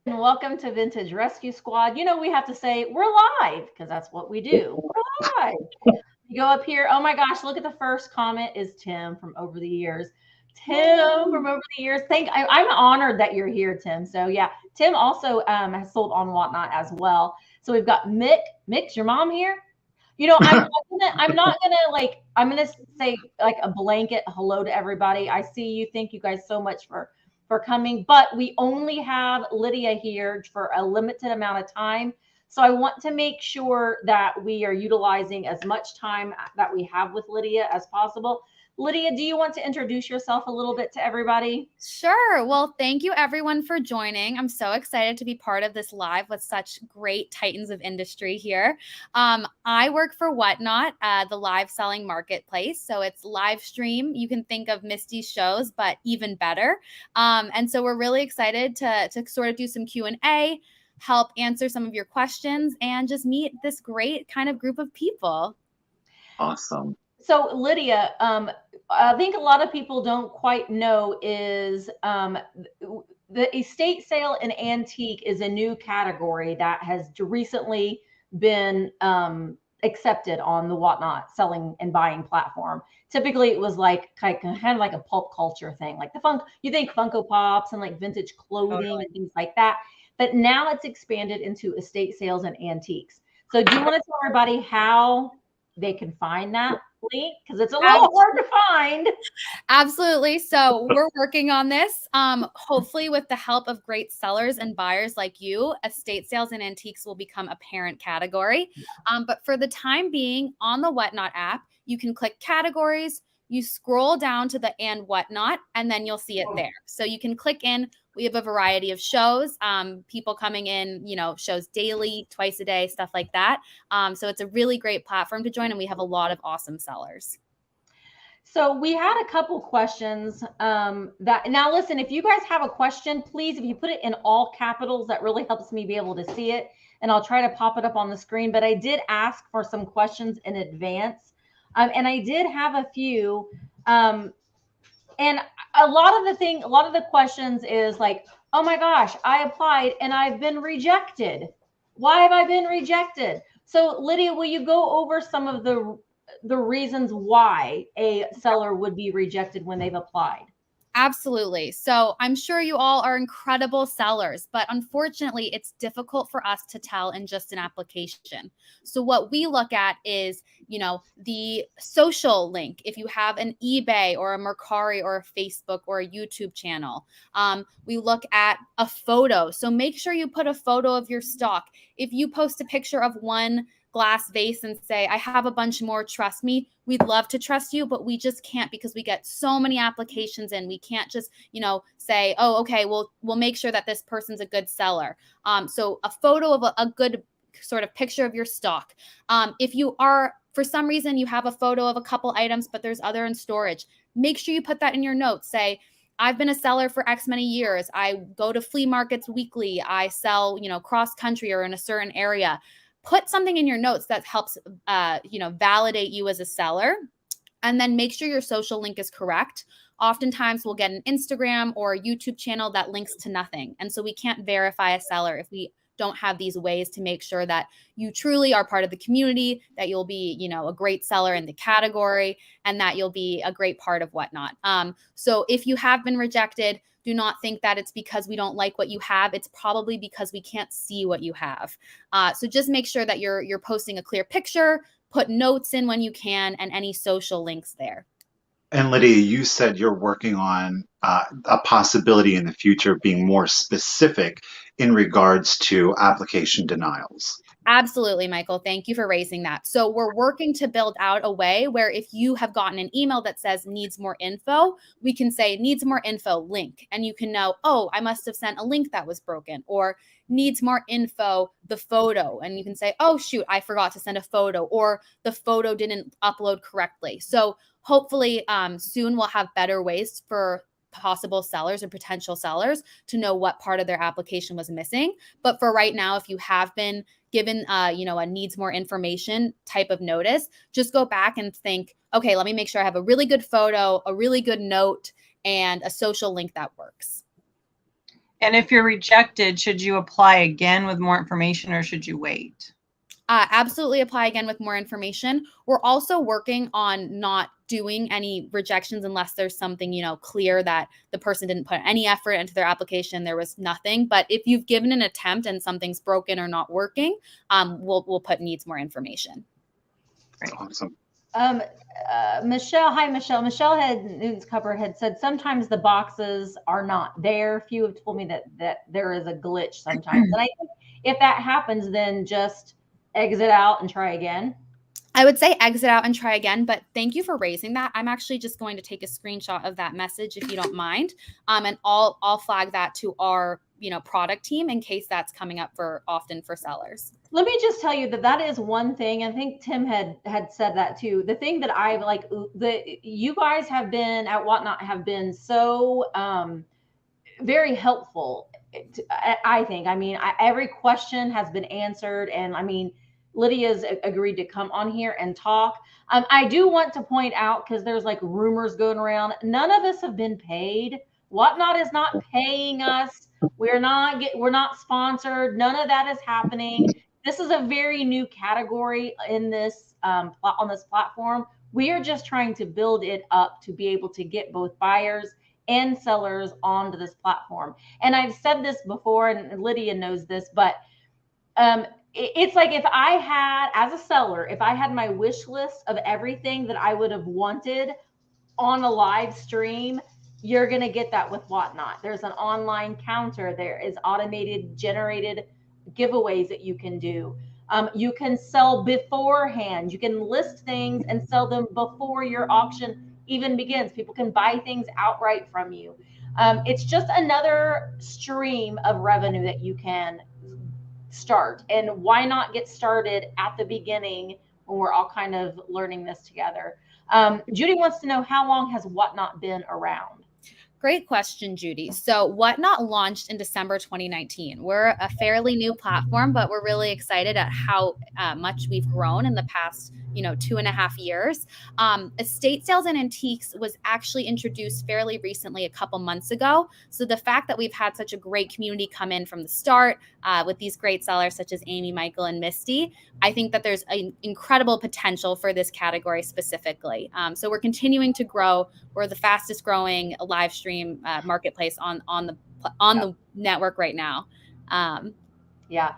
and welcome to Vintage Rescue Squad. You know, we have to say we're live because that's what we do. We're live. You go up here. Oh my gosh, look at the first comment is Tim from over the years. Tim from over the years. I'm honored that you're here, Tim. So yeah, Tim also has sold on Whatnot as well. So we've got Mick. Mick's your mom here? You know, I'm not gonna I'm gonna say like a blanket hello to everybody. I see you. Thank you guys so much for coming. But we only have Lydia here for a limited amount of time. So I want to make sure that we are utilizing as much time that we have with Lydia as possible. Lydia, do you want to introduce yourself a little bit to everybody? Sure. Well, thank you everyone for joining. I'm so excited to be part of this live with such great titans of industry here. I work for Whatnot, the live selling marketplace. So it's live stream. You can think of Misty's shows, but even better. And so we're really excited to sort of do some Q&A, help answer some of your questions, and just meet this great kind of group of people. Awesome. So Lydia, I think a lot of people don't quite know is the estate sale and antique is a new category that has recently been accepted on the Whatnot selling and buying platform. Typically, it was like kind of like a pulp culture thing, like you think Funko Pops and like vintage clothing and things like that. But now it's expanded into estate sales and antiques. So do you want to tell everybody how they can find that link? Because it's a little hard to find. Absolutely. So we're working on this. Hopefully, with the help of great sellers and buyers like you, estate sales and antiques will become a parent category. But for the time being, on the Whatnot app, you can click categories. You scroll down to the and Whatnot, and then you'll see it there. So you can click in. We have a variety of shows, people coming in, shows daily, twice a day, stuff like that. So it's a really great platform to join, and we have a lot of awesome sellers. So we had a couple questions that now listen, if you guys have a question, please, if you put it in all capitals, that really helps me be able to see it. And I'll try to pop it up on the screen. But I did ask for some questions in advance. And I did have a few. And a lot of the questions is like, oh my gosh, I applied and I've been rejected. Why have I been rejected? So Lydia, will you go over some of the reasons why a seller would be rejected when they've applied? Absolutely. So I'm sure you all are incredible sellers, but unfortunately, it's difficult for us to tell in just an application. So what we look at is, the social link. If you have an eBay or a Mercari or a Facebook or a YouTube channel, we look at a photo. So make sure you put a photo of your stock. If you post a picture of one glass vase and say, I have a bunch more, trust me, we'd love to trust you, but we just can't because we get so many applications in. We can't just, say, oh, okay, we'll make sure that this person's a good seller. So a photo of a good sort of picture of your stock. If you are, for some reason, you have a photo of a couple items, but there's other in storage, make sure you put that in your notes. Say, I've been a seller for X many years. I go to flea markets weekly. I sell, cross country or in a certain area. Put something in your notes that helps, validate you as a seller, and then make sure your social link is correct. Oftentimes we'll get an Instagram or a YouTube channel that links to nothing. And so we can't verify a seller if we don't have these ways to make sure that you truly are part of the community, that you'll be, a great seller in the category, and that you'll be a great part of Whatnot. So if you have been rejected, do not think that it's because we don't like what you have. It's probably because we can't see what you have. So just make sure that you're posting a clear picture, put notes in when you can, and any social links there. And Lydia, you said you're working on a possibility in the future of being more specific in regards to application denials. Absolutely, Michael. Thank you for raising that. So we're working to build out a way where if you have gotten an email that says needs more info, we can say needs more info link. And you can know, oh, I must have sent a link that was broken, or needs more info, the photo. And you can say, oh, shoot, I forgot to send a photo, or the photo didn't upload correctly. So hopefully soon we'll have better ways for possible sellers or potential sellers to know what part of their application was missing. But for right now, if you have been given, a needs more information type of notice, just go back and think, okay, let me make sure I have a really good photo, a really good note, and a social link that works. And if you're rejected, should you apply again with more information or should you wait? Absolutely apply again with more information. We're also working on not doing any rejections unless there's something, clear that the person didn't put any effort into their application. There was nothing. But if you've given an attempt and something's broken or not working, we'll put needs more information. That's awesome. Michelle, hi, Michelle. Michelle Newton's cover had said sometimes the boxes are not there. Few have told me that there is a glitch sometimes. And I think if that happens, then just exit out and try again. I would say exit out and try again, but thank you for raising that. I'm actually just going to take a screenshot of that message if you don't mind. And I'll flag that to our, product team in case that's coming up often for sellers. Let me just tell you that is one thing. I think Tim had said that too. The thing that I like, you guys have been at Whatnot have been so very helpful. I think. I mean, every question has been answered, and I mean, Lydia's agreed to come on here and talk. I do want to point out, because there's like rumors going around, none of us have been paid. Whatnot is not paying us. We're not sponsored. None of that is happening. This is a very new category in this on this platform. We are just trying to build it up to be able to get both buyers and sellers onto this platform. And I've said this before, and Lydia knows this, but it's like if I had, as a seller, if I had my wish list of everything that I would have wanted on a live stream, you're going to get that with Whatnot. There's an online counter. There is automated generated giveaways that you can do. You can sell beforehand. You can list things and sell them before your auction even begins. People can buy things outright from you. It's just another stream of revenue that you can start. And why not get started at the beginning when we're all kind of learning this together? Judy wants to know, how long has Whatnot been around? Great question, Judy. So Whatnot launched in December 2019. We're a fairly new platform, but we're really excited at how much we've grown in the past 2.5 years. Estate sales and antiques was actually introduced fairly recently, a couple months ago. So the fact that we've had such a great community come in from the start with these great sellers such as Amy, Michael, and Misty, I think that there's an incredible potential for this category specifically. So we're continuing to grow. We're the fastest growing live stream marketplace on the network right now. Yeah.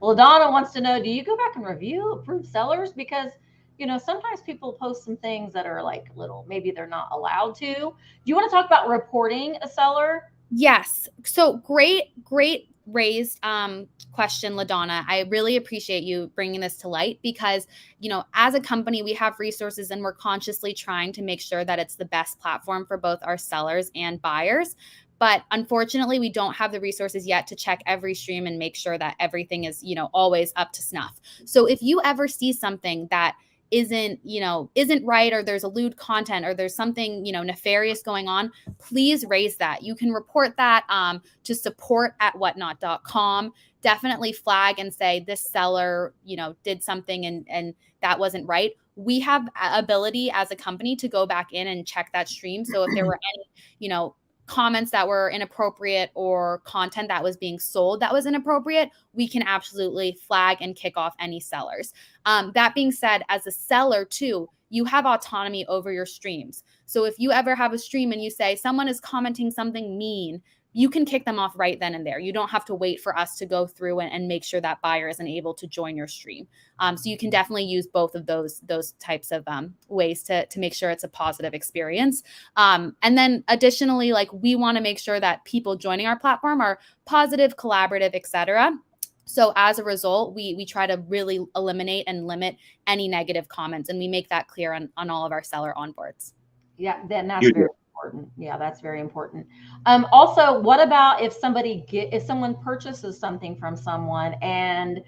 Well, Donna wants to know, do you go back and review approved sellers? Because sometimes people post some things that are like maybe they're not allowed to. Do you want to talk about reporting a seller? Yes. So great raised question, LaDonna. I really appreciate you bringing this to light because, as a company, we have resources and we're consciously trying to make sure that it's the best platform for both our sellers and buyers. But unfortunately, we don't have the resources yet to check every stream and make sure that everything is, always up to snuff. So if you ever see something that isn't right, or there's a lewd content, or there's something, nefarious going on, please raise that. You can report that to support@whatnot.com. Definitely flag and say this seller, did something and that wasn't right. We have ability as a company to go back in and check that stream. So if there were any, comments that were inappropriate or content that was being sold that was inappropriate, we can absolutely flag and kick off any sellers. That being said, as a seller too, you have autonomy over your streams. So if you ever have a stream and you say someone is commenting something mean, you can kick them off right then and there. You don't have to wait for us to go through and make sure that buyer isn't able to join your stream. So you can definitely use both of those types of ways to make sure it's a positive experience. And then additionally, we want to make sure that people joining our platform are positive, collaborative, etc. So as a result, we try to really eliminate and limit any negative comments, and we make that clear on all of our seller onboards. Yeah, then that's very important. Yeah, that's very important. Also, what about if someone purchases something from someone and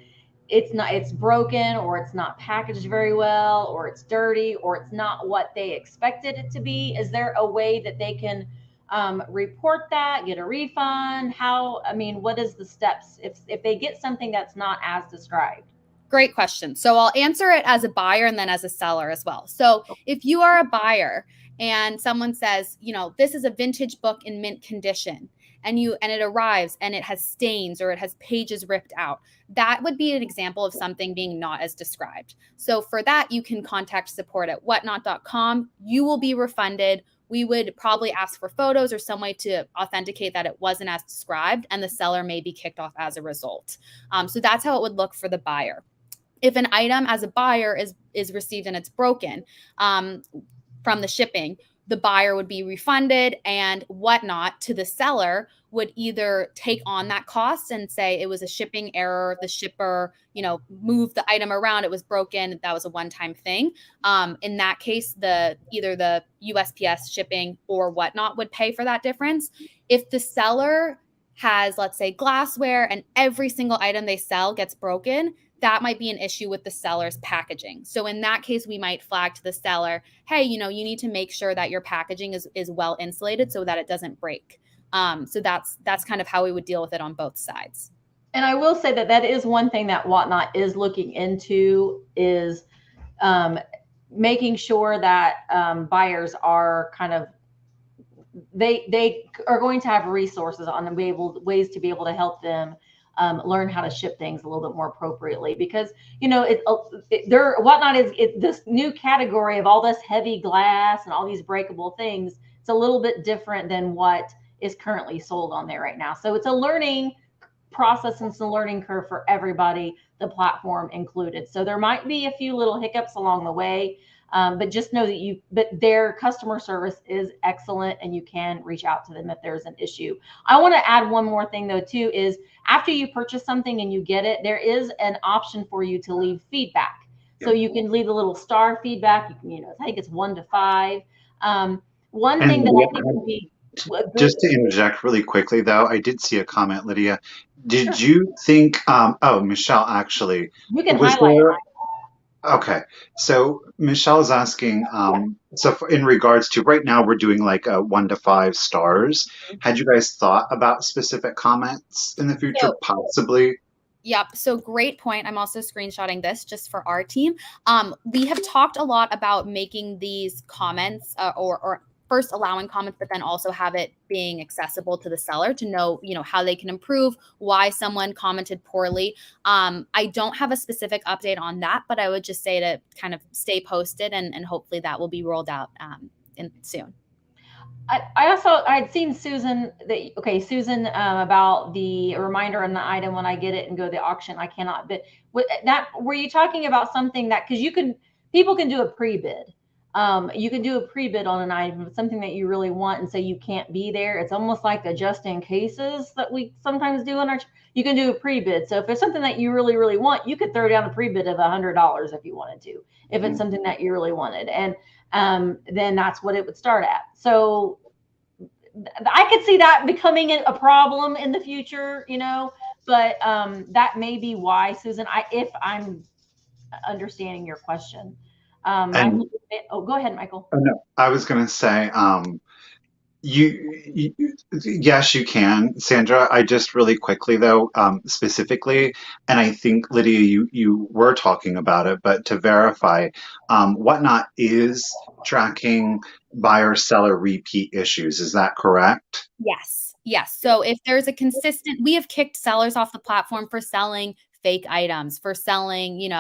it's broken, or it's not packaged very well, or it's dirty, or it's not what they expected it to be? Is there a way that they can report that, get a refund? What is the steps if they get something that's not as described? Great question. So I'll answer it as a buyer and then as a seller as well. So if you are a buyer and someone says, this is a vintage book in mint condition, and it arrives and it has stains or it has pages ripped out, that would be an example of something being not as described. So for that, you can contact support@whatnot.com. You will be refunded. We would probably ask for photos or some way to authenticate that it wasn't as described, and the seller may be kicked off as a result. So that's how it would look for the buyer. If an item as a buyer is received and it's broken from the shipping, the buyer would be refunded, and Whatnot to the seller would either take on that cost and say it was a shipping error, the shipper, moved the item around, it was broken, that was a one-time thing. In that case, either the USPS shipping or Whatnot would pay for that difference. If the seller has, let's say, glassware and every single item they sell gets broken, that might be an issue with the seller's packaging. So in that case, we might flag to the seller, hey, you need to make sure that your packaging is well insulated so that it doesn't break. So that's kind of how we would deal with it on both sides. And I will say that is one thing that Whatnot is looking into, is making sure that buyers are kind of, they are going to have resources on ways to be able to help them learn how to ship things a little bit more appropriately, because Whatnot is this new category of all this heavy glass and all these breakable things. It's a little bit different than what is currently sold on there right now. So it's a learning process and it's a learning curve for everybody, the platform included. So there might be a few little hiccups along the way, but just know that their customer service is excellent, and you can reach out to them if there's an issue. I want to add one more thing though too, is after you purchase something and you get it, there is an option for you to leave feedback. So you can leave a little star feedback. You can, I think it's 1 to 5. One thing that I think would be just to interject really quickly, though, I did see a comment, Lydia. Did you think? Michelle, actually, you can highlight it. Okay, so Michelle is asking, in regards to right now, we're doing like a 1 to 5 stars. Had you guys thought about specific comments in the future, possibly? Yep. So great point. I'm also screenshotting this just for our team. We have talked a lot about making these comments or first allowing comments, but then also have it being accessible to the seller to know, how they can improve, why someone commented poorly. I don't have a specific update on that, but I would just say to kind of stay posted, and hopefully that will be rolled out soon. I'd seen Susan, about the reminder on the item when I get it and go to the auction. I cannot, but were you talking about something that, because people can do a pre-bid. You can do a pre-bid on an item, if it's something that you really want and say you can't be there. It's almost like the just in cases that we sometimes do you can do a pre-bid. So if it's something that you really, really want, you could throw down a pre-bid of $100 if you wanted to, if it's something that you really wanted. And then that's what it would start at. So I could see that becoming a problem in the future, but that may be why, Susan, if I'm understanding your question. Go ahead, Michael. Oh, no, I was going to say, yes, you can, Sandra. I just really quickly though, specifically, and I think Lydia, you were talking about it, but to verify, Whatnot is tracking buyer-seller repeat issues. Is that correct? Yes. So if there's we have kicked sellers off the platform for selling fake items, for selling,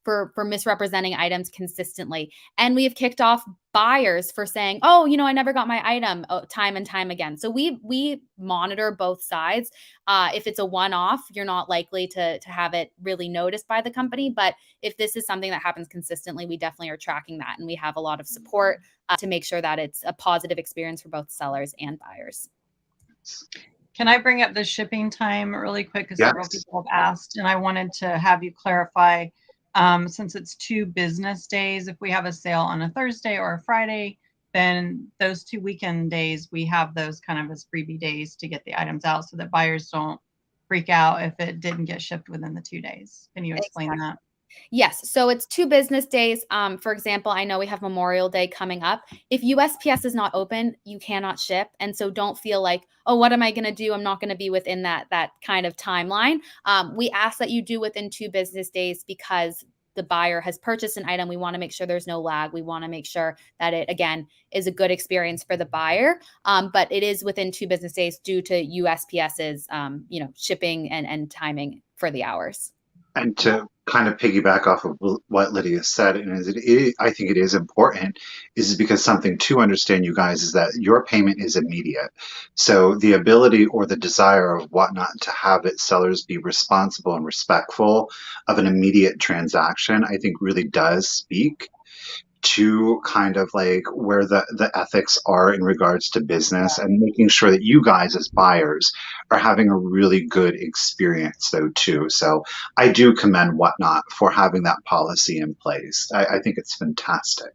for misrepresenting items consistently. And we have kicked off buyers for saying, oh, I never got my item time and time again. So we monitor both sides. If it's a one-off, you're not likely to have it really noticed by the company. But if this is something that happens consistently, we definitely are tracking that. And we have a lot of support to make sure that it's a positive experience for both sellers and buyers. Can I bring up the shipping time really quick? Because several Yes. people have asked, and I wanted to have you clarify. Since it's 2 business days, if we have a sale on a Thursday or a Friday, then those 2 weekend days, we have those kind of as freebie days to get the items out so that buyers don't freak out if it didn't get shipped within the 2 days. Can you explain that? Yes. So it's 2 business days. For example, I know we have Memorial Day coming up. If USPS is not open, you cannot ship. And so don't feel like, oh, what am I going to do? I'm not going to be within that kind of timeline. We ask that you do within 2 business days because the buyer has purchased an item, we want to make sure there's no lag. We want to make sure that it, again, is a good experience for the buyer. But it is within 2 business days due to USPS's, shipping and timing for the hours. And to kind of piggyback off of what Lydia said, and I think it is important, is because something to understand, you guys, is that your payment is immediate. So the ability or the desire of Whatnot to have its sellers be responsible and respectful of an immediate transaction, I think really does speak to kind of like where the ethics are in regards to business, and making sure that you guys as buyers are having a really good experience though too. So I do commend Whatnot for having that policy in place. I think it's fantastic.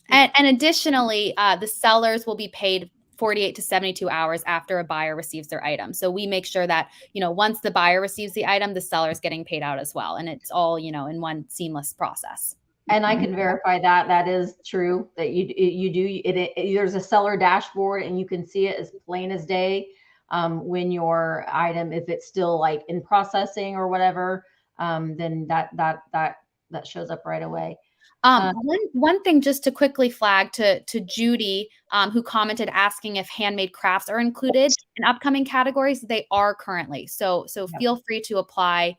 And additionally, the sellers will be paid 48 to 72 hours after a buyer receives their item. So we make sure that, once the buyer receives the item, the seller is getting paid out as well. And it's all, in one seamless process. And I can verify that is true, that you do. There's a seller dashboard, and you can see it as plain as day when your item, if it's still like in processing or whatever, then that shows up right away. One thing just to quickly flag to Judy, who commented asking if handmade crafts are included in upcoming categories. They are currently. So feel free to apply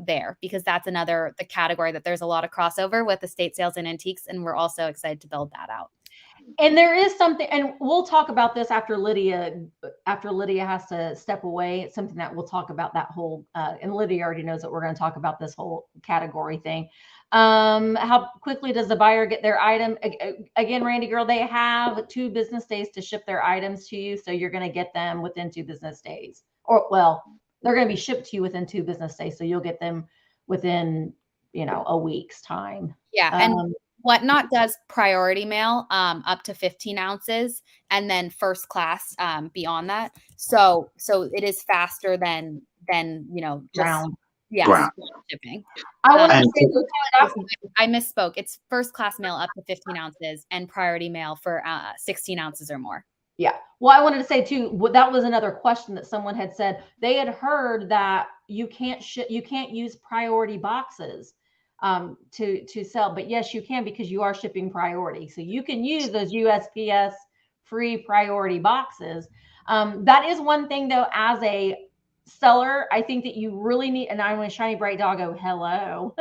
there, because that's the category that there's a lot of crossover with estate sales and antiques, and we're also excited to build that out. And there is something, and we'll talk about this after Lydia has to step away. It's something that we'll talk about, that whole and Lydia already knows that we're going to talk about this whole category thing. How quickly does the buyer get their item? Again, Randy girl, they have 2 business days to ship their items to you, so you're going to get them within 2 business days, or they're going to be shipped to you within 2 business days. So you'll get them within, a week's time. Yeah. And Whatnot does priority mail up to 15 ounces, and then first class beyond that. So it is faster than just shipping. I want to say I misspoke. It's first class mail up to 15 ounces and priority mail for 16 ounces or more. Yeah. Well, I wanted to say too, that was another question that someone had said. They had heard that you can't use priority boxes to sell, but yes, you can, because you are shipping priority. So you can use those USPS free priority boxes. That is one thing though, as a seller, I think that you really need, and I'm a shiny bright dog, oh, hello.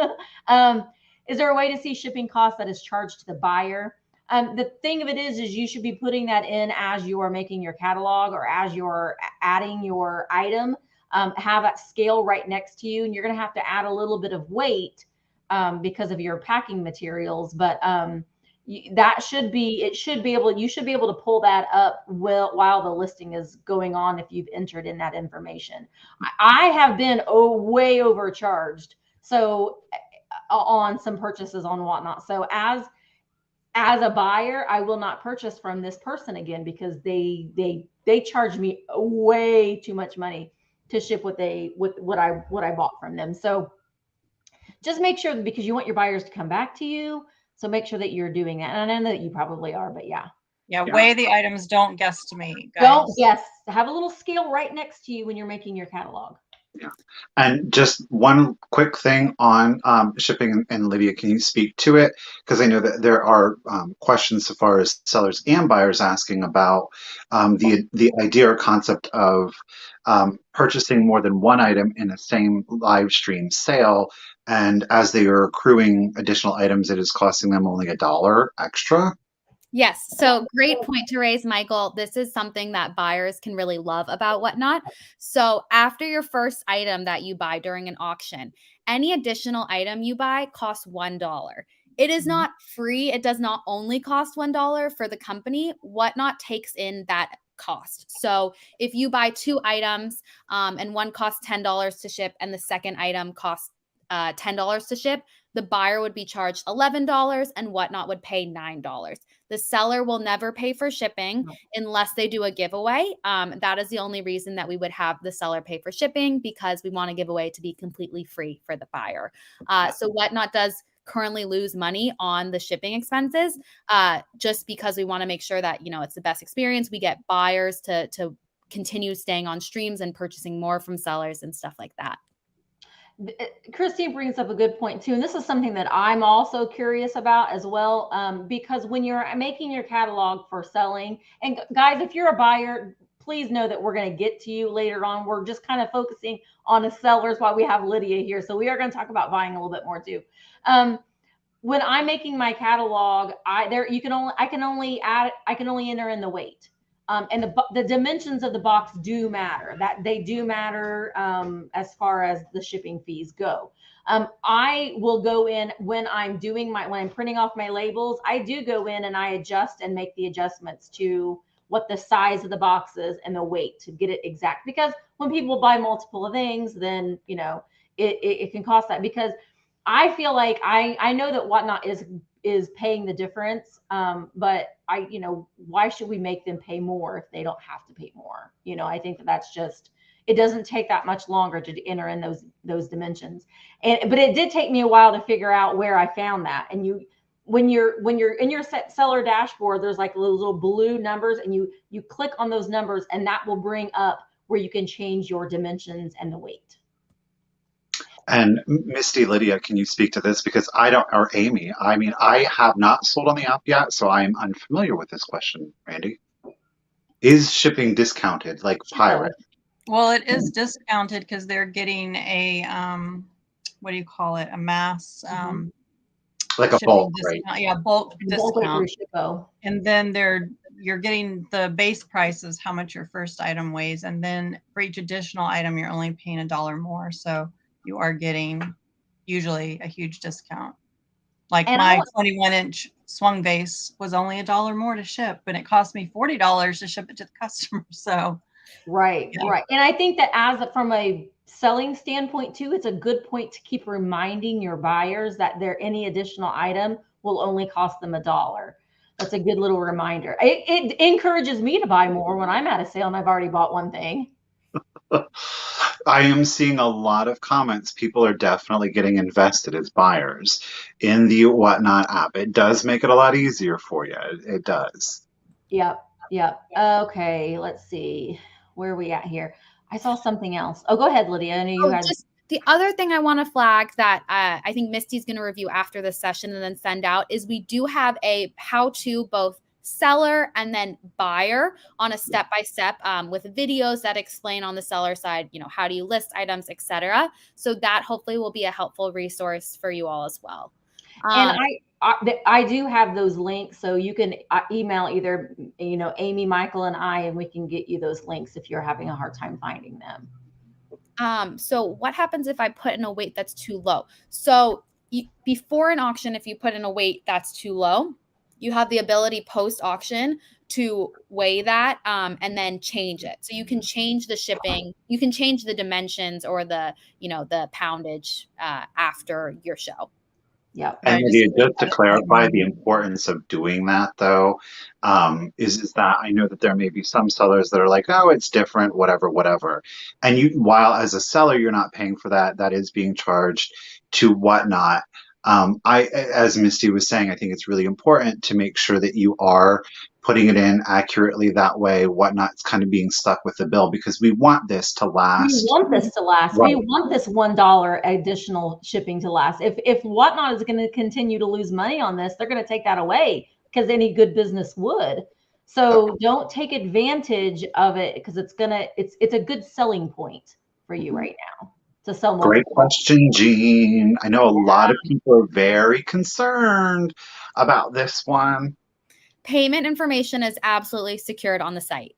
Is there a way to see shipping costs that is charged to the buyer? The thing of it is you should be putting that in as you are making your catalog, or as you're adding your item. Have that scale right next to you, and you're going to have to add a little bit of weight because of your packing materials. But you should be able to pull that up while the listing is going on if you've entered in that information. I have been way overcharged on some purchases on Whatnot. So as a buyer, I will not purchase from this person again, because they charge me way too much money to ship what I bought from them. So just make sure, because you want your buyers to come back to you. So make sure that you're doing that. And I know that you probably are, but yeah. Yeah, weigh the items. Don't guesstimate, guys. Don't guess. Have a little scale right next to you when you're making your catalog. Yeah. And just one quick thing on shipping, and Lydia, can you speak to it? Because I know that there are questions so far as sellers and buyers asking about the idea or concept of purchasing more than one item in the same live stream sale, and as they are accruing additional items, it is costing them only $1 extra. Yes. So great point to raise, Michael. This is something that buyers can really love about Whatnot. So after your first item that you buy during an auction, any additional item you buy costs $1. It is not free. It does not only cost $1 for the company. Whatnot takes in that cost. So if you buy 2 items and one costs $10 to ship and the second item costs $10 to ship, the buyer would be charged $11 and Whatnot would pay $9. The seller will never pay for shipping unless they do a giveaway. That is the only reason that we would have the seller pay for shipping, because we want a giveaway to be completely free for the buyer. So Whatnot does currently lose money on the shipping expenses, just because we want to make sure that, it's the best experience. We get buyers to continue staying on streams and purchasing more from sellers and stuff like that. Christine brings up a good point too, and this is something that I'm also curious about as well, because when you're making your catalog for selling, and guys, if you're a buyer, please know that we're going to get to you later on. We're just kind of focusing on the sellers while we have Lydia here, so we are going to talk about buying a little bit more too. When I'm making my catalog, I can only enter in the weight. And the dimensions of the box do matter. That they do matter as far as the shipping fees go. I will go in when I'm printing off my labels. I do go in and I adjust and make the adjustments to what the size of the box is and the weight to get it exact. Because when people buy multiple things, then it can cost that. Because I feel like I know that Whatnot is paying the difference. But why should we make them pay more if they don't have to pay more? I think that's just, it doesn't take that much longer to enter in those dimensions. But it did take me a while to figure out where I found that. And when you're in your seller dashboard, there's like little blue numbers, and you click on those numbers, and that will bring up where you can change your dimensions and the weight. And Misty, Lydia, can you speak to this? Because or Amy, I mean, I have not sold on the app yet, so I'm unfamiliar with this question. Randy, is shipping discounted like Pirate? Well, it is discounted because they're getting a, what do you call it? A mass, like a bulk, discount. right? Yeah, bulk discount. Bulk. And then you're getting the base price is how much your first item weighs. And then for each additional item, you're only paying $1 more. So you are getting usually a huge discount. Like my 21-inch swung vase was only $1 more to ship, and it cost me $40 to ship it to the customer. So right. And I think that from a selling standpoint too, it's a good point to keep reminding your buyers that any additional item will only cost them $1. That's a good little reminder. It encourages me to buy more when I'm at a sale and I've already bought one thing. I am seeing a lot of comments. People are definitely getting invested as buyers in the Whatnot app. It does make it a lot easier for you. It does. Yep. Okay, let's see. Where are we at here? I saw something else. Oh, go ahead, Lydia. I know you had. Just the other thing I want to flag that I think Misty's going to review after this session and then send out is we do have a how-to both seller and then buyer on a step-by-step with videos that explain on the seller side, how do you list items, etc. So that hopefully will be a helpful resource for you all as well. And I do have those links, so you can email either Amy, Michael, and I, and we can get you those links if you're having a hard time finding them. So what happens if I put in a weight that's too low? So before an auction, if you put in a weight that's too low, you have the ability post-auction to weigh that and then change it. So you can change the shipping, you can change the dimensions or the poundage after your show. Yeah. And Lydia, just to clarify the importance of doing that, though, is that I know that there may be some sellers that are like, oh, it's different, whatever. And while as a seller, you're not paying for that, that is being charged to Whatnot. As Misty was saying, I think it's really important to make sure that you are putting it in accurately. That way, Whatnot's kind of being stuck with the bill because we want this to last. We want this to last. Right. We want this $1 additional shipping to last. If Whatnot is going to continue to lose money on this, they're going to take that away because any good business would. So don't take advantage of it because it's a good selling point for you right now. To sell more. Great question, Jean. I know a lot of people are very concerned about this one. Payment information is absolutely secured on the site.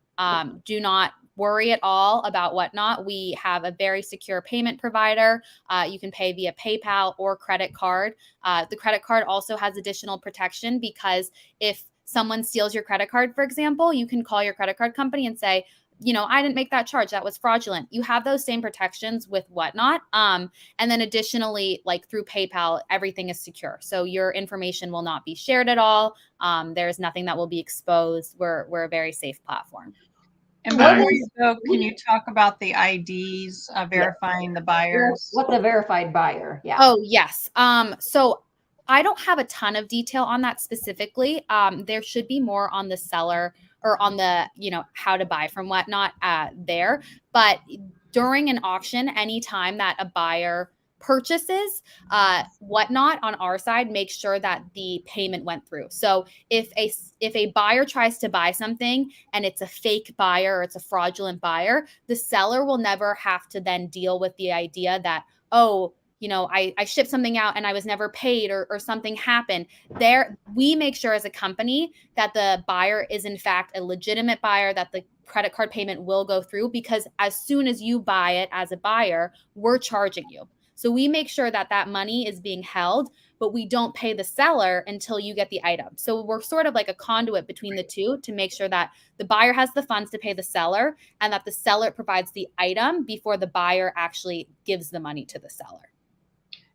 Do not worry at all about Whatnot. We have a very secure payment provider. You can pay via PayPal or credit card. The credit card also has additional protection because if someone steals your credit card, for example, you can call your credit card company and say, I didn't make that charge. That was fraudulent. You have those same protections with Whatnot. And then additionally, like through PayPal, everything is secure. So your information will not be shared at all. There's nothing that will be exposed. We're a very safe platform. And before you go, can you talk about the IDs, verifying the buyers? What's a verified buyer? Yeah. Oh, yes. So I don't have a ton of detail on that specifically. There should be more on the seller or on the, how to buy from Whatnot there. But during an auction, anytime that a buyer purchases, Whatnot on our side makes sure that the payment went through. So if a buyer tries to buy something and it's a fake buyer or it's a fraudulent buyer, the seller will never have to then deal with the idea that, oh, I shipped something out and I was never paid or something happened. We make sure as a company that the buyer is in fact a legitimate buyer, that the credit card payment will go through, because as soon as you buy it as a buyer, we're charging you. So we make sure that that money is being held, but we don't pay the seller until you get the item. So we're sort of like a conduit between the two to make sure that the buyer has the funds to pay the seller and that the seller provides the item before the buyer actually gives the money to the seller.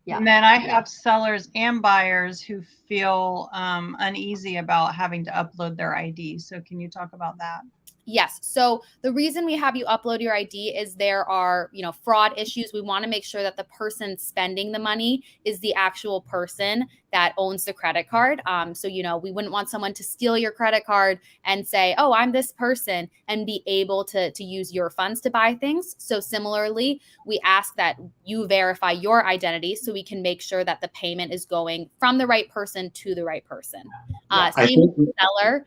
Yeah. And then I have sellers and buyers who feel uneasy about having to upload their ID. So can you talk about that? Yes. So the reason we have you upload your ID is there are, fraud issues. We want to make sure that the person spending the money is the actual person that owns the credit card. So, we wouldn't want someone to steal your credit card and say, oh, I'm this person, and be able to use your funds to buy things. So similarly, we ask that you verify your identity so we can make sure that the payment is going from the right person to the right person. Same with the seller.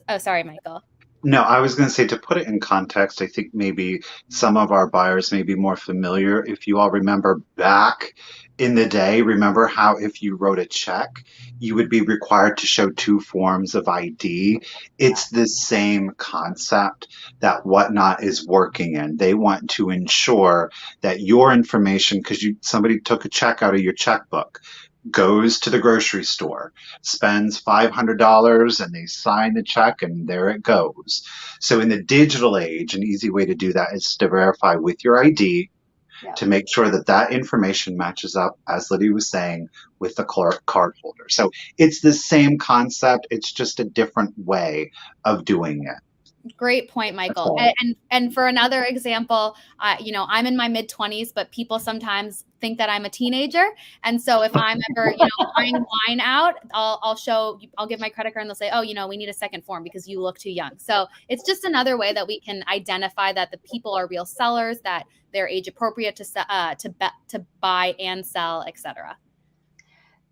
Oh, sorry, Michael. No, I was going to say, to put it in context, I think maybe some of our buyers may be more familiar. If you all remember back in the day, remember how if you wrote a check, you would be required to show 2 forms of ID. It's the same concept that Whatnot is working in. They want to ensure that your information, because somebody took a check out of your checkbook, goes to the grocery store, spends $500, and they sign the check, and there it goes. So in the digital age, an easy way to do that is to verify with your ID to make sure that that information matches up, as Lydia was saying, with the card holder. So it's the same concept. It's just a different way of doing it. Great point, Michael. And for another example, I'm in my mid-20s, but people sometimes think that I'm a teenager. And so if I'm ever, buying wine out, I'll give my credit card and they'll say, oh, we need a second form because you look too young. So it's just another way that we can identify that the people are real sellers, that they're age appropriate to buy and sell, etc.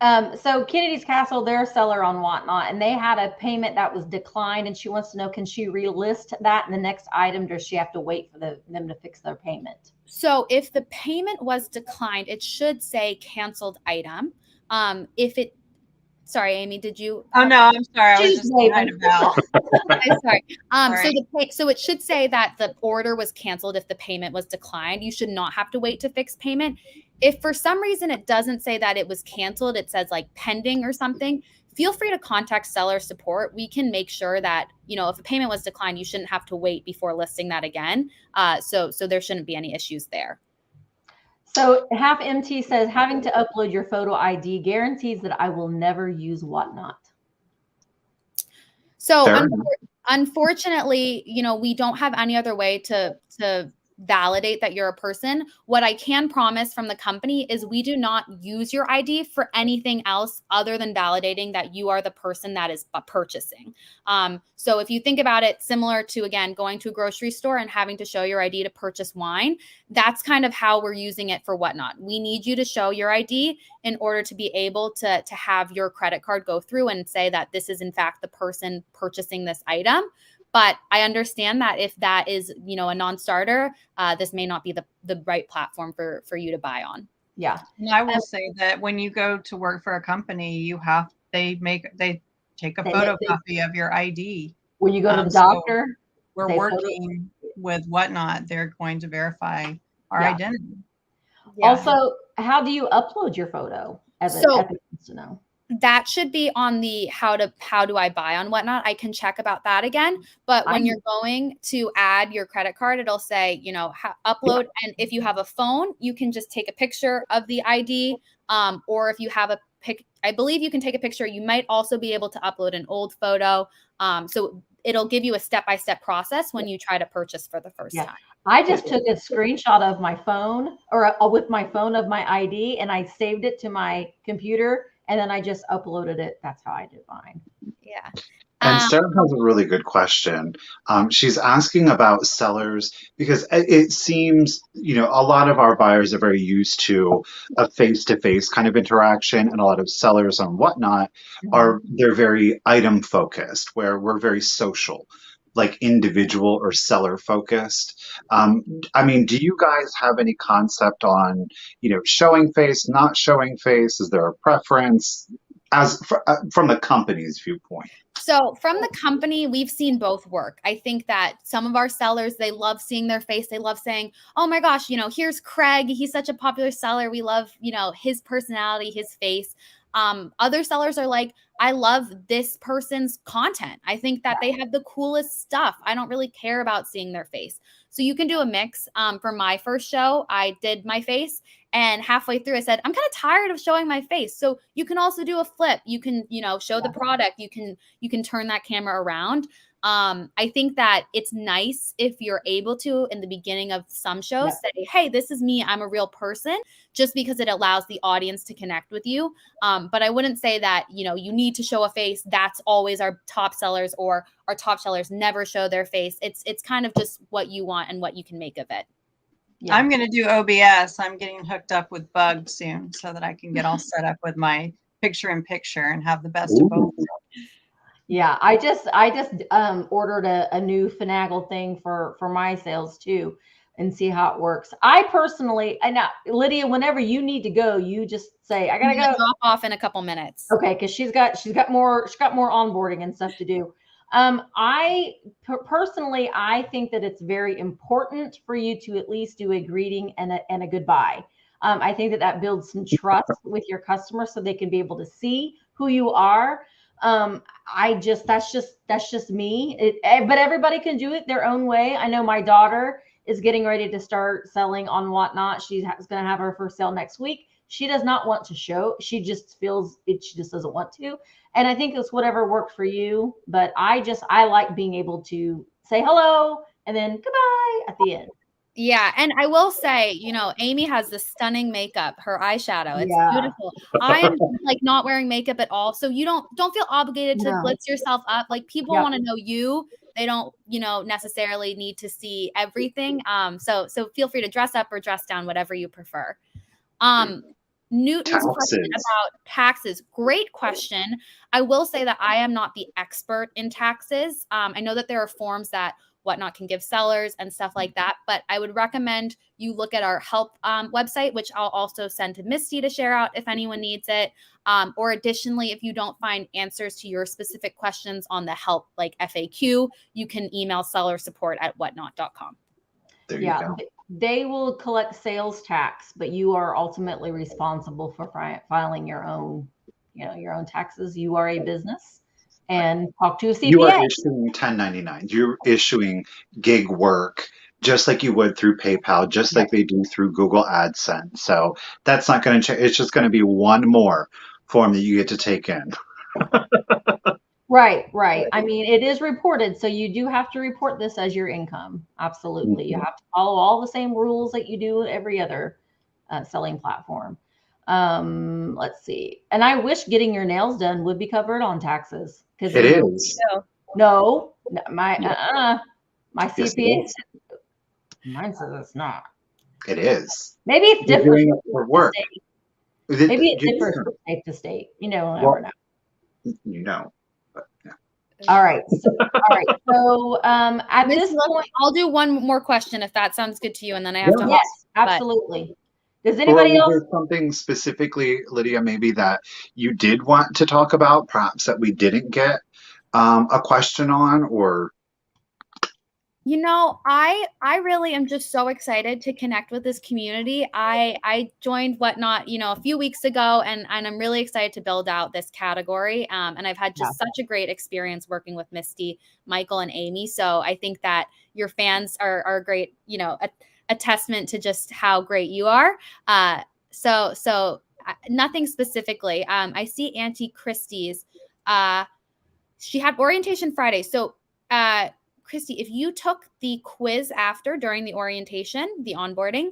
So Kennedy's Castle, they're a seller on Whatnot, and they had a payment that was declined, and she wants to know, can she relist that in the next item, or does she have to wait for them to fix their payment? So if the payment was declined, it should say canceled item. Sorry, Amy, did you? Oh, no, I'm sorry. I was just trying about. Sorry. So it should say that the order was canceled if the payment was declined. You should not have to wait to fix payment. If for some reason it doesn't say that it was canceled, it says like pending or something, feel free to contact seller support. We can make sure that, if a payment was declined, you shouldn't have to wait before listing that again. So there shouldn't be any issues there. So Half MT says, having to upload your photo ID guarantees that I will never use Whatnot. So unfortunately, we don't have any other way to validate that you're a person. What I can promise from the company is we do not use your ID for anything else other than validating that you are the person that is purchasing. So if you think about it, similar to, again, going to a grocery store and having to show your ID to purchase wine, that's kind of how we're using it for Whatnot. We need you to show your ID in order to be able to have your credit card go through and say that this is in fact the person purchasing this item. But I understand that if that is, a non-starter, this may not be the right platform for you to buy on. Yeah. And I will say that when you go to work for a company, they take a photocopy of your ID. When you go to the doctor, so we're working with Whatnot. They're going to verify our identity. Yeah. Also, how do you upload your photo as an ethics to know? That should be on the how do I buy on Whatnot. I can check about that again. But when you're going to add your credit card, it'll say, upload. And if you have a phone, you can just take a picture of the ID. Or if you have I believe you can take a picture. You might also be able to upload an old photo. So it'll give you a step-by-step process when you try to purchase for the first time. I just took a screenshot of my phone or with my phone of my ID, and I saved it to my computer. And then I just uploaded it. That's how I did mine. Yeah. And Sarah has a really good question. She's asking about sellers because it seems, a lot of our buyers are very used to a face-to-face kind of interaction, and a lot of sellers on Whatnot they're very item focused, where we're very social, like individual or seller focused. I mean, do you guys have any concept on, showing face, not showing face? Is there a preference from the company's viewpoint? So from the company, we've seen both work. I think that some of our sellers, they love seeing their face. They love saying, oh my gosh, here's Craig. He's such a popular seller. We love, his personality, his face. Other sellers are like, I love this person's content. I think that they have the coolest stuff. I don't really care about seeing their face. So you can do a mix. For my first show, I did my face, and halfway through I said, I'm kind of tired of showing my face. So you can also do a flip. You can, show the product. You can turn that camera around. I think that it's nice if you're able to, in the beginning of some shows, say, hey, this is me. I'm a real person, just because it allows the audience to connect with you. But I wouldn't say that, you need to show a face. That's always our top sellers, or our top sellers never show their face. It's kind of just what you want and what you can make of it. Yeah. I'm going to do OBS. I'm getting hooked up with Bug soon so that I can get all set up with my picture-in-picture and have the best of both worlds. Yeah, I just ordered a new finagle thing for my sales too, and see how it works. I personally, Lydia, whenever you need to go, you just say, I gotta go. Drop off in a couple minutes. Okay, because she's got more onboarding and stuff to do. I personally, I think that it's very important for you to at least do a greeting and a goodbye. I think that builds some trust with your customers, so they can be able to see who you are. That's just me. But everybody can do it their own way. I know my daughter is getting ready to start selling on Whatnot. She's going to have her first sale next week. She does not want to show. She just feels it. She just doesn't want to. And I think it's whatever worked for you. But I like being able to say hello and then goodbye at the end. Yeah. And I will say, Amy has the stunning makeup, her eyeshadow. It's beautiful. I am like not wearing makeup at all. So you don't feel obligated to blitz yourself up. Like, people want to know you. They don't, necessarily need to see everything. So feel free to dress up or dress down, whatever you prefer. Newton's question about taxes. Great question. I will say that I am not the expert in taxes. I know that there are forms that Whatnot can give sellers and stuff like that, but I would recommend you look at our help website, which I'll also send to Misty to share out if anyone needs it. Or additionally, if you don't find answers to your specific questions on the help, like FAQ, you can email seller support@whatnot.com. There you go. They will collect sales tax, but you are ultimately responsible for filing your own taxes. You are a business, and talk to a CPA. You are issuing 1099s. You're issuing gig work, just like you would through PayPal, just like they do through Google AdSense. So that's not going to change. It's just going to be one more form that you get to take in. Right. I mean, it is reported, so you do have to report this as your income. Absolutely. You have to follow all the same rules that you do every other selling platform. Let's see. And I wish getting your nails done would be covered on taxes. It is. No, my CPA, mine says it's not. It is. Maybe it's different. Doing it for work. Maybe it differs from state to state. Never know. All right. So at this point, I'll do one more question if that sounds good to you, and then I have to. Yes, absolutely. Does anybody else? Was there something specifically, Lydia, maybe that you did want to talk about, perhaps that we didn't get a question on, or? I really am just so excited to connect with this community. I joined Whatnot, a few weeks ago, and I'm really excited to build out this category. And I've had just such a great experience working with Misty, Michael, and Amy. So I think that your fans are great, a testament to just how great you are. So nothing specifically. I see Auntie Christie's. She had orientation Friday. So, Christy, if you took the quiz after during the orientation, the onboarding,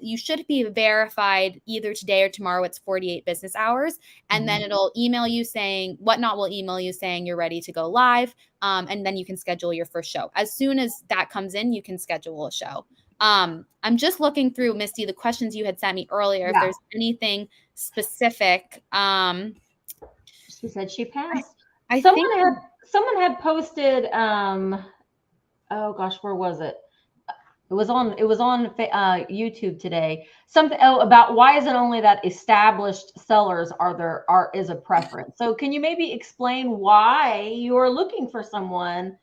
you should be verified either today or tomorrow. It's 48 business hours. And then it'll email you saying, Whatnot will email you saying you're ready to go live. And then you can schedule your first show. As soon as that comes in, you can schedule a show. I'm just looking through, Misty, the questions you had sent me earlier. If there's anything specific. She said she passed. Someone had posted, oh gosh, where was it? It was on YouTube today. Something about why is it only that established sellers is a preference. So can you maybe explain why you are looking for someone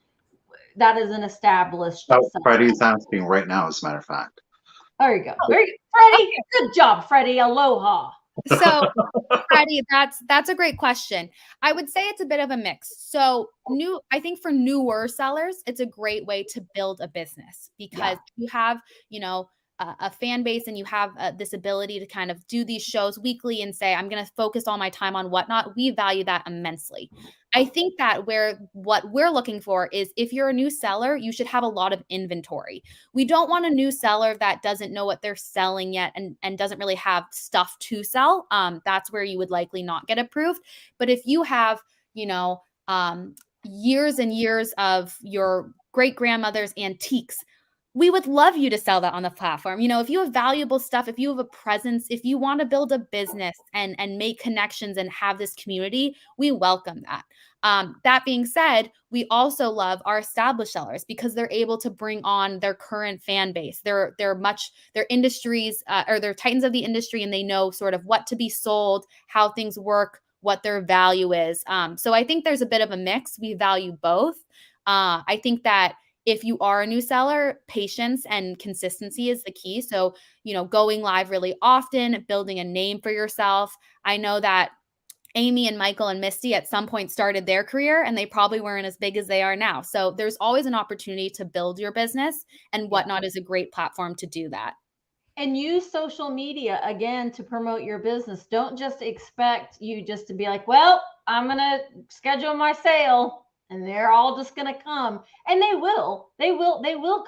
that is an established seller? Freddie's asking right now, as a matter of fact. There you go. Freddie, good job, Freddie. Aloha. So, Freddie, that's a great question. I would say it's a bit of a mix. So I think for newer sellers, it's a great way to build a business because you have, a fan base and you have this ability to kind of do these shows weekly and say, I'm going to focus all my time on Whatnot. We value that immensely. I think that what we're looking for is if you're a new seller, you should have a lot of inventory. We don't want a new seller that doesn't know what they're selling yet and doesn't really have stuff to sell. That's where you would likely not get approved. But if you have, years and years of your great grandmother's antiques, we would love you to sell that on the platform. If you have valuable stuff, if you have a presence, if you want to build a business and make connections and have this community, we welcome that. That being said, we also love our established sellers because they're able to bring on their current fan base. They're industries or they're titans of the industry, and they know sort of what to be sold, how things work, what their value is. So I think there's a bit of a mix. We value both. I think that if you are a new seller, patience and consistency is the key. So, going live really often, building a name for yourself. I know that Amy and Michael and Misty at some point started their career and they probably weren't as big as they are now. So there's always an opportunity to build your business, and Whatnot is a great platform to do that. And use social media again to promote your business. Don't just expect you just to be like, well, I'm going to schedule my sale and they're all just going to come. And they will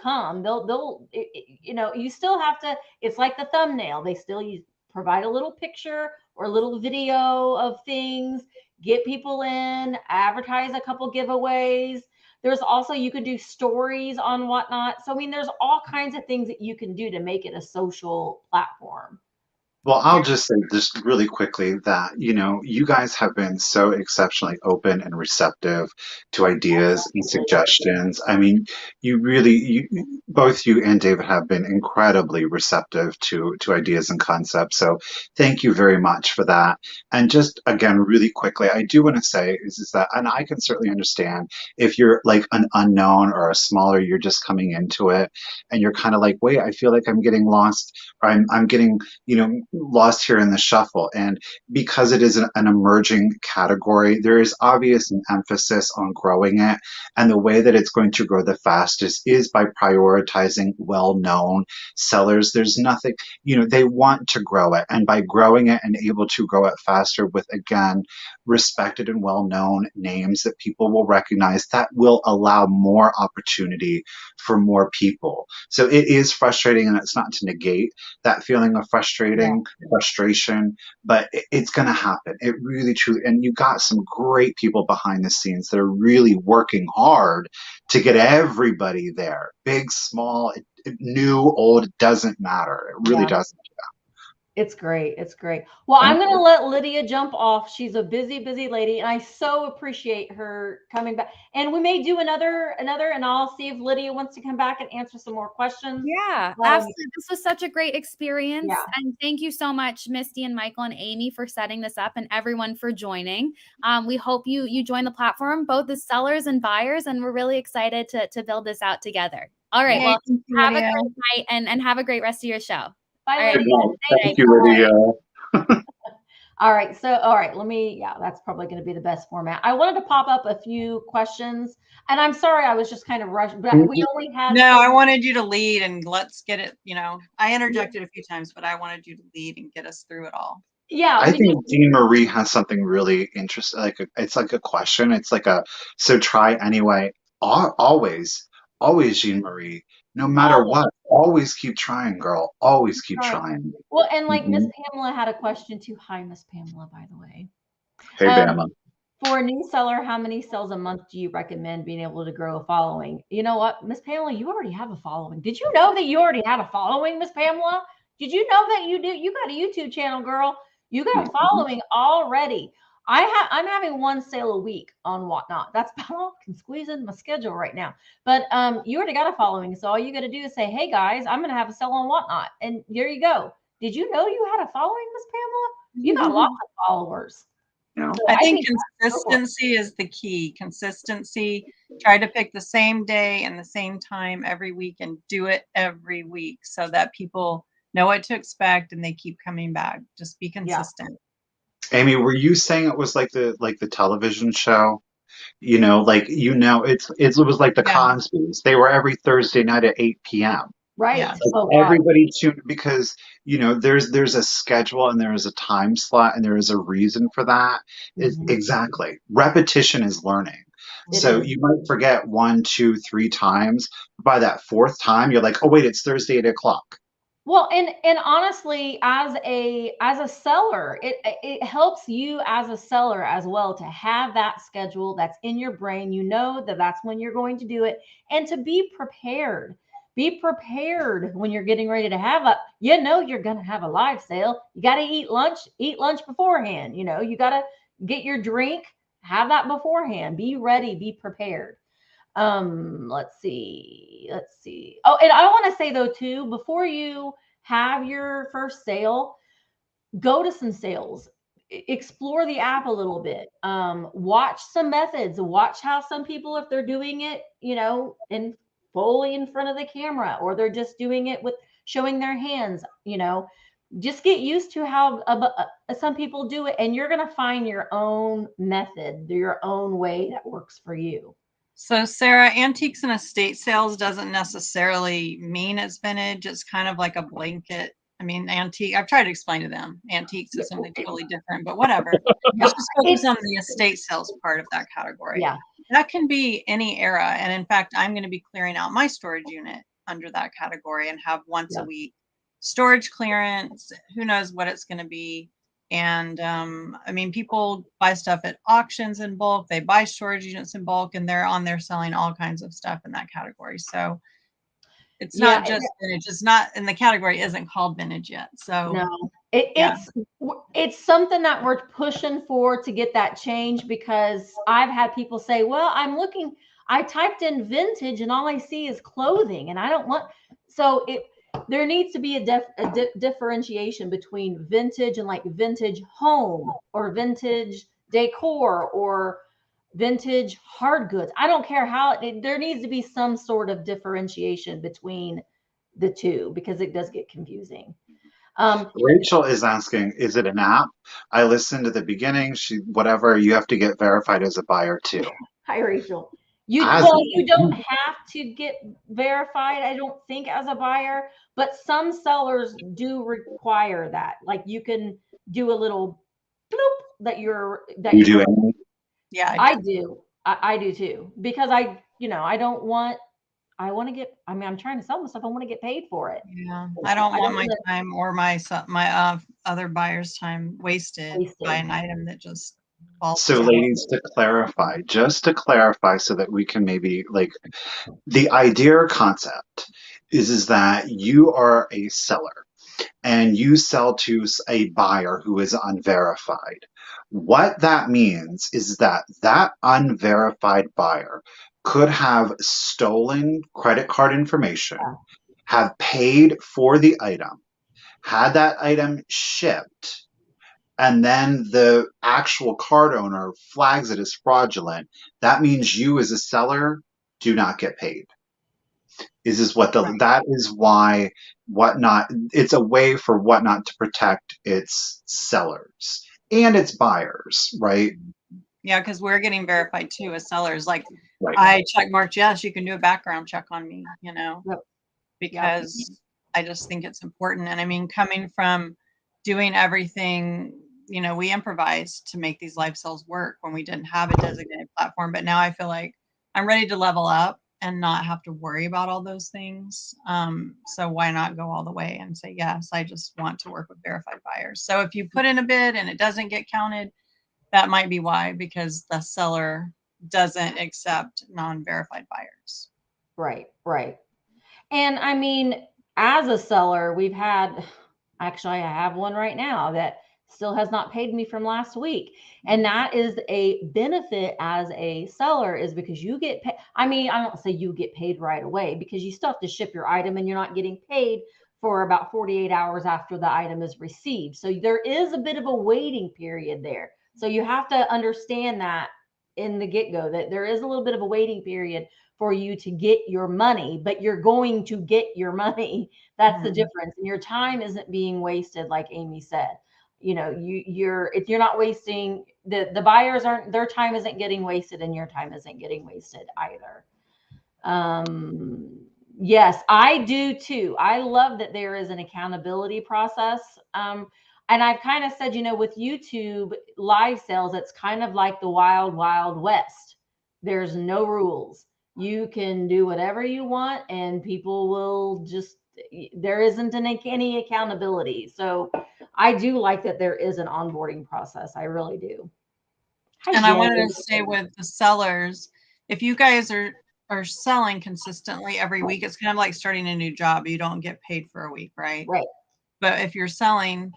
come. They'll you still have to, it's like the thumbnail. They still provide a little picture or a little video of things, get people in, advertise a couple giveaways. There's also, you could do stories on Whatnot. So, there's all kinds of things that you can do to make it a social platform. Well, I'll just say just really quickly that, you guys have been so exceptionally open and receptive to ideas and suggestions. Both you and David have been incredibly receptive to ideas and concepts. So thank you very much for that. And just again, really quickly, I do want to say is that, and I can certainly understand if you're like an unknown or a smaller, you're just coming into it and you're kind of like, wait, I feel like I'm getting lost, or I'm getting, lost here in the shuffle. And because it is an emerging category, there is obvious an emphasis on growing it. And the way that it's going to grow the fastest is by prioritizing well-known sellers. There's nothing, they want to grow it. And by growing it and able to grow it faster with, again, respected and well-known names that people will recognize, that will allow more opportunity for more people. So it is frustrating, and it's not to negate that feeling of frustration, but it's going to happen. It really, truly, and you got some great people behind the scenes that are really working hard to get everybody there. Big, small, new, old, it doesn't matter. It really doesn't. It's great. It's great. Well, I'm going to let Lydia jump off. She's a busy, busy lady, and I so appreciate her coming back. And we may do another, and I'll see if Lydia wants to come back and answer some more questions. Yeah, absolutely. This was such a great experience. Yeah. And thank you so much, Misty and Michael and Amy, for setting this up, and everyone for joining. We hope you join the platform, both as sellers and buyers, and we're really excited to build this out together. All right. Well, have a great night and have a great rest of your show. Bye, Lydia. Thank you, Lydia. All right. That's probably going to be the best format. I wanted to pop up a few questions, and I'm sorry, I was just kind of rushed, but we only had. No, I wanted you to lead and let's get it, I interjected a few times, but I wanted you to lead and get us through it all. Yeah. I think Dean Marie has something really interesting. It's like a question. It's like so try anyway. always, always, Jean Marie, no matter Always. what, always keep trying, girl. Always keep Right. trying. Well, and like Miss Mhm. Pamela had a question too. Hi, Miss Pamela, by the way. Hey, Um, Bama. for a new seller, how many sales a month do you recommend being able to grow a following? You know what, Miss Pamela, you already have a following. Did you know that you already had a following, Miss Pamela? Did you know that you do? You got a YouTube channel, girl. You got a Mhm. following already. I'm having one sale a week on Whatnot. That's about all I can squeeze in my schedule right now. But you already got a following, so all you got to do is say, "Hey guys, I'm going to have a sale on Whatnot," and there you go. Did you know you had a following, Miss Pamela? You got lots of followers. Yeah. So I I think think go for it. consistency is the key. Consistency. Try to pick the same day and the same time every week and do it every week so that people know what to expect and they keep coming back. Just be Yeah. consistent. Amy, were you saying it was like the television show? It was like the Yeah. Cosbys. They were every Thursday night at 8 p.m. Right. Yeah. Oh God. Everybody tuned because there's a schedule and there is a time slot and there is a reason for that. Mhm. Exactly. Repetition is learning. It So is. you might forget 1, 2, 3 times. By that fourth time, you're like, oh wait, it's Thursday 8 o'clock. Well, and honestly, as a seller, it helps you as a seller as well to have that schedule that's in your brain. You know that that's when you're going to do it, and to be prepared. Be prepared when you're getting ready to have a. You're going to have a live sale. You got to eat lunch. Eat lunch beforehand. You got to get your drink. Have that beforehand. Be ready. Be prepared. Let's see. Oh, and I want to say though too, before you have your first sale, go to some sales. Explore the app a little bit. Watch some methods. Watch how some people, if they're doing it, in fully in front of the camera, or they're just doing it with showing their hands. Just get used to how some people do it, and you're gonna find your own method, your own way that works for you. So, Sarah, antiques and estate sales doesn't necessarily mean it's vintage. It's kind of like a blanket. I mean, antique, I've tried to explain to them antiques is something totally different, but whatever. Yeah, Let's just focus it's on the estate sales part of that category. yeah. That can be any era. And in fact, I'm going to be clearing out my storage unit under that category and have once a Yeah. week storage clearance. Who knows what it's going to be. And I mean, people buy stuff at auctions in bulk. They buy storage units in bulk, and they're on there selling all kinds of stuff in that category. So it's Yeah, not just vintage. It's not, and the category isn't called vintage yet. So no, it, yeah, it's something that we're pushing for to get that change, because I've had people say, "Well, I typed in vintage and all I see is clothing, and I don't want." So there needs to be a differentiation between vintage and like vintage home or vintage decor or vintage hard goods. I don't care how there needs to be some sort of differentiation between the two, because it does get confusing. Um, Rachel is asking, is it an app? I listened to the beginning. Whatever, you have to get verified as a buyer too. Hi, Rachel. As You don't have to get verified, I don't think, as a buyer, but some sellers do require that. Like you can do a little bloop you do you're. any? yeah, I I do. do. I do too, because I don't want. I want to get. I mean, I'm trying to sell myself. I want to get paid for it. Yeah, I don't I want don't my want time or my other buyers' time to wasted waste by it. an item that just falls So, Yeah. through. ladies, just to clarify, so that we can maybe the idea or concept is that you are a seller and you sell to a buyer who is unverified. What that means is that that unverified buyer could have stolen credit card information, have paid for the item, had that item shipped, and then the actual card owner flags it as fraudulent. That means you as a seller do not get paid. Right. That is why Whatnot, it's a way for Whatnot to protect its sellers and its buyers, right? Yeah, because we're getting verified too as sellers. Like Right. I check marked, yes, you can do a background check on me, Yep. Yep. because I just think it's important. And I mean, coming from doing everything, we improvised to make these live sales work when we didn't have a designated platform. But now I feel like I'm ready to level up and not have to worry about all those things. So why not go all the way and say, yes, I just want to work with verified buyers. So if you put in a bid and it doesn't get counted, that might be why, because the seller doesn't accept non-verified buyers. Right, right. And I mean, as a seller, we've had, actually, I have one right now that still has not paid me from last week. And that is a benefit as a seller, is because you get paid. I mean, I don't say you get paid right away, because you still have to ship your item and you're not getting paid for about 48 hours after the item is received. So there is a bit of a waiting period there. So you have to understand that in the get-go, that there is a little bit of a waiting period for you to get your money, but you're going to get your money. That's the difference. And your time isn't being wasted, like Amy said. You know, if you're not wasting, the buyers aren't, their time isn't getting wasted, and your time isn't getting wasted either. Yes, I do too. I love that there is an accountability process. And I've kind of said, you know, with YouTube live sales, it's kind of like the wild, wild west. There's no rules. You can do whatever you want, and people will just, there isn't any accountability. So I do like that there is an onboarding process. I really do. Hi, And I Jen. wanted to say with the sellers, if you guys are selling consistently every week, it's kind of like starting a new job. You don't get paid for a week, right? Right. But if you're selling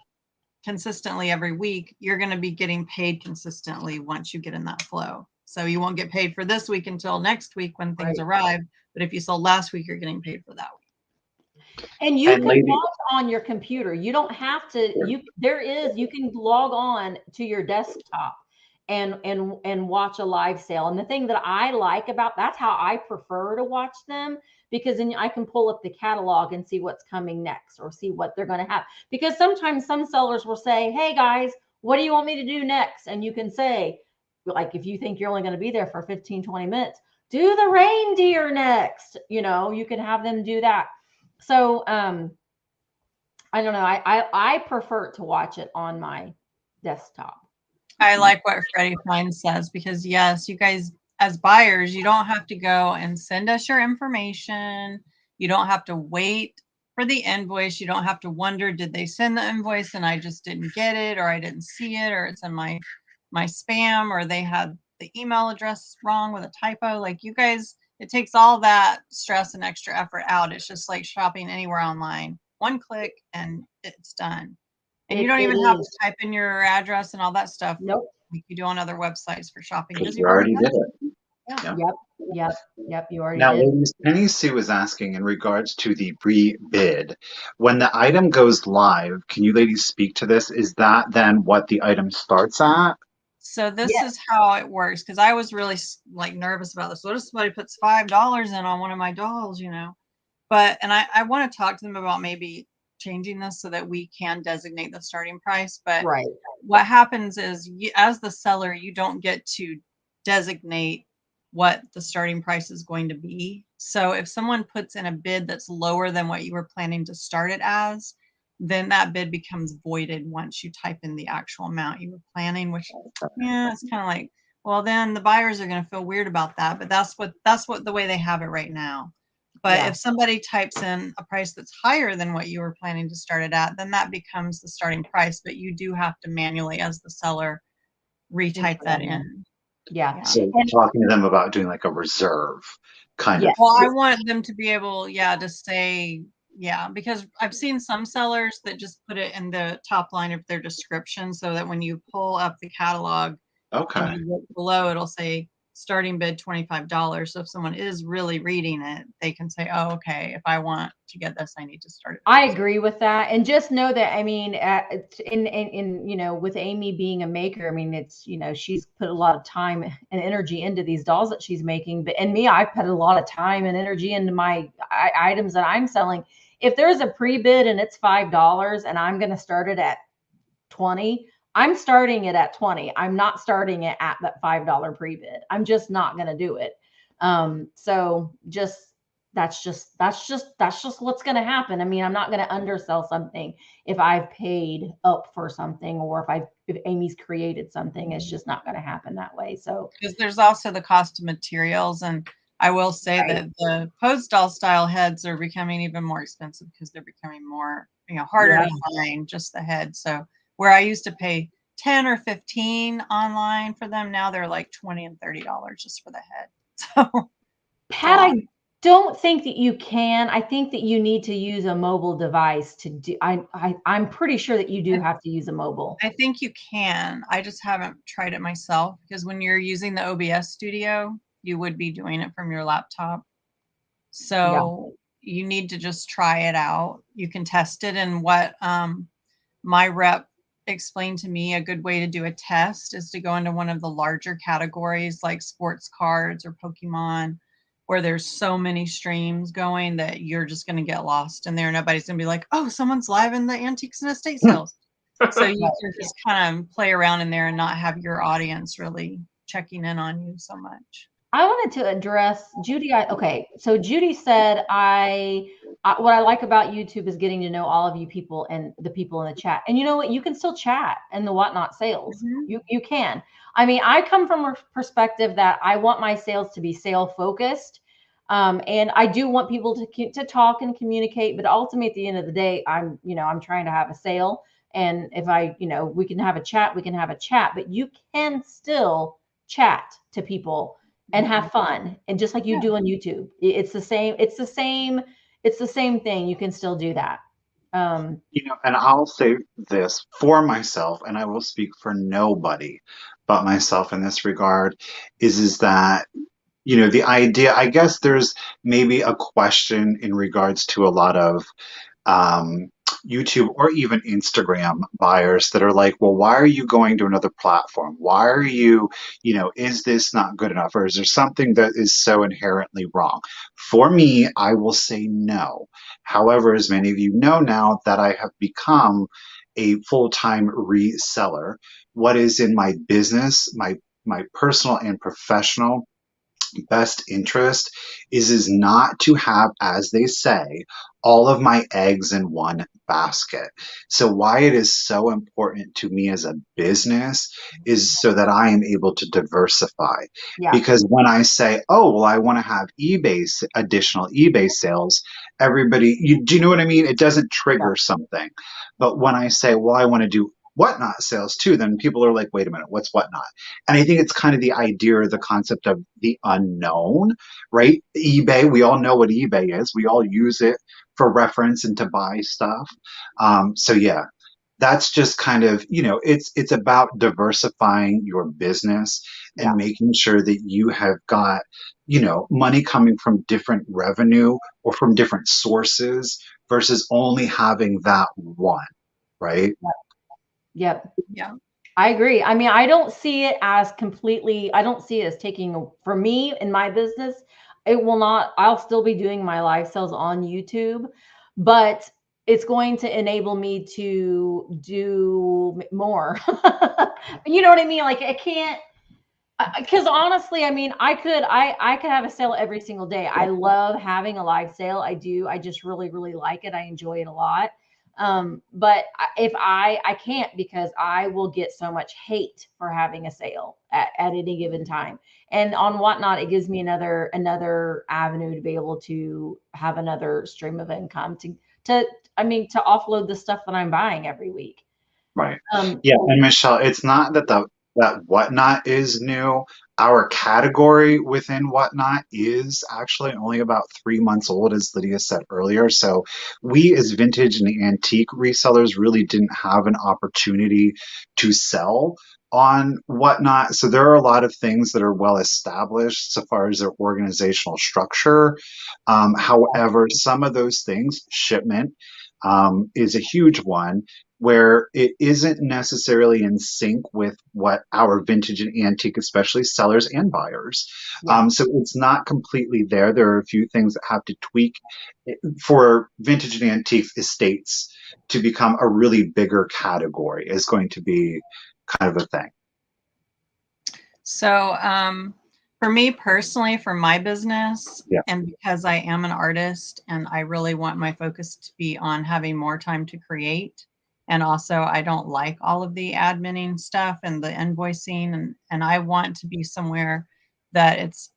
consistently every week, you're going to be getting paid consistently once you get in that flow. So you won't get paid for this week until next week when things arrive. But if you sold last week, you're getting paid for that week. And you can log on your computer. You don't have to, you can log on to your desktop and watch a live sale. And the thing that I like about, that's how I prefer to watch them, because then I can pull up the catalog and see what's coming next, or see what they're going to have. Because sometimes some sellers will say, hey guys, what do you want me to do next? And you can say, like, if you think you're only going to be there for 15, 20 minutes, do the reindeer next. You know, you can have them do that. So I don't know. I prefer to watch it on my desktop. I like what Freddie Fine says, because yes, you guys as buyers, you don't have to go and send us your information. You don't have to wait for the invoice. You don't have to wonder, did they send the invoice and I just didn't get it, or I didn't see it, or it's in my spam, or they had the email address wrong with a typo. Like, you guys, it takes all that stress and extra effort out. It's just like shopping anywhere online. One click and it's done. And you don't even have to type in your address and all that stuff. Nope. Like you do on other websites for shopping. Because you already did it. Yeah. Yep. You already now, did. ladies, Penny Sue was asking in regards to the pre-bid. When the item goes live, can you ladies speak to this? Is that then what the item starts at? So this is how it works, because I was really like nervous about this. What if somebody puts $5 in on one of my dolls, you know? But, and I want to talk to them about maybe changing this so that we can designate the starting price. But what happens is, as the seller, you don't get to designate what the starting price is going to be. So if someone puts in a bid that's lower than what you were planning to start it as, then that bid becomes voided once you type in the actual amount you were planning, which, yeah, it's kind of like, well, then the buyers are going to feel weird about that. But that's what the way they have it right now. But if somebody types in a price that's higher than what you were planning to start it at, then that becomes the starting price. But you do have to manually, as the seller, retype that in. Yeah. So talking to them about doing like a reserve kind of. Well, I want them to be able, to say, because I've seen some sellers that just put it in the top line of their description, so that when you pull up the catalog and you look below, it'll say starting bid $25. So if someone is really reading it, they can say, oh, okay, if I want to get this, I need to start it. I agree with that. And just know that, I mean, in you know, with Amy being a maker, I mean, it's, you know, she's put a lot of time and energy into these dolls that she's making. But, and me, I put a lot of time and energy into my items that I'm selling. If there's a pre-bid and it's $5 and I'm going to start it at 20, I'm starting it at 20. I'm not starting it at that $5 pre-bid. I'm just not going to do it. So just that's just what's going to happen. I mean, I'm not going to undersell something if I've paid up for something, or if Amy's created something. It's just not going to happen that way. So because there's also the cost of materials, and I will say Right. that the pose doll style heads are becoming even more expensive because they're becoming more, harder to find, just the head. So where I used to pay 10 or 15 online for them, now they're like $20 and $30 just for the head. So Pat, I don't think that you can. I think that you need to use a mobile device to do. I'm pretty sure that you do have to use a mobile. I think you can. I just haven't tried it myself, because when you're using the OBS studio, you would be doing it from your laptop. So you need to just try it out. You can test it. And what my rep explained to me, a good way to do a test is to go into one of the larger categories like sports cards or Pokemon, where there's so many streams going that you're just going to get lost in there. Nobody's going to be like, oh, someone's live in the antiques and estate sales. So you can just kind of play around in there and not have your audience really checking in on you so much. I wanted to address Judy. Okay, so Judy said, what I like about YouTube is getting to know all of you people and the people in the chat. And you know what? You can still chat in the Whatnot sales. You can. I mean, I come from a perspective that I want my sales to be sale focused. And I do want people to talk and communicate, but ultimately at the end of the day, I'm trying to have a sale. And if we can have a chat, but you can still chat to people and have fun. And just like you do on YouTube, it's the same thing. You can still do that. And I'll say this for myself, and I will speak for nobody but myself in this regard, is that, the idea, I guess there's maybe a question in regards to a lot of YouTube or even Instagram buyers that are like, well, why are you going to another platform? Why are you, is this not good enough? Or is there something that is so inherently wrong? For me, I will say no. However, as many of you know now that I have become a full-time reseller, what is in my business, my personal and professional best interest is not to have, as they say, all of my eggs in one basket. So why it is so important to me as a business is so that I am able to diversify. Yeah. Because when I say, oh, well, I want to have additional eBay sales, everybody, do you know what I mean? It doesn't trigger something. But when I say, well, I want to do Whatnot sales too, then people are like, wait a minute, what's Whatnot? And I think it's kind of the idea or the concept of the unknown, right? eBay, we all know what eBay is. We all use it for reference and to buy stuff. So yeah, that's just kind of, it's about diversifying your business and making sure that you have got, money coming from different revenue or from different sources versus only having that one, right? Yep. Yeah. I agree. I mean, I don't see it as taking, for me in my business, I'll still be doing my live sales on YouTube, but it's going to enable me to do more. You know what I mean? Like I can't, because honestly, I mean, I could have a sale every single day. I love having a live sale. I do. I just really, really like it. I enjoy it a lot. But if I can't, because I will get so much hate for having a sale at any given time. And on Whatnot, it gives me another avenue to be able to have another stream of income to offload the stuff that I'm buying every week. Right. Yeah. And Michelle, it's not that Whatnot is new. Our category within Whatnot is actually only about 3 months old, as Lydia said earlier. So we as vintage and antique resellers really didn't have an opportunity to sell on Whatnot. So there are a lot of things that are well established so far as their organizational structure. However, some of those things, shipment, is a huge one where it isn't necessarily in sync with what our vintage and antique, especially sellers and buyers. So it's not completely there. There are a few things that have to tweak for vintage and antique estates to become a really bigger category is going to be kind of a thing. So For me personally, for my business, Yeah. and because I am an artist and I really want my focus to be on having more time to create. And also I don't like all of the adminning stuff and the invoicing, and I want to be somewhere that it's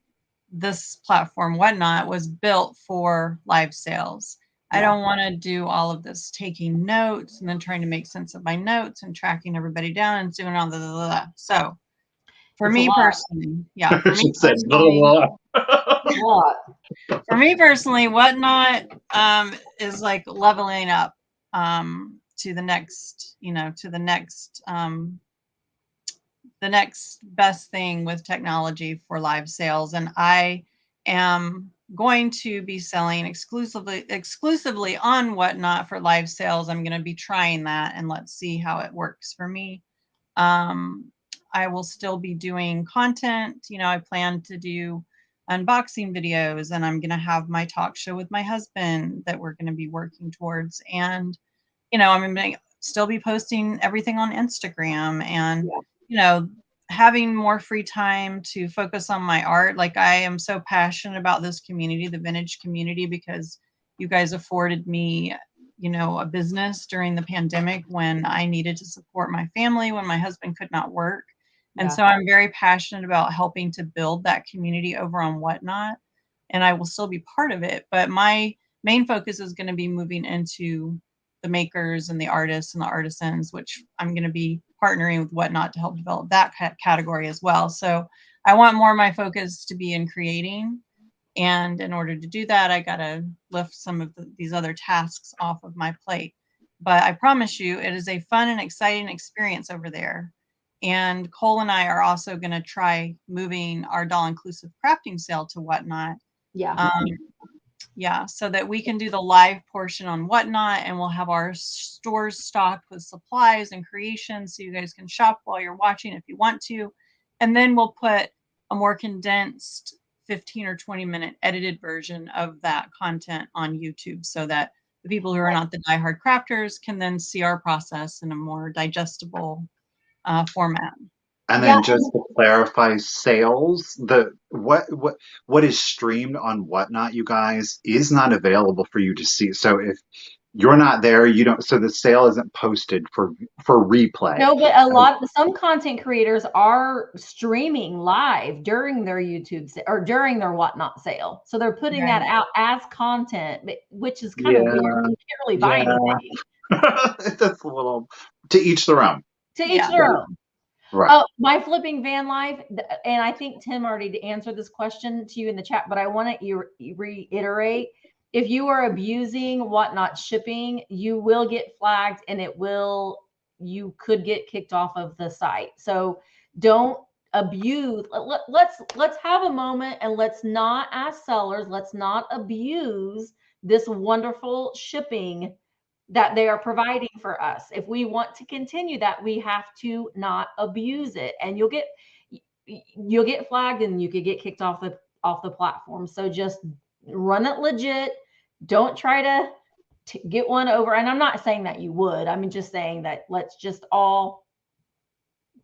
this platform, Whatnot, was built for live sales. I Yeah. don't want to do all of this taking notes and then trying to make sense of my notes and tracking everybody down and doing all the. So for It's a me lot. personally, yeah, for me She said, personally, It's a lot. for me personally, Whatnot is like leveling up to the next, the next best thing with technology for live sales. And I am going to be selling exclusively on Whatnot for live sales. I'm going to be trying that, and let's see how it works for me. I will still be doing content. I plan to do unboxing videos, and I'm going to have my talk show with my husband that we're going to be working towards. And, I'm going to still be posting everything on Instagram, and, having more free time to focus on my art. Like, I am so passionate about this community, the vintage community, because you guys afforded me a business during the pandemic when I needed to support my family, when my husband could not work. And Yeah. so I'm very passionate about helping to build that community over on Whatnot. And I will still be part of it. But my main focus is going to be moving into the makers and the artists and the artisans, which I'm going to be partnering with Whatnot to help develop that category as well. So I want more of my focus to be in creating. And in order to do that, I got to lift some of these other tasks off of my plate. But I promise you, it is a fun and exciting experience over there. And Cole and I are also going to try moving our doll inclusive crafting sale to Whatnot. Yeah. Yeah, so that we can do the live portion on Whatnot, and we'll have our stores stocked with supplies and creations so you guys can shop while you're watching if you want to. And then we'll put a more condensed 15 or 20-minute edited version of that content on YouTube so that the people who are not the diehard crafters can then see our process in a more digestible format. And Yeah. then just to clarify, sales, what is streamed on Whatnot, you guys, is not available for you to see. So if you're not there, you don't. So the sale isn't posted for replay. No, but some content creators are streaming live during their YouTube or during their Whatnot sale. So they're putting that out as content, which is kind of weird. You can't really buy anything. That's a little, to each their own. To each their own. Right. Oh, my flipping van life, and I think Tim already answered this question to you in the chat, but I want to reiterate. If you are abusing Whatnot shipping, you will get flagged, and you could get kicked off of the site. So don't abuse. Let's have a moment, and let's not, as sellers, let's not abuse this wonderful shipping that they are providing for us. If we want to continue that, we have to not abuse it, and you'll get flagged, and you could get kicked off the platform. So just run it legit. Don't try to get one over. And I'm not saying that you would. I'm just saying that let's just all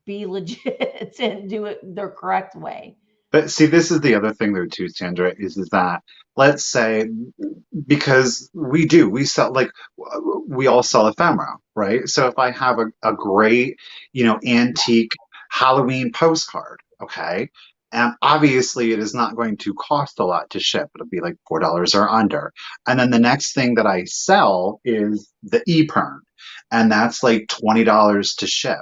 be legit and do it the correct way. But see, this is the other thing though too, Sandra, is that, let's say, because we sell, like, we all sell ephemera, right? So if I have a great, antique Halloween postcard, okay, and obviously it is not going to cost a lot to ship. It'll be like $4 or under. And then the next thing that I sell is the e-pern, and that's like $20 to ship.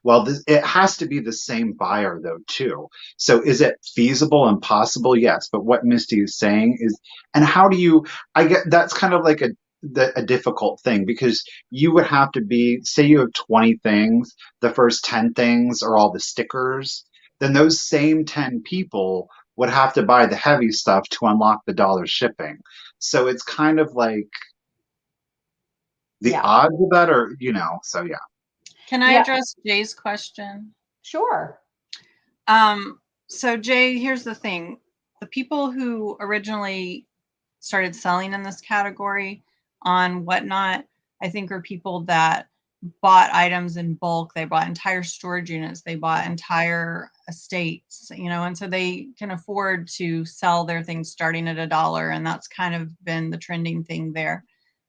Well, it has to be the same buyer though, too. So is it feasible and possible? Yes. But what Misty is saying is, and how do you, I get, that's kind of like a difficult thing, because you would have to say you have 20 things, the first 10 things are all the stickers, then those same 10 people would have to buy the heavy stuff to unlock the dollar shipping. So it's kind of like the odds of that are, so yeah. Can I address Jay's question? Sure. So Jay, here's the thing. The people who originally started selling in this category on Whatnot, I think, are people that bought items in bulk. They bought entire storage units. They bought entire estates, and so they can afford to sell their things starting at $1. And that's kind of been the trending thing there.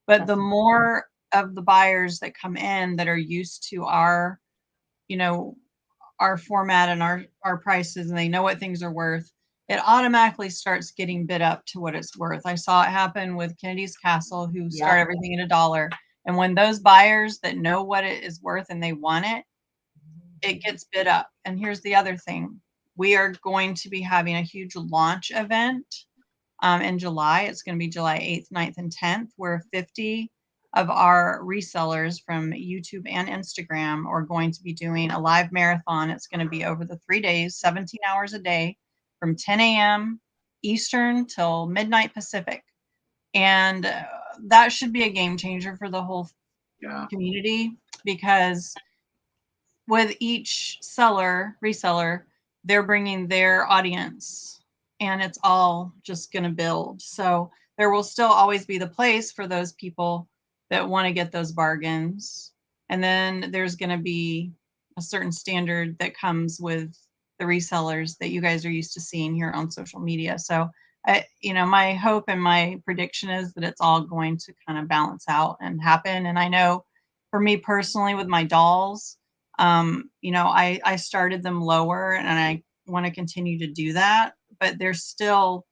But the more of the buyers that come in that are used to our, our format and our prices, and they know what things are worth, it automatically starts getting bid up to what it's worth. I saw it happen with Kennedy's Castle, who start everything at $1. And when those buyers that know what it is worth and they want it, it gets bid up. And here's the other thing. We are going to be having a huge launch event in July. It's going to be July 8th, 9th, and 10th, where 50 of our resellers from YouTube and Instagram are going to be doing a live marathon. It's going to be over the 3 days, 17 hours a day, from 10 a.m. Eastern till midnight Pacific. And that should be a game changer for the whole community, because with each reseller, they're bringing their audience, and it's all just going to build. So there will still always be the place for those people that want to get those bargains. And then there's going to be a certain standard that comes with the resellers that you guys are used to seeing here on social media. So my hope and my prediction is that it's all going to kind of balance out and happen. And I know for me personally with my dolls, I started them lower, and I want to continue to do that, but there's still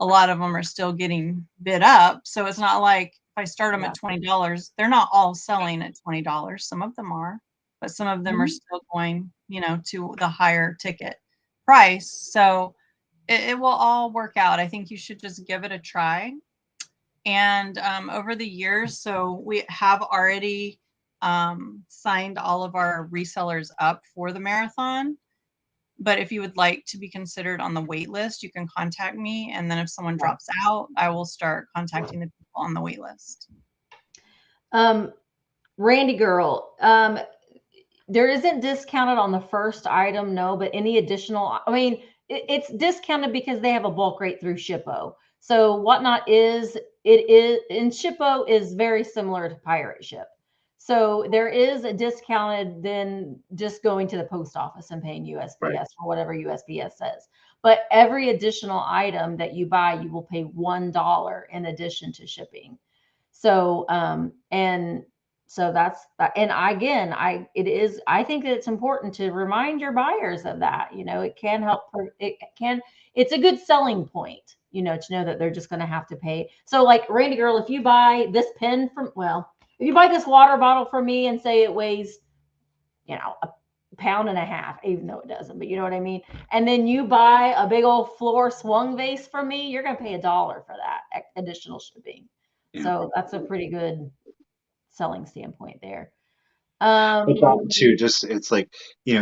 a lot of them are still getting bid up. So it's not like if I start them at $20, they're not all selling at $20. Some of them are, but some of them are still going, to the higher ticket price. So it will all work out. I think you should just give it a try. And over the years, so we have already signed all of our resellers up for the marathon. But if you would like to be considered on the wait list, you can contact me. And then if someone drops out, I will start contacting the people on the wait list. Randy Girl, there isn't discounted on the first item, no, but any additional, it's discounted because they have a bulk rate through Shippo. So Whatnot and Shippo is very similar to Pirate Ship. So there is a discounted than just going to the post office and paying USPS for whatever USPS says. But every additional item that you buy, you will pay $1 in addition to shipping. So, so that's that. And again, I think that it's important to remind your buyers of that. It can help. It's a good selling point, to know that they're just going to have to pay. So like Randy Girl, if you buy this pen if you buy this water bottle from me and say it weighs, a pound and a half, even though it doesn't, but you know what I mean? And then you buy a big old floor swung vase from me, you're going to pay $1 for that additional shipping. Yeah. So that's a pretty good selling standpoint there. But that too, it's like,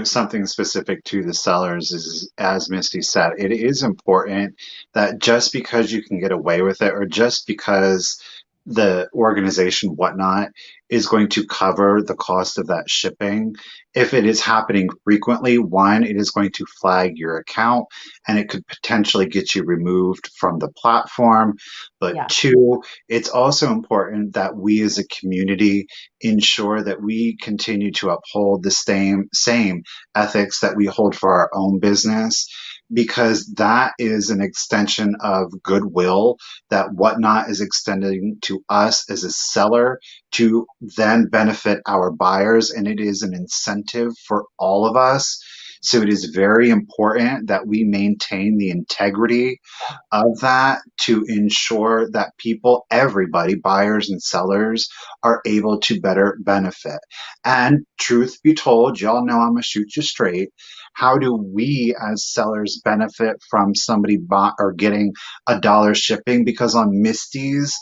something specific to the sellers is, as Misty said, it is important that just because you can get away with it, or just because the organization Whatnot is going to cover the cost of that shipping, if it is happening frequently, one, it is going to flag your account and it could potentially get you removed from the platform. But two, it's also important that we as a community ensure that we continue to uphold the same ethics that we hold for our own business, because that is an extension of goodwill that Whatnot is extending to us as a seller to then benefit our buyers. And it is an incentive for all of us. So it is very important that we maintain the integrity of that to ensure that everybody, buyers and sellers, are able to better benefit. And truth be told, y'all know I'm gonna shoot you straight. How do we as sellers benefit from somebody or getting $1 shipping? Because on Misty's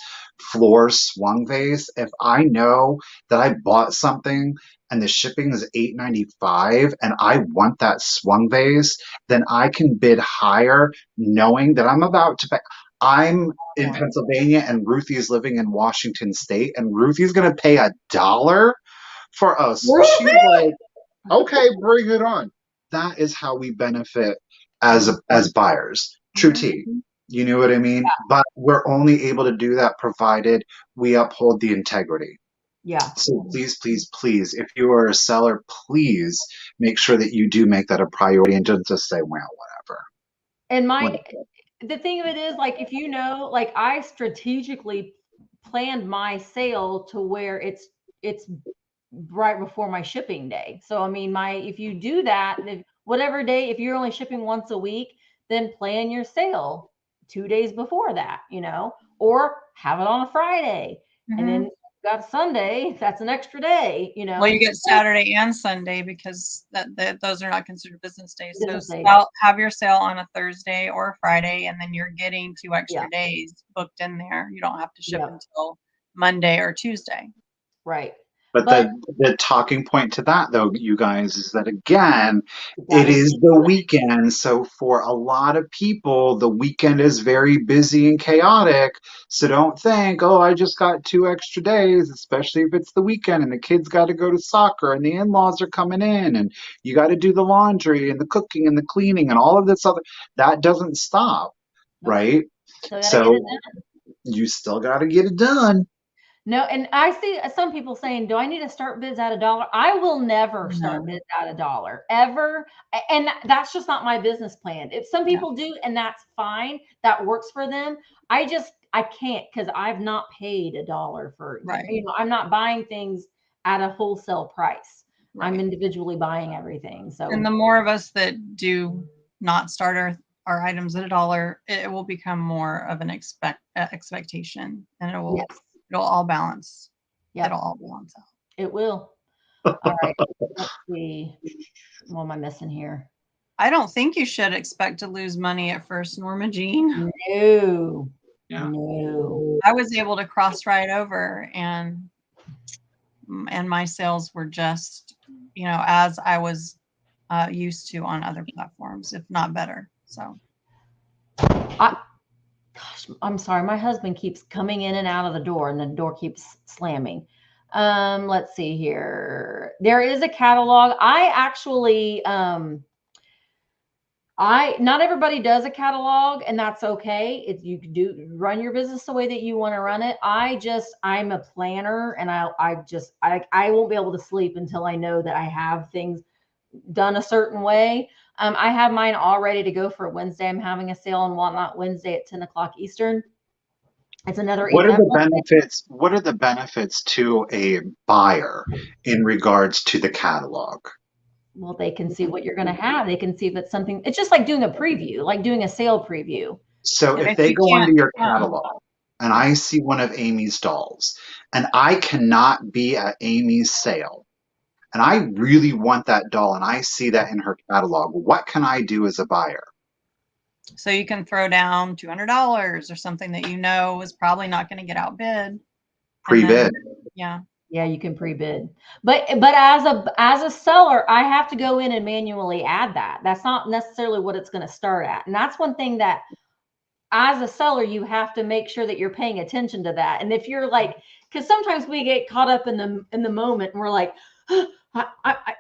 floor swung vase, if I know that I bought something and the shipping is $8.95 and I want that swung vase, then I can bid higher knowing that I'm about to pay. I'm in Pennsylvania and Ruthie is living in Washington State, and Ruthie's going to pay $1 for us. She's like, okay, bring it on. That is how we benefit as buyers. True tea. You know what I mean? Yeah. But we're only able to do that provided we uphold the integrity. Yeah. So please, please, please, if you are a seller, please make sure that you do make that a priority and don't just say, well, whatever. And Whatever. the thing of it is, like, if you know, like, I strategically planned my sale to where it's right before my shipping day. So I mean, if you do that, whatever day, if you're only shipping once a week, then plan your sale 2 days before that, or have it on a Friday, and then got Sunday. That's an extra day, Well, you get Saturday and Sunday because those are not considered business days. Business So days. have your sale on a Thursday or a Friday, and then you're getting 2 extra Yeah. days booked in there. You don't have to ship Yeah. until Monday or Tuesday. Right. But the talking point to that, though, you guys, is that again, That it is the weekend. So for a lot of people, the weekend is very busy and chaotic. So don't think, oh, I just got 2 extra days, especially if it's the weekend and the kids got to go to soccer and the in-laws are coming in and you got to do the laundry and the cooking and the cleaning and all of this other. That doesn't stop, Nope. right? Still gotta So get it done. you still got to get it done. No, and I see some people saying, "Do I need to start bids at $1?" I will never start bids at $1 ever, and that's just not my business plan. If some people do, and that's fine, that works for them. I can't, because I've not paid $1 for, Right. I'm not buying things at a wholesale price. Right. I'm individually buying everything. So, and the more of us that do not start our items at $1, it will become more of an expectation, and it'll all balance. Yeah, it'll all balance out. It will. All right. Let's see. What am I missing here? I don't think you should expect to lose money at first, Norma Jean. No. Yeah. No. I was able to cross right over, and my sales were just, as I was used to on other platforms, if not better. So, gosh, I'm sorry. My husband keeps coming in and out of the door, and the door keeps slamming. Let's see here. There is a catalog. I actually, not everybody does a catalog, and that's okay. If you do run your business the way that you want to run it. I'm a planner, and I won't be able to sleep until I know that I have things done a certain way. I have mine all ready to go for Wednesday. I'm having a sale on Whatnot Wednesday at 10 o'clock Eastern. It's another What are the ephemera. benefits? What are the benefits to a buyer in regards to the catalog? Well, they can see what you're going to have. They can see if it's something. It's just like doing a preview, like doing a sale preview. So if they go onto your catalog and I see one of Amy's dolls and I cannot be at Amy's sale and I really want that doll and I see that in her catalog, what can I do as a buyer? So you can throw down $200 or something that is probably not going to get outbid. Pre-bid. Yeah. Yeah, you can pre-bid. But as a seller, I have to go in and manually add that. That's not necessarily what it's going to start at. And that's one thing that as a seller, you have to make sure that you're paying attention to that. And if you're like, because sometimes we get caught up in the moment and we're like,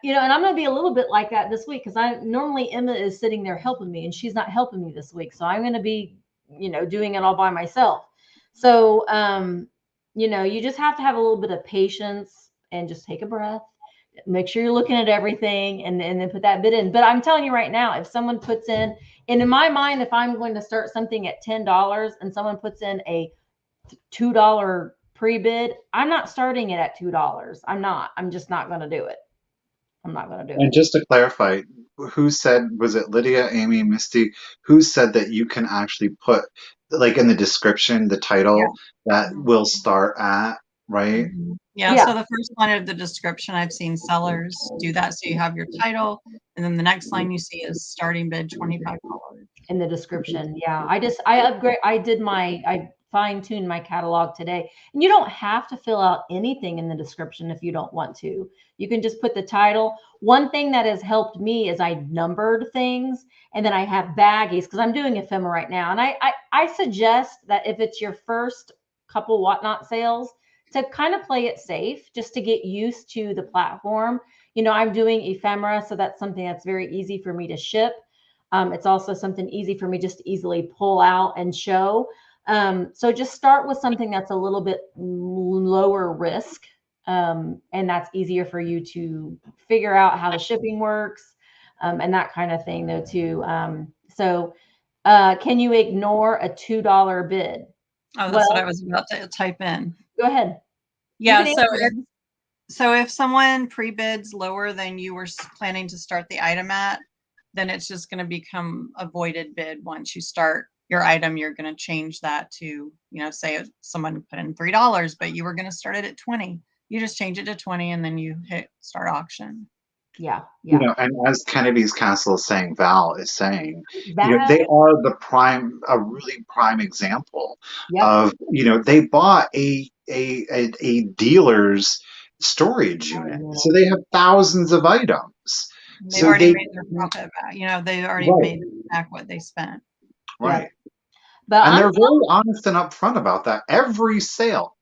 and I'm going to be a little bit like that this week, because normally Emma is sitting there helping me and she's not helping me this week. So I'm going to be, doing it all by myself. So, you just have to have a little bit of patience and just take a breath, make sure you're looking at everything, and then put that bid in. But I'm telling you right now, if someone puts in, and in my mind, if I'm going to start something at $10 and someone puts in a $2 pre-bid, I'm not starting it at $2. I'm just not going to do it. I'm not going to do it. And just to clarify, who said, was it Lydia, Amy, Misty, who said that you can actually put, like in the description, the title that will start at, right? Yeah. So the first line of the description, I've seen sellers do that. So you have your title, and then the next line you see is starting bid $25. In the description. Yeah. I fine-tuned my catalog today. And you don't have to fill out anything in the description if you don't want to. You can just put the title. One thing that has helped me is I numbered things, and then I have baggies, because I'm doing ephemera right now. And I suggest that if it's your first couple Whatnot sales, to kind of play it safe, just to get used to the platform. I'm doing ephemera, so that's something that's very easy for me to ship. It's also something easy for me just to easily pull out and show. So just start with something that's a little bit lower risk. and that's easier for you to figure out how the shipping works, and that kind of thing though too. Can you ignore a $2 bid? Oh, that's what I was about to type in. Go ahead. Yeah. So if someone pre-bids lower than you were planning to start the item at, then it's just going to become a voided bid. Once you start your item, you're going to change that to, say if someone put in $3, but you were going to start it at 20. You just change it to 20 and then you hit start auction. Yeah. And as Kennedy's Castle is saying, Val is saying, Val. they are a really prime example of, they bought a dealer's storage unit. So they have thousands of items. They've already made their profit back. They already made back what they spent. Right. But and they're very honest and upfront about that. Every sale.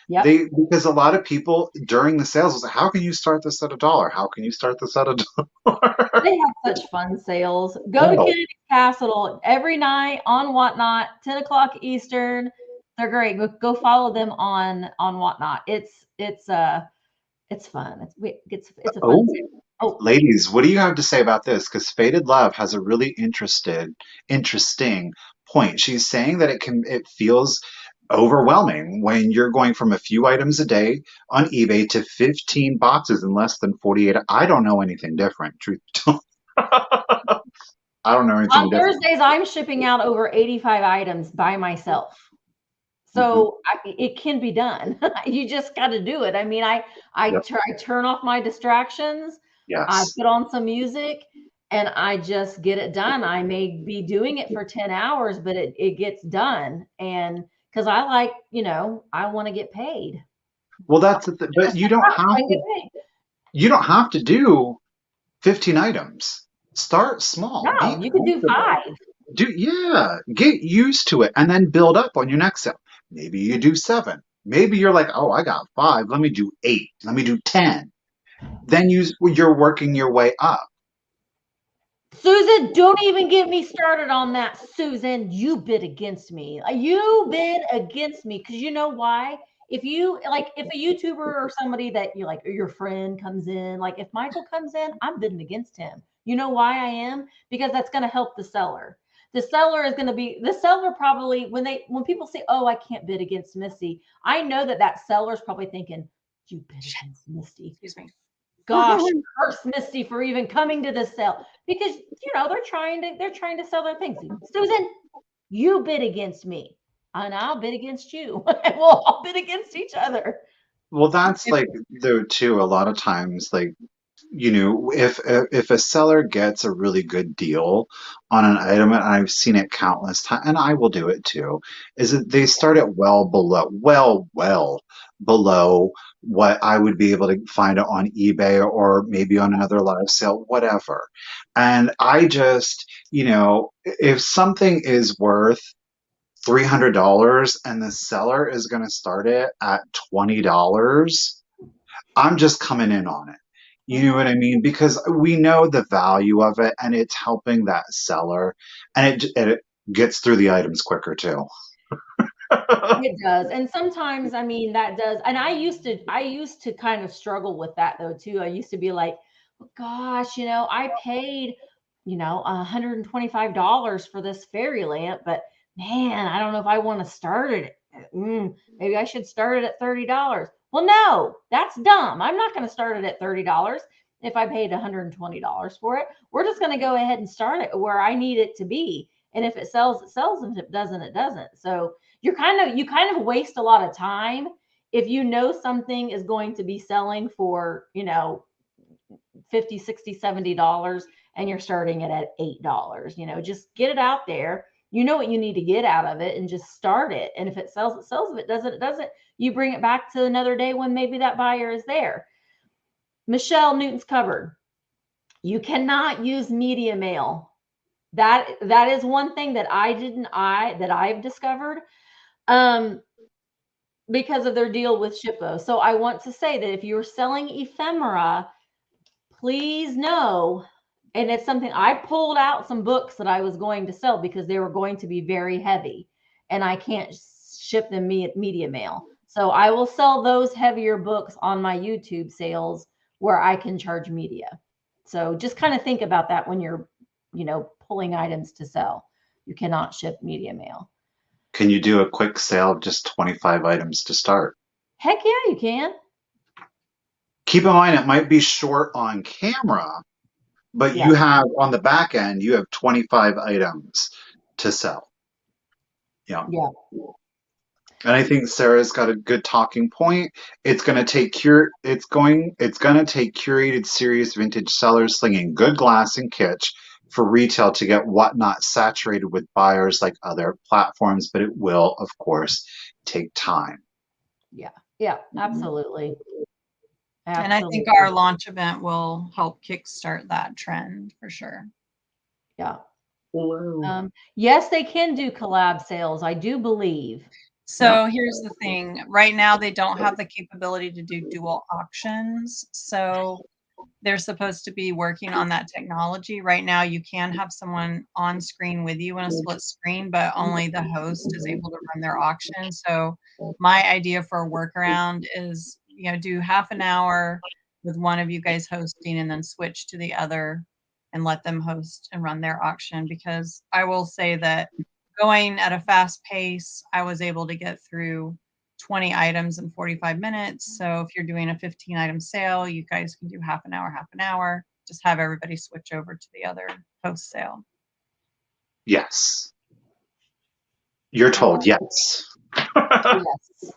Yep. Because a lot of people during the sales was like, how can you start this at $1? How can you start this at $1? They have such fun sales. Go to Kennedy Castle every night on Whatnot, 10 o'clock Eastern. They're great. Go follow them on Whatnot. It's fun. It's a fun sale. Oh, ladies, what do you have to say about this? Because Faded Love has a really interesting point. She's saying that it feels overwhelming when you're going from a few items a day on eBay to 15 boxes in less than 48. I don't know anything different. Truth be told. I don't know anything different. On Thursdays, I'm shipping out over 85 items by myself. So it can be done. You just got to do it. I mean, I turn off my distractions. Yes. I put on some music and I just get it done. I may be doing it for 10 hours, but it gets done. And because I like, I want to get paid. Well, but you don't have to do 15 items. Start small. No, you can do 5. Get used to it and then build up on your next sale. Maybe you do 7. Maybe you're like, oh, I got 5. Let me do 8. Let me do 10. Then you're working your way up. Susan, don't even get me started on that. Susan, you bid against me. You bid against me because you know why? If a YouTuber or somebody that you like, or your friend comes in, like if Michael comes in, I'm bidding against him. You know why I am? Because that's going to help the seller. The seller probably, when people say, oh, I can't bid against Misty, I know that seller's probably thinking, you bid against Misty. Excuse me. Gosh, curse Misty for even coming to this sale because they're trying to sell their things. Susan, you bid against me, and I'll bid against you. We'll all bid against each other. Well, that's though too. A lot of times, if a seller gets a really good deal on an item, and I've seen it countless times, and I will do it too, is that they start it well below what I would be able to find it on eBay or maybe on another live sale, whatever. And I just, if something is worth $300 and the seller is going to start it at $20, I'm just coming in on it. You know what I mean? Because we know the value of it and it's helping that seller and it gets through the items quicker too. It does. And sometimes, that does. And I used to kind of struggle with that though too. I used to be like, well, gosh, I paid, $125 for this fairy lamp, but man, I don't know if I want to start it. Maybe I should start it at $30. Well, no, that's dumb. I'm not going to start it at $30 if I paid $120 for it. We're just going to go ahead and start it where I need it to be. And if it sells, it sells. And if it doesn't, it doesn't. So you kind of waste a lot of time if something is going to be selling for, $50, $60, $70 and you're starting it at $8. Just get it out there. You know what you need to get out of it and just start it. And if it sells, it sells. If it doesn't, it doesn't. You bring it back to another day when maybe that buyer is there. Michelle, Newton's Cupboard. You cannot use media mail. That is one thing that I've discovered because of their deal with Shippo. So I want to say that if you're selling ephemera, please know, and it's something I pulled out some books that I was going to sell because they were going to be very heavy and I can't ship them media mail. So I will sell those heavier books on my YouTube sales where I can charge media. So just kind of think about that when you're, pulling items to sell. You cannot ship media mail. Can you do a quick sale of just 25 items to start? Heck yeah, you can. Keep in mind, it might be short on camera, but Yeah. you have on the back end, you have 25 items to sell. Yeah. Yeah. And I think Sarah's got a good talking point. It's going to take curated serious vintage sellers slinging good glass and kitsch for retail to get Whatnot saturated with buyers like other platforms, but it will, of course, take time. Yeah. Yeah, absolutely. And I think our launch event will help kickstart that trend for sure. Yeah. Yes, they can do collab sales, I do believe. So here's the thing. Right now, they don't have the capability to do dual auctions. So they're supposed to be working on that technology. Right now, you can have someone on screen with you in a split screen, but only the host is able to run their auction. So my idea for a workaround is, do half an hour with one of you guys hosting and then switch to the other and let them host and run their auction. Because I will say that going at a fast pace, I was able to get through 20 items in 45 minutes. So if you're doing a 15 item sale, you guys can do half an hour, just have everybody switch over to the other post sale. Yes. You're told yes. Yes.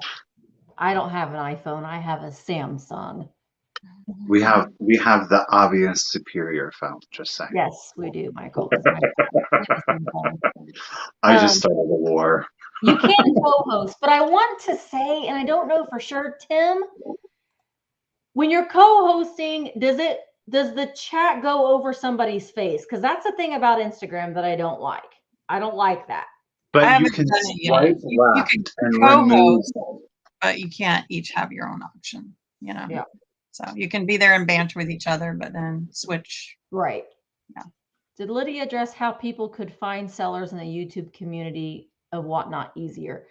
I don't have an iPhone. I have a Samsung. We have the obvious superior phone, just saying. Yes, we do, Michael. I just started a war. You can co-host, but I want to say, and I don't know for sure, Tim, when you're co-hosting, does the chat go over somebody's face? Because that's the thing about Instagram that I don't like. I don't like that. But you can swipe left and remove. But you can't each have your own auction, Yeah. So you can be there and banter with each other, but then switch. Right. Yeah. Did Lydia address how people could find sellers in the YouTube community of Whatnot easier?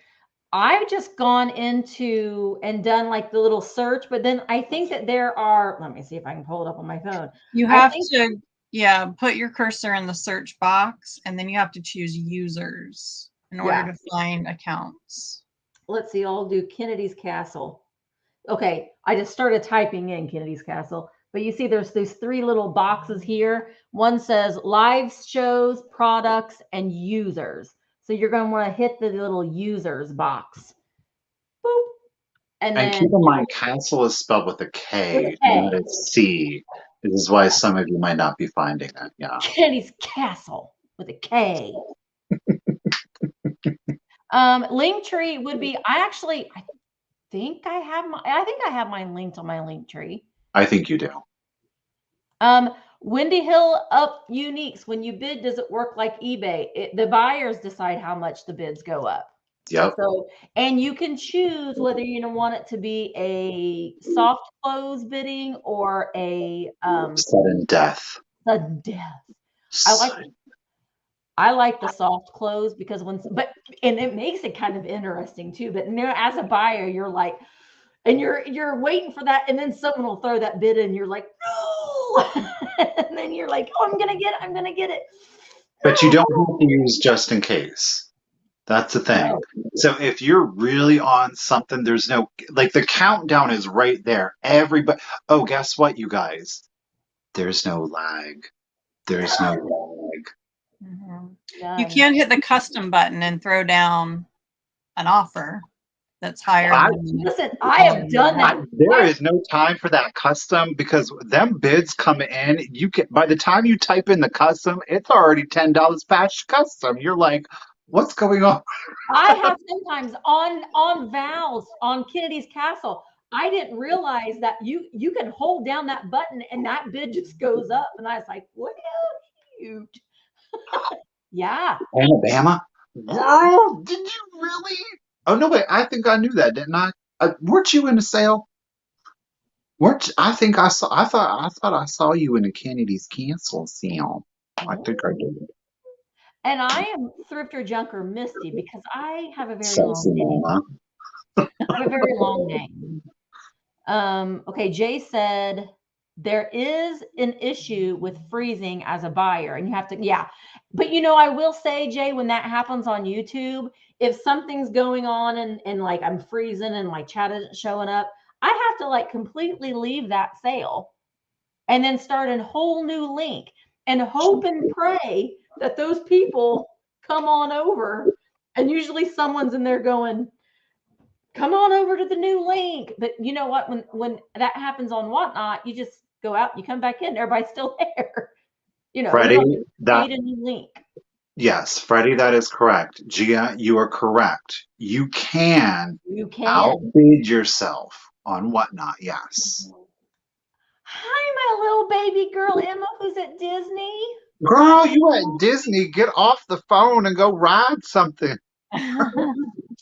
I've just gone into and done like the little search, but then I think that there are, let me see if I can pull it up on my phone. You have to, put your cursor in the search box, and then you have to choose users in order to find accounts. Let's see, I'll do Kennedy's Castle. Okay, I just started typing in Kennedy's Castle, but you see there's these three little boxes here. One says live shows, products, and users. So you're going to want to hit the little users box. Boop. And then keep in mind, castle is spelled with a K, not a C. This is why some of you might not be finding it. Yeah. Kennedy's Castle with a K. Linktree would be, I think I have mine linked on my Linktree. I think you do. Wendy Hill up uniques. When you bid, does it work like eBay? The buyers decide how much the bids go up. Yep. So, and you can choose whether you want it to be a soft close bidding or a sudden death. Sudden death. I like the soft close because and it makes it kind of interesting too. But as a buyer, you're like, and you're waiting for that, and then someone will throw that bid in, and you're like, no, and then you're like, oh, I'm gonna get it. But you don't have to use just in case. That's the thing. No. So if you're really on something, there's no, like, the countdown is right there. Everybody. Oh, guess what, you guys? There's no lag. There's no lag. Mm-hmm. You can hit the custom button and throw down an offer that's higher. Listen, I have done that. There is no time for that custom because them bids come in. You can, by the time you type in the custom, it's already $10 past custom. You're like, what's going on? I have sometimes on Val's on Kennedy's Castle. I didn't realize that you can hold down that button and that bid just goes up. And I was like, what cute. Yeah. Alabama? Girl, did you really? Oh, no, wait. I think I knew that, didn't I? Weren't you in the sale? I thought I saw you in the Kennedy's Castle sale. I think I did. And I am Thrifter Junker Misty because I have a very long name. I have a very long name. Okay, Jay said there is an issue with freezing as a buyer, and you have to, yeah. But I will say, Jay, when that happens on YouTube, if something's going on and like I'm freezing and my chat isn't showing up, I have to like completely leave that sale and then start a whole new link and hope and pray that those people come on over. And usually someone's in there going, come on over to the new link. But you know what? When that happens on Whatnot, you just go out, you come back in, everybody's still there. Freddie, that create a new link. yes, Freddie, that is correct. Gia, you are correct. You can outbid yourself on Whatnot. Yes. Hi, my little baby girl Emma, who's at Disney. Girl, you at Disney. Get off the phone and go ride something.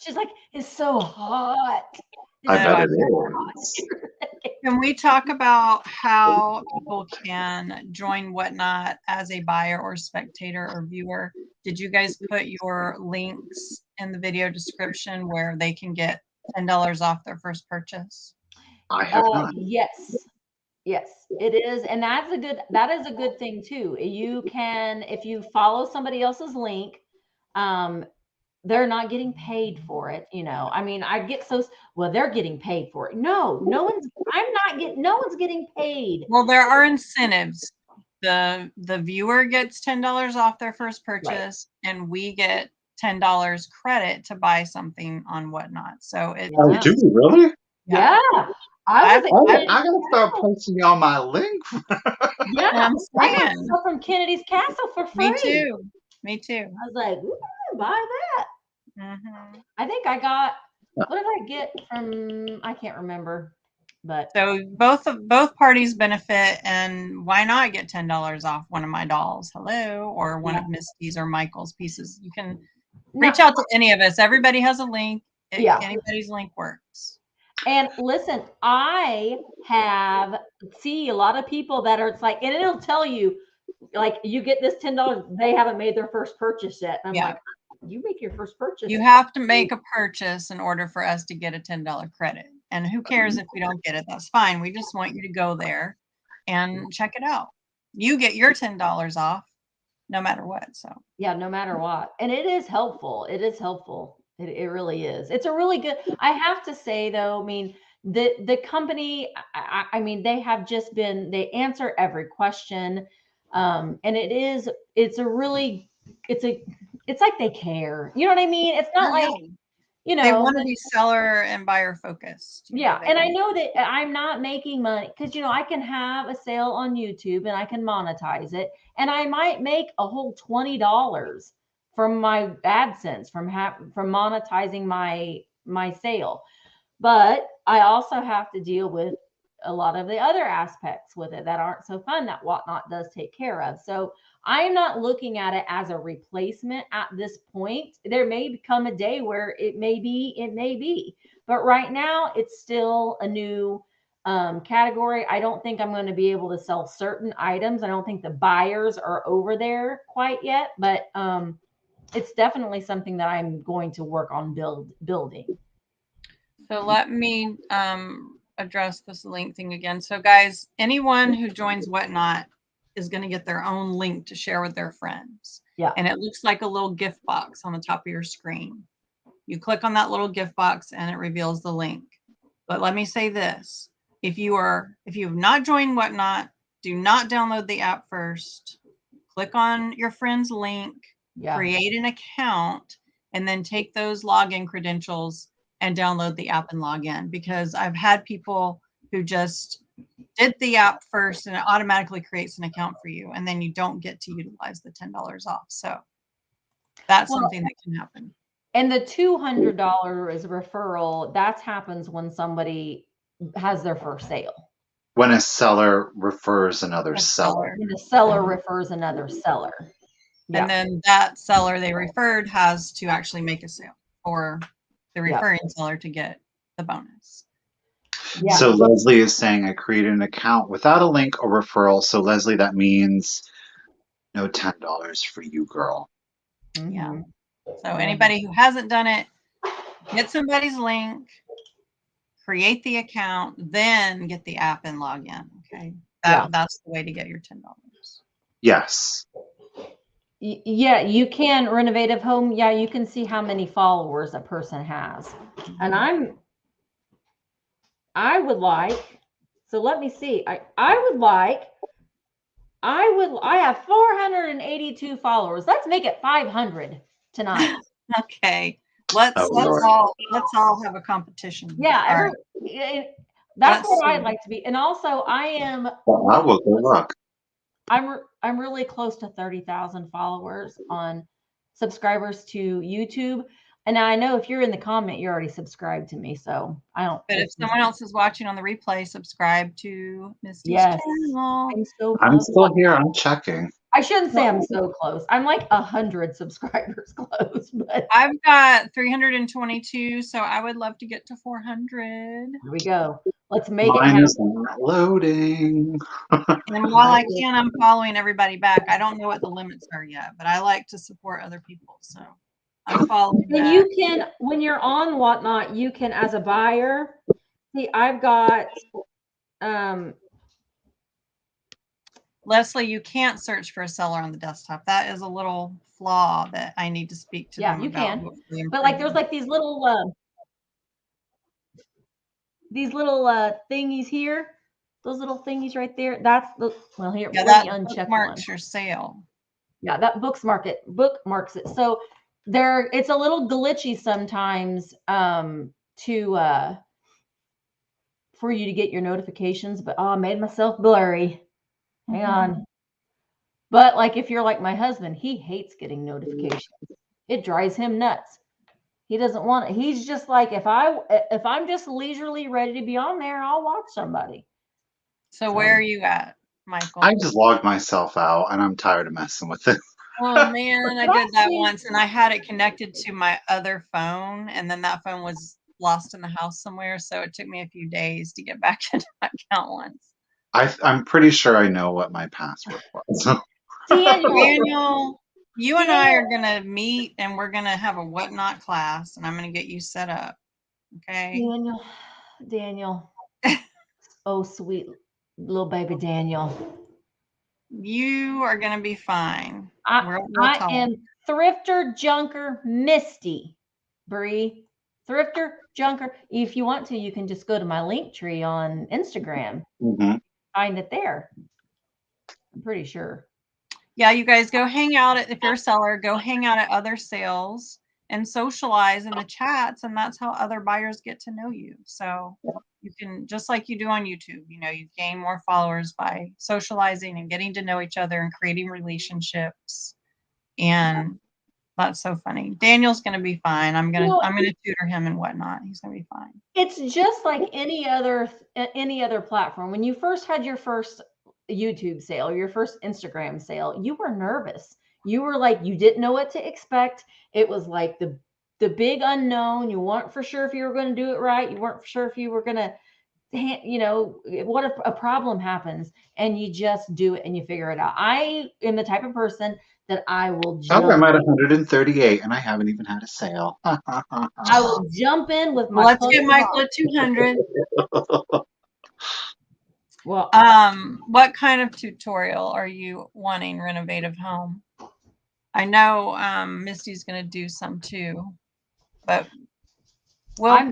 She's like, it's so hot. I bet it is. Can we talk about how people can join Whatnot as a buyer or spectator or viewer? Did you guys put your links in the video description where they can get $10 off their first purchase? I have not. Yes, it is. And that is a good thing too. You can, if you follow somebody else's link, they're not getting paid for it. I mean, I get so, well, they're getting paid for it. No one's getting paid. Well, there are incentives. The viewer gets $10 off their first purchase, right, and we get $10 credit to buy something on Whatnot. So it do you really? Yeah. I gotta start posting y'all my link. Yeah, I'm saying. I got stuff from Kennedy's Castle for free. Me too. I was like, buy that. Mm-hmm. I think I got, what did I get from, I can't remember, but. So both parties benefit, and why not get $10 off one of my dolls? Hello, or one of Misty's or Michael's pieces. You can reach out to any of us. Everybody has a link. Anybody's link works. And listen, I see a lot of people that are, it's like, and it'll tell you, like, you get this $10, they haven't made their first purchase yet. And I'm like, you make your first purchase. You have to make a purchase in order for us to get a $10 credit. And who cares if we don't get it? That's fine. We just want you to go there and check it out. You get your $10 off no matter what. So yeah, no matter what. And it is helpful. It is helpful. It really is. It's a really good, I have to say though, I mean, the company, I mean, they have just been, they answer every question. And it's like they care. You know what I mean? It's not like, they want to be seller and buyer focused. Yeah. And I know that I'm not making money because, I can have a sale on YouTube and I can monetize it. And I might make a whole $20 from my AdSense, from monetizing my sale. But I also have to deal with a lot of the other aspects with it that aren't so fun that Whatnot does take care of. So I'm not looking at it as a replacement at this point. There may come a day where it may be. But right now it's still a new category. I don't think I'm going to be able to sell certain items. I don't think the buyers are over there quite yet, but it's definitely something that I'm going to work on building. So let me address this link thing again. So guys, anyone who joins Whatnot is going to get their own link to share with their friends. Yeah. And it looks like a little gift box on the top of your screen. You click on that little gift box and it reveals the link. But let me say this. If you have not joined Whatnot, do not download the app first. Click on your friend's link, create an account, and then take those login credentials and download the app and log in, because I've had people who just did the app first and it automatically creates an account for you, and then you don't get to utilize the $10 off. So that's something that can happen. And the $200 is referral. That happens when somebody has their first sale. When a seller refers another seller. When the seller refers another seller. Yeah. And then that seller they referred has to actually make a sale for the referring seller to get the bonus. Yeah. So Leslie is saying I created an account without a link or referral. So Leslie, that means no $10 for you, girl. Yeah. So anybody who hasn't done it, get somebody's link, create the account, then get the app and log in. Okay. Yeah. That's the way to get your $10. Yes. Yeah, you can renovative home. Yeah, you can see how many followers a person has. And I would like, so let me see. I have 482 followers. Let's make it 500 tonight. Okay. Let's Lord. all have a competition. Yeah, All right. that's Let's what I'd see. like to be. And also I am Well, I will go look. I'm really close to 30,000 followers on subscribers to YouTube. And I know if you're in the comment, you're already subscribed to me. So I don't. But if someone else is watching on the replay, subscribe to Misty's Yes, channel. I'm so I'm close. still here. I'm checking. I shouldn't say I'm so close. I'm like 100 subscribers close, but I've got 322, so I would love to get to 400. here we go. Let's make it Mine happen. is not loading. And while I can, I'm following everybody back. I don't know what the limits are yet, but I like to support other people, so I'm following And back. you can, when you're on Whatnot, you can, as a buyer, see, I've got, Leslie, you can't search for a seller on the desktop. That is a little flaw that I need to speak to yeah, them you about. can, but like, there's like these little thingies here. Those little thingies right there. That's the, well, here, yeah, let that me uncheck bookmarks one. your sale. Yeah, that bookmarks it. So it's a little glitchy sometimes for you to get your notifications, but I made myself blurry. Hang on. But like if you're like my husband, he hates getting notifications. It drives him nuts. He doesn't want it. He's just like, if I'm just leisurely ready to be on there, I'll watch somebody. So where are you at, Michael? I just logged myself out and I'm tired of messing with it. Oh man, I did that once and I had it connected to my other phone and then that phone was lost in the house somewhere. So it took me a few days to get back into my account once. I'm pretty sure I know what my password was. Daniel, you and I are going to meet and we're going to have a Whatnot class and I'm going to get you set up. Okay. Daniel. Oh, sweet little baby Daniel. You are going to be fine. I am Thrifter Junker Misty. Bree. Thrifter Junker. If you want to, you can just go to my link tree on Instagram. Find it there. I'm pretty sure. Yeah, you guys go hang out if you're a seller, go hang out at other sales and socialize in the chats, and that's how other buyers get to know you. So you can, just like you do on YouTube, you gain more followers by socializing and getting to know each other and creating relationships. And that's so funny. Daniel's going to be fine. I'm going to tutor him and Whatnot. He's going to be fine. It's just like any other platform. When you first had your first YouTube sale, your first Instagram sale, you were nervous. You were like, you didn't know what to expect. It was like the big unknown. You weren't for sure if you were going to do it right. You weren't for sure if you were going to, what if a problem happens, and you just do it and you figure it out. I am the type of person that I will jump. I'm at 138 and I haven't even had a sale. I will jump in with my. Let's get Michael at 200. Well, what kind of tutorial are you wanting, renovative home? I know Misty's going to do some too, but what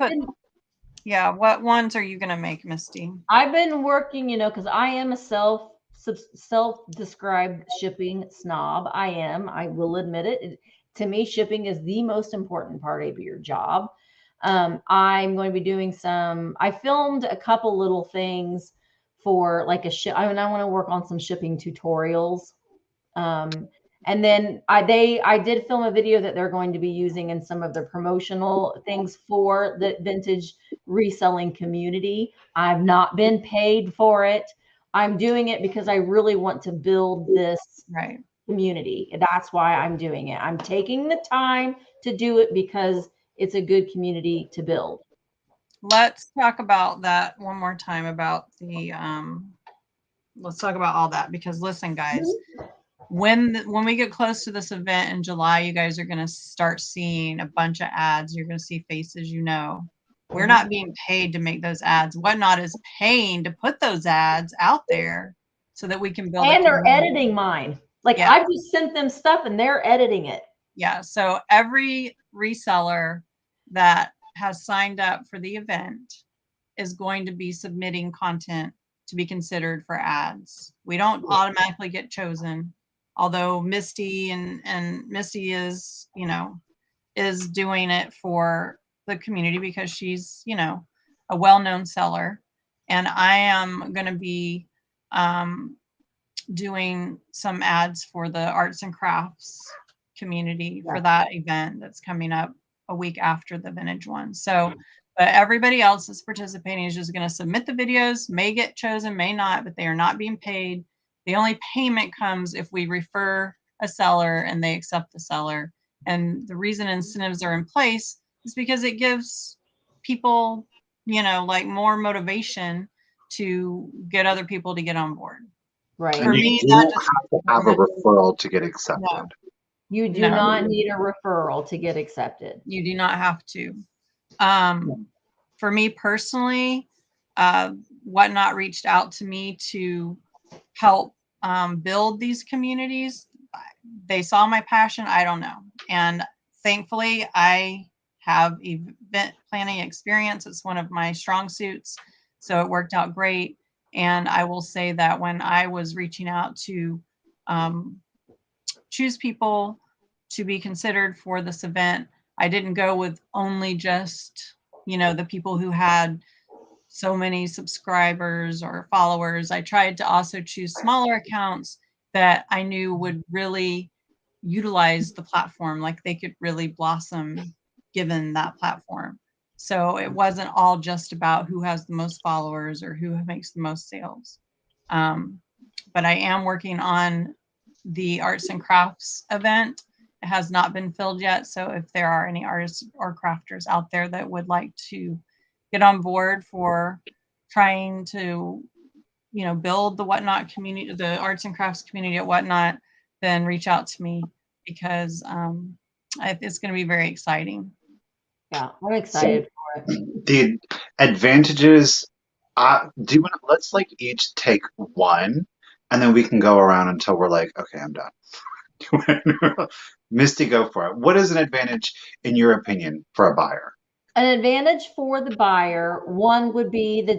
ones are you going to make, Misty? I've been working, because I am a self-described shipping snob. I will admit it. To me, shipping is the most important part of your job. I'm going to be doing I filmed a couple little things for like I want to work on some shipping tutorials. And then I did film a video that they're going to be using in some of their promotional things for the vintage reselling community. I've not been paid for it. I'm doing it because I really want to build this community. That's why I'm doing it. I'm taking the time to do it because it's a good community to build. Let's talk about that one more time about the let's talk about all that, because listen, guys, when we get close to this event in July, you guys are going to start seeing a bunch of ads. You're going to see faces, We're not being paid to make those ads. Whatnot is paying to put those ads out there so that we can build. And they're editing mine. Like I've just sent them stuff and they're editing it. Yeah. So every reseller that has signed up for the event is going to be submitting content to be considered for ads. We don't automatically get chosen, although Misty and Misty is, is doing it for the community because she's, a well-known seller. And I am going to be doing some ads for the arts and crafts community for that event that's coming up a week after the vintage one. So, but everybody else that's participating is just going to submit the videos, may get chosen, may not, but they are not being paid. The only payment comes if we refer a seller and they accept the seller. And the reason incentives are in place is because it gives people, like more motivation to get other people to get on board. Right. For me, you don't have to have a referral to get accepted. No. You do not need a referral to get accepted. You do not have to. For me personally, Whatnot reached out to me to help build these communities. They saw my passion. I don't know. And thankfully, I have event planning experience. It's one of my strong suits. So it worked out great. And I will say that when I was reaching out to choose people to be considered for this event, I didn't go with only just, the people who had so many subscribers or followers. I tried to also choose smaller accounts that I knew would really utilize the platform, like they could really blossom given that platform. So it wasn't all just about who has the most followers or who makes the most sales. But I am working on the arts and crafts event. It has not been filled yet. So if there are any artists or crafters out there that would like to get on board for trying to, build the Whatnot community, the arts and crafts community at Whatnot, then reach out to me because it's going to be very exciting. Yeah, I'm excited for it. The advantages, let's like each take one and then we can go around until we're like, okay, I'm done. Misty, go for it. What is an advantage in your opinion for a buyer? An advantage for the buyer, one would be the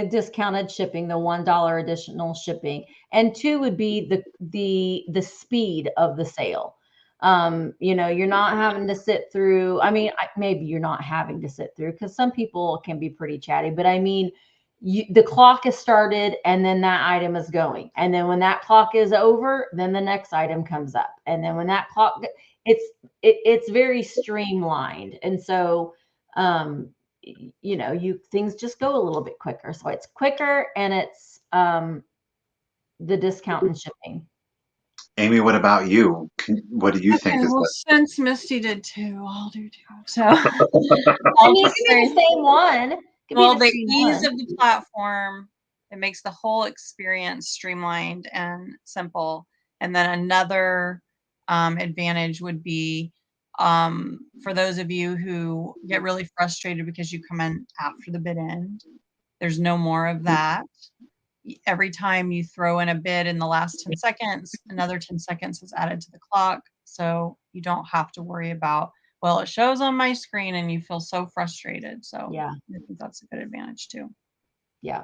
discounted shipping, the $1 additional shipping, and two would be the speed of the sale. You're not having to sit through. I mean, maybe you're not having to sit through because some people can be pretty chatty. But I mean, the clock is started, and then that item is going, and then when that clock is over, then the next item comes up, and then when that clock, it's very streamlined, and so. Things just go a little bit quicker. So it's quicker and it's the discount and shipping. Amy, what about you? What do you think is that? Since Misty did too, I'll do too. So I mean, it's the same one. The ease of the platform, it makes the whole experience streamlined and simple. And then another advantage would be for those of you who get really frustrated because you come in after the bid end, there's no more of that. Every time you throw in a bid in the last 10 seconds, another 10 seconds is added to the clock. So you don't have to worry about, well, it shows on my screen and you feel so frustrated. So yeah, I think that's a good advantage too. Yeah.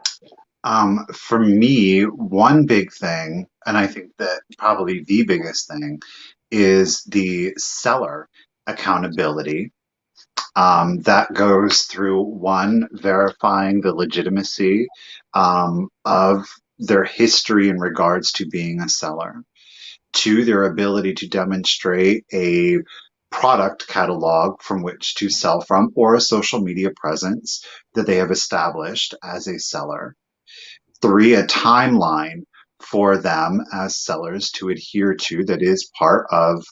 For me, one big thing, and I think that probably the biggest thing, is the seller accountability. That goes through one, verifying the legitimacy of their history in regards to being a seller. Two, their ability to demonstrate a product catalog from which to sell from or a social media presence that they have established as a seller. Three, a timeline for them as sellers to adhere to that is part of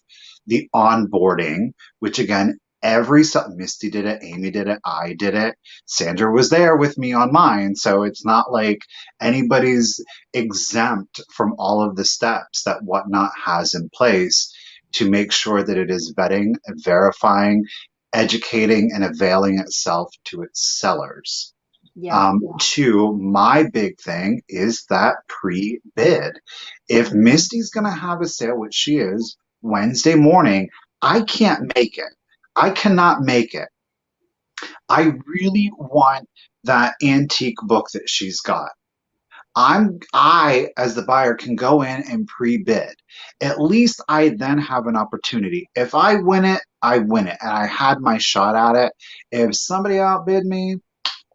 the onboarding, which again, Misty did it, Amy did it, I did it, Sandra was there with me on mine. So it's not like anybody's exempt from all of the steps that Whatnot has in place to make sure that it is vetting and verifying educating and availing itself to its sellers. Yeah. Two, my big thing is that pre-bid. If Misty's going to have a sale, which she is, Wednesday morning, I can't make it. I cannot make it. I really want that antique book that she's got. I, as the buyer, can go in and pre-bid. At least I then have an opportunity. If I win it, I win it. And I had my shot at it. If somebody outbid me,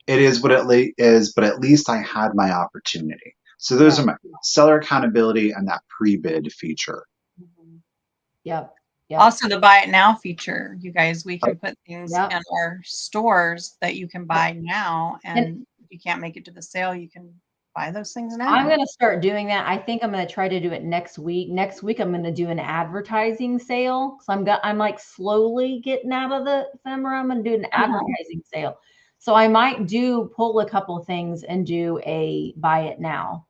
it is what it is, but at least I had my opportunity. So those are my seller accountability and that pre-bid feature. Yep. Yep. Also, the buy it now feature, you guys, we can put things Yep. in our stores that you can buy now, and if you can't make it to the sale, you can buy those things now. I'm going to start doing that. I think I'm going to try to do it next week. Next week, I'm going to do an advertising sale. So I'm like slowly getting out of the ephemera. I'm going to do an advertising sale. So I might pull a couple of things and do a buy it now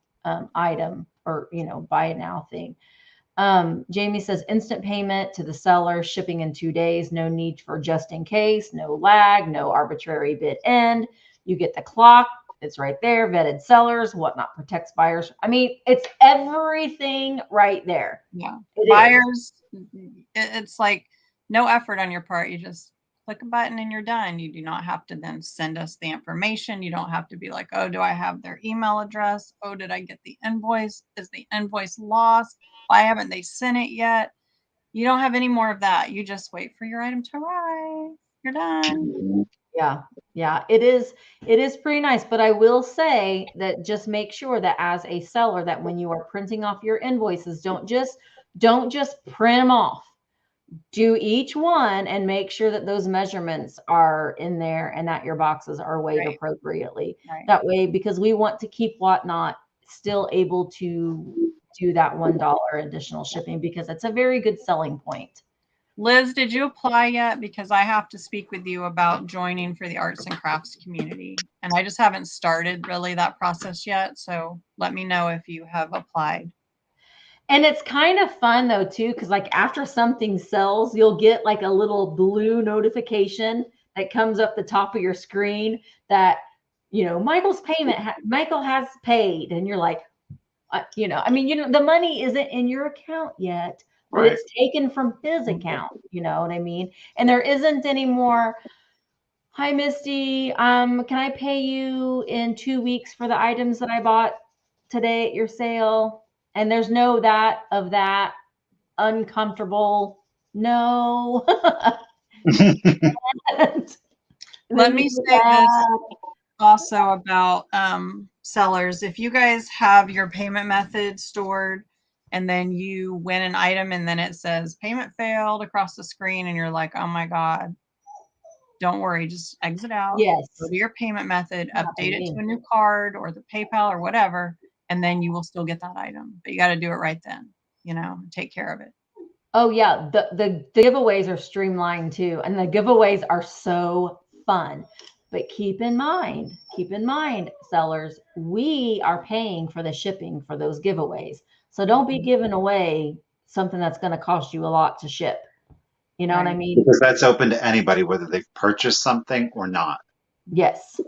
item, or, buy it now thing. Jamie says instant payment to the seller, shipping in 2 days, no need for just in case, no lag, no arbitrary bid end. You get the clock. It's right there. Vetted sellers, whatnot protects buyers. I mean, it's everything right there. Yeah. It Buyers, it's like no effort on your part. You just click a button and you're done. You do not have to then send us the information. You don't have to be like, oh, do I have their email address? Oh, did I get the invoice? Is the invoice lost? Why haven't they sent it yet? You don't have any more of that. You just wait for your item to arrive. You're done. Yeah. Yeah, it is pretty nice, but I will say that just make sure that as a seller, that when you are printing off your invoices, don't just print them off. Do each one and make sure that those measurements are in there and that your boxes are weighed appropriately. That way, because we want to keep Whatnot still able to do that $1 additional shipping, because it's a very good selling point. Liz, did you apply yet? Because I have to speak with you about joining for the arts and crafts community. And I just haven't started really that process yet. So let me know if you have applied. And it's kind of fun though, too, because like after something sells, you'll get like a little blue notification that comes up the top of your screen that, Michael's payment, Michael has paid. And you're like, the money isn't in your account yet. But it's taken from his account, you know what I mean? And there isn't any more, hi, Misty, can I pay you in 2 weeks for the items that I bought today at your sale? And there's no that uncomfortable, no. Let me say this also about sellers. If you guys have your payment method stored, and then you win an item and then it says payment failed across the screen and you're like, oh my God, don't worry, just exit out. Yes. Go to your payment method, update it to a new card or the PayPal or whatever, and then you will still get that item. But you got to do it right then, take care of it. Oh yeah, the giveaways are streamlined too. And the giveaways are so fun. But keep in mind, sellers, we are paying for the shipping for those giveaways. So don't be giving away something that's going to cost you a lot to ship. You know what I mean? Because that's open to anybody, whether they've purchased something or not. Yes.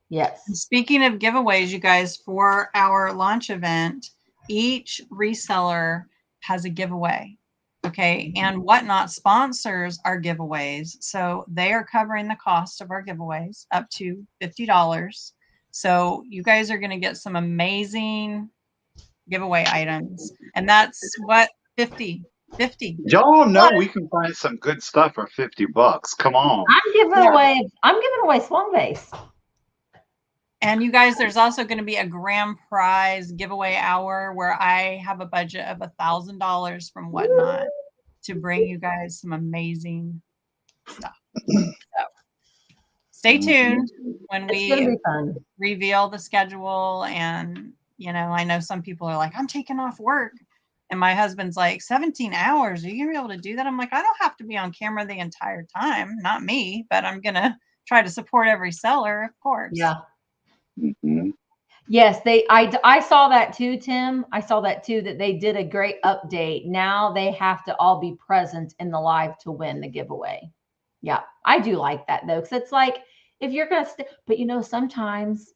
Yes. And speaking of giveaways, you guys, for our launch event, each reseller has a giveaway. Okay. And Whatnot sponsors our giveaways. So they are covering the cost of our giveaways up to $50. So you guys are going to get some amazing giveaway items. And that's what, 50. Y'all know we can find some good stuff for $50. Come on. I'm giving away Swan Vase. And you guys, there's also going to be a grand prize giveaway hour where I have a budget of $1,000 from Whatnot to bring you guys some amazing stuff. So stay tuned when we reveal the schedule. And, I know some people are like, I'm taking off work. And my husband's like, 17 hours, are you going to be able to do that? I'm like, I don't have to be on camera the entire time. Not me, but I'm going to try to support every seller, of course. Yeah. Mm-hmm. Yes, I saw that too, Tim. I saw that too, that they did a great update. Now they have to all be present in the live to win the giveaway. Yeah, I do like that though, because it's like if you're gonna, but sometimes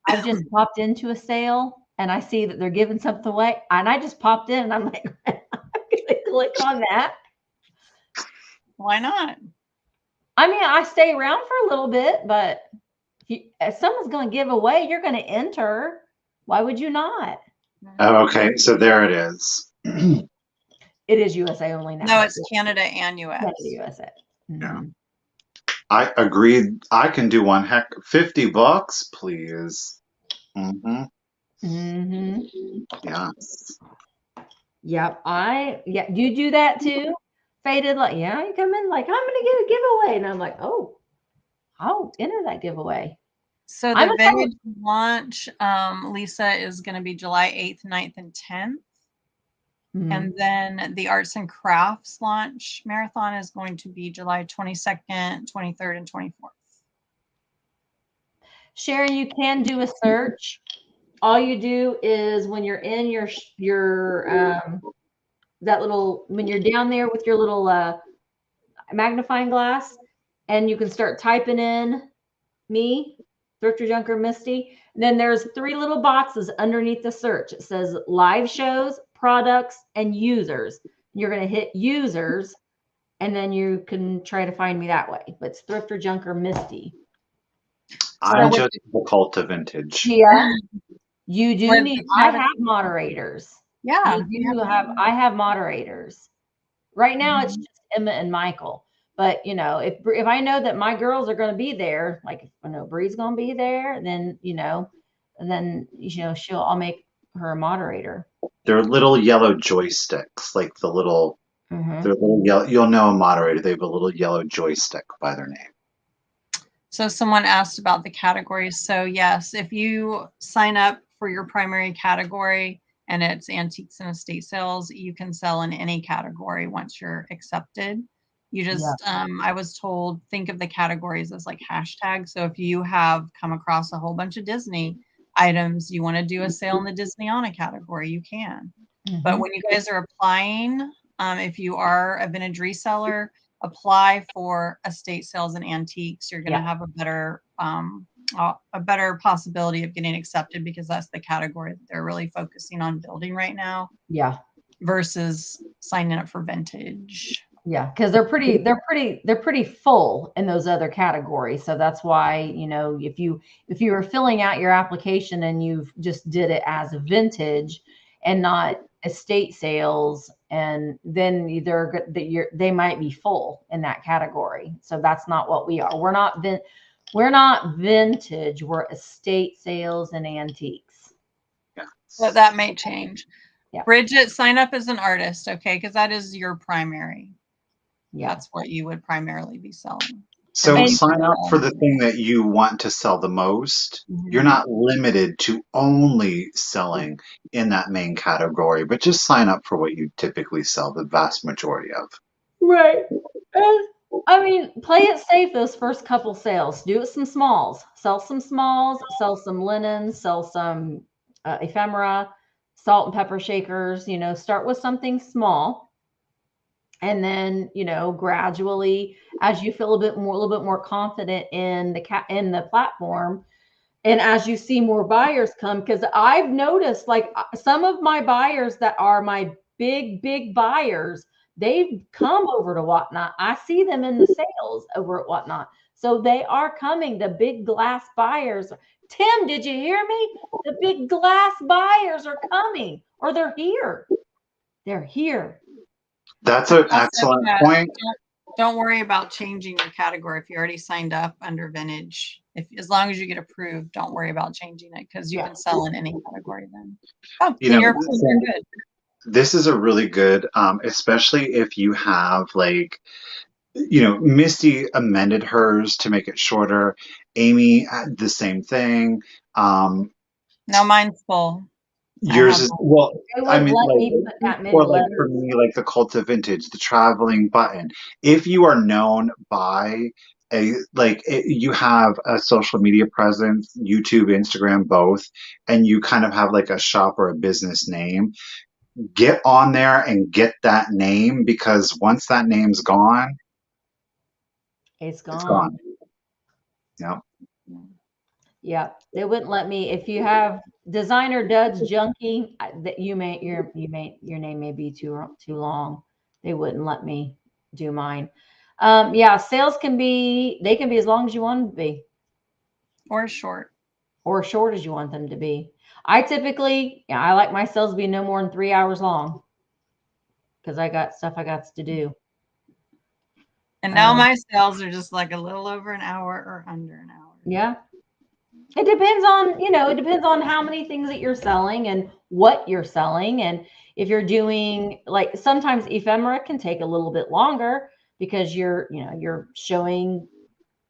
I've just popped into a sale and I see that they're giving something away, and I just popped in and I'm like, I'm gonna click on that. Why not? I mean, I stay around for a little bit, but if someone's going to give away, you're going to enter. Why would you not? Oh, okay, so there it is. It is USA only now. No, it's Canada and US. Canada, USA. Yeah. I agreed. I can do one. Heck, $50, please. Mm-hmm. Yes. Yep. You do that too? Faded, like, yeah, you come in like, I'm going to get a giveaway. And I'm like, oh, I'll enter that giveaway. So the vintage launch, Lisa, is going to be July 8th, 9th, and 10th. And then the arts and crafts launch marathon is going to be July 22nd, 23rd, and 24th. Sharon, you can do a search. All you do is when you're in your that little, when you're down there with your little magnifying glass, and you can start typing in me, Thrifter Junker Misty. And then there's 3 little boxes underneath the search. It says live shows, products, and users. You're going to hit users, and then you can try to find me that way. But it's Thrifter Junker Misty. I'm just The.Cult.Of.Vintage. Yeah. You do need, I have moderators. Yeah. I have moderators. Right now it's just Emma and Michael. But if I know that my girls are going to be there, like if I know Bree's going to be there, then I'll make her a moderator. They're little yellow joysticks, like they're little yellow. You'll know a moderator. They have a little yellow joystick by their name. So someone asked about the categories. So yes, if you sign up for your primary category and it's antiques and estate sales, you can sell in any category once you're accepted. You just, I was told, think of the categories as like hashtags. So if you have come across a whole bunch of Disney items, you want to do a sale in the Disney on a category, you can. But when you guys are applying, if you are a vintage reseller, apply for estate sales and antiques. You're going to have a better possibility of getting accepted, because that's the category that they're really focusing on building right now. Yeah. Versus signing up for vintage. Yeah, because they're pretty full in those other categories. So that's why, if you were filling out your application and you've just did it as a vintage and not estate sales, and then they might be full in that category. So that's not what we are. We're not vintage. We're estate sales and antiques. Yeah. So that may change. Yeah. Bridget, sign up as an artist, okay? Because that is your primary. Yeah. That's what you would primarily be selling. So sign up for the thing that you want to sell the most. You're not limited to only selling in that main category, but just sign up for what you typically sell the vast majority of. Right. I mean, play it safe those first couple sales. Do it some smalls. Sell some smalls, sell some linens, sell some ephemera, salt and pepper shakers. Start with something small. And then, gradually, as you feel a little bit more confident in the platform, and as you see more buyers come, because I've noticed, like, some of my buyers that are my big buyers, they've come over to Whatnot. I see them in the sales over at Whatnot, so they are coming. The big glass buyers. Tim, did you hear me? The big glass buyers are coming, or they're here. They're here. That's an excellent point. Don't worry about changing your category if you already signed up under vintage. As long as you get approved, don't worry about changing it, because you can sell in any category then. Oh, you're good. This is a really good, especially if you have Misty amended hers to make it shorter. Amy had the same thing. No, mine's full. Yours is, well, I mean, for me, like the Cult.Of.Vintage, the traveling button. If you are known by you have a social media presence, YouTube, Instagram, both, and you kind of have like a shop or a business name, get on there and get that name, because once that name's gone, It's It's gone. gone. Yeah. Yeah, they wouldn't let me. If you have designer duds junkie, that your name may be too long. They wouldn't let me do mine. Yeah, sales can be as long as you want them to be, Or short. or as short as you want them to be. I like my sales to be no more than 3 hours long because I got stuff I got to do. And now my sales are just like a little over an hour or under an hour. Yeah. It depends on how many things that you're selling and what you're selling. And if you're doing, like, sometimes ephemera can take a little bit longer because you're showing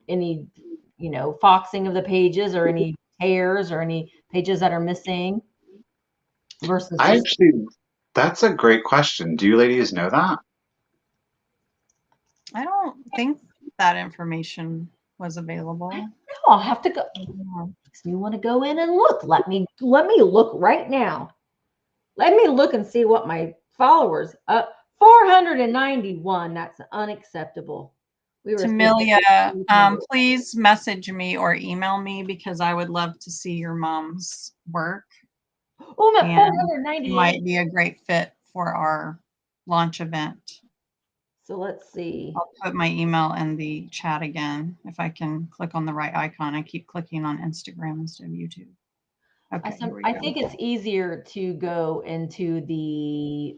any, foxing of the pages or any tears or any pages that are missing versus I just, actually, that's a great question. Do you ladies know that? I don't think that information was available. no, I'll have to go. Makes me want to go in and look. Let me look right now. Let me look and see what my followers. 491. That's unacceptable. We were Tamelia, please message me or email me because I would love to see your mom's work. Oh, I'm at And 498. might be a great fit for our launch event. So let's see. I'll put my email in the chat again if I can click on the right icon. I keep clicking on Instagram instead of YouTube. Okay, here we go. I think it's easier to go into the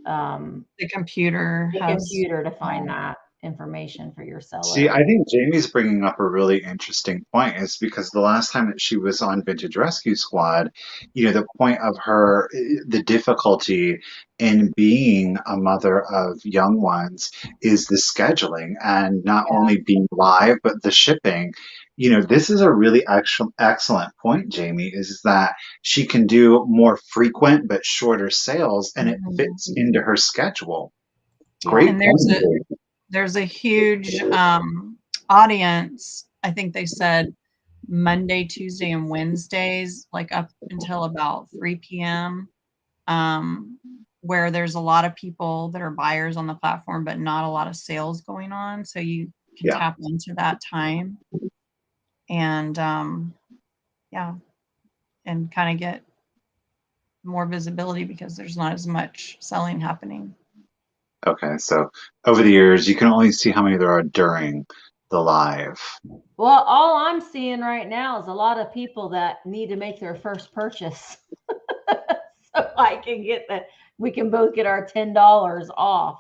computer to find that information for your seller. See, I think Jamie's bringing up a really interesting point. Is because the last time that she was on Vintage Rescue Squad, the point of her, the difficulty in being a mother of young ones is the scheduling and not only being live, but the shipping. This is a really excellent point, Jamie, is that she can do more frequent but shorter sales and it fits into her schedule. Great and point. there's a huge audience. I think they said Monday, Tuesday, and Wednesdays, like up until about 3 p.m., where there's a lot of people that are buyers on the platform, but not a lot of sales going on. So you can tap into that time and, and kind of get more visibility because there's not as much selling happening. Okay, so over the years, you can only see how many there are during the live. Well, all I'm seeing right now is a lot of people that need to make their first purchase. So I can we can both get our $10 off.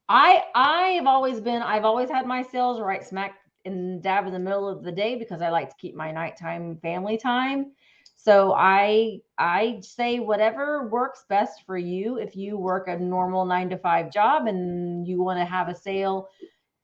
I've always had my sales right smack dab in the middle of the day because I like to keep my nighttime family time. So I say whatever works best for you. If you work a normal 9 to 5 job and you want to have a sale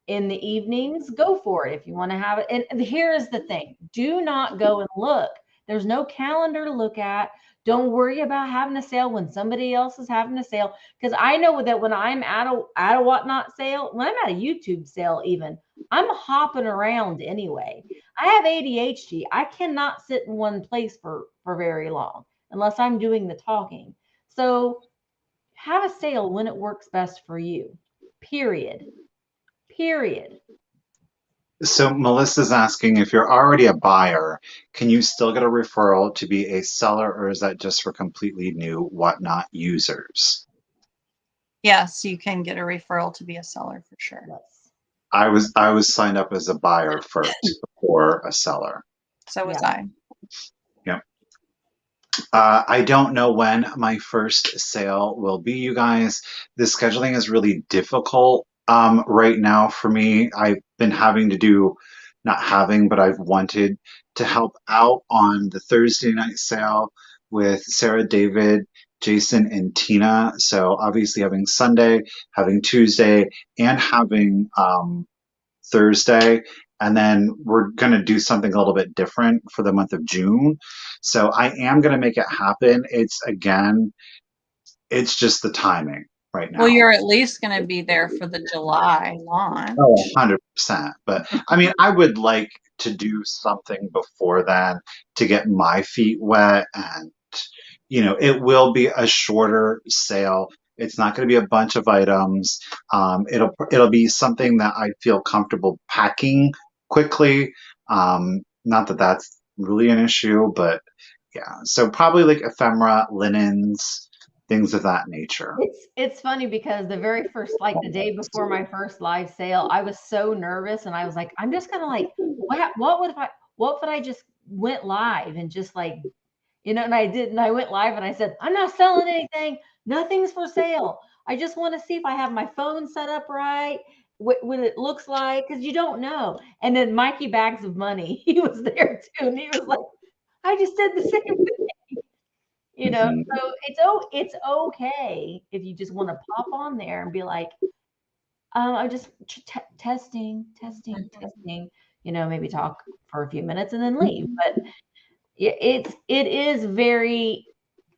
in the evenings, go for it. If you want to have it. And here's the thing. Do not go and look. There's no calendar to look at. Don't worry about having a sale when somebody else is having a sale. Because I know that when I'm at a whatnot sale, when I'm at a YouTube sale even, I'm hopping around anyway. I have ADHD. I cannot sit in one place for very long unless I'm doing the talking. So have a sale when it works best for you. Period. So Melissa's asking, if you're already a buyer, can you still get a referral to be a seller, or is that just for completely new whatnot users? Yes, you can get a referral to be a seller for sure. Yes. I was signed up as a buyer first before a seller. So was I. Yeah. I don't know when my first sale will be, you guys. The scheduling is really difficult right now for me. I've been having to do, not having, but I've wanted to help out on the Thursday night sale with Sarah, David, Jason, and Tina. So obviously having Sunday, having Tuesday, and having Thursday. And then we're going to do something a little bit different for the month of June. So I am going to make it happen. It's just the timing right now. Well, you're at least going to be there for the July launch. Oh, 100%. But I mean, I would like to do something before then to get my feet wet. And, it will be a shorter sale It's not going to be a bunch of items. It'll be something that I feel comfortable packing quickly. Not that that's really an issue, but yeah. So probably like ephemera, linens, things of that nature. It's funny because the very first, like the day before my first live sale, I was so nervous and I was like, I'm just gonna like, what if I just went live and just like, and I did, and I went live and I said, I'm not selling anything, nothing's for sale. I just want to see if I have my phone set up right, what it looks like, because you don't know. And then Mikey Bags of Money, he was there too, and he was like, I just did the same thing. Mhm. So it's okay if you just want to pop on there and be like, I just testing, maybe talk for a few minutes and then leave. But it is very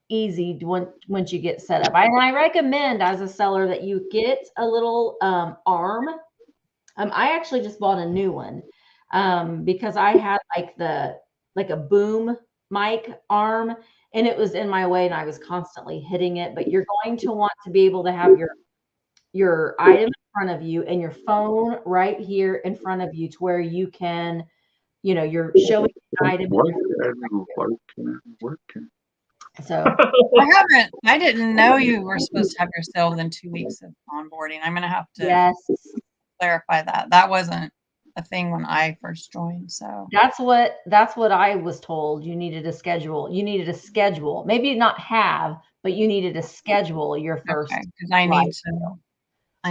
easy once you get set up. I recommend as a seller that you get a little arm. I actually just bought a new one because I had like a boom mic arm and it was in my way and I was constantly hitting it. But you're going to want to be able to have your item in front of you and your phone right here in front of you to where you can, you're showing the item. Working. So I didn't know you were supposed to have your sale within 2 weeks of onboarding. I'm going to have to yes, clarify that. That wasn't a thing when I first joined. So that's what I was told. You needed a schedule. You needed a schedule. Maybe not have, but you needed to schedule your first okay, because I live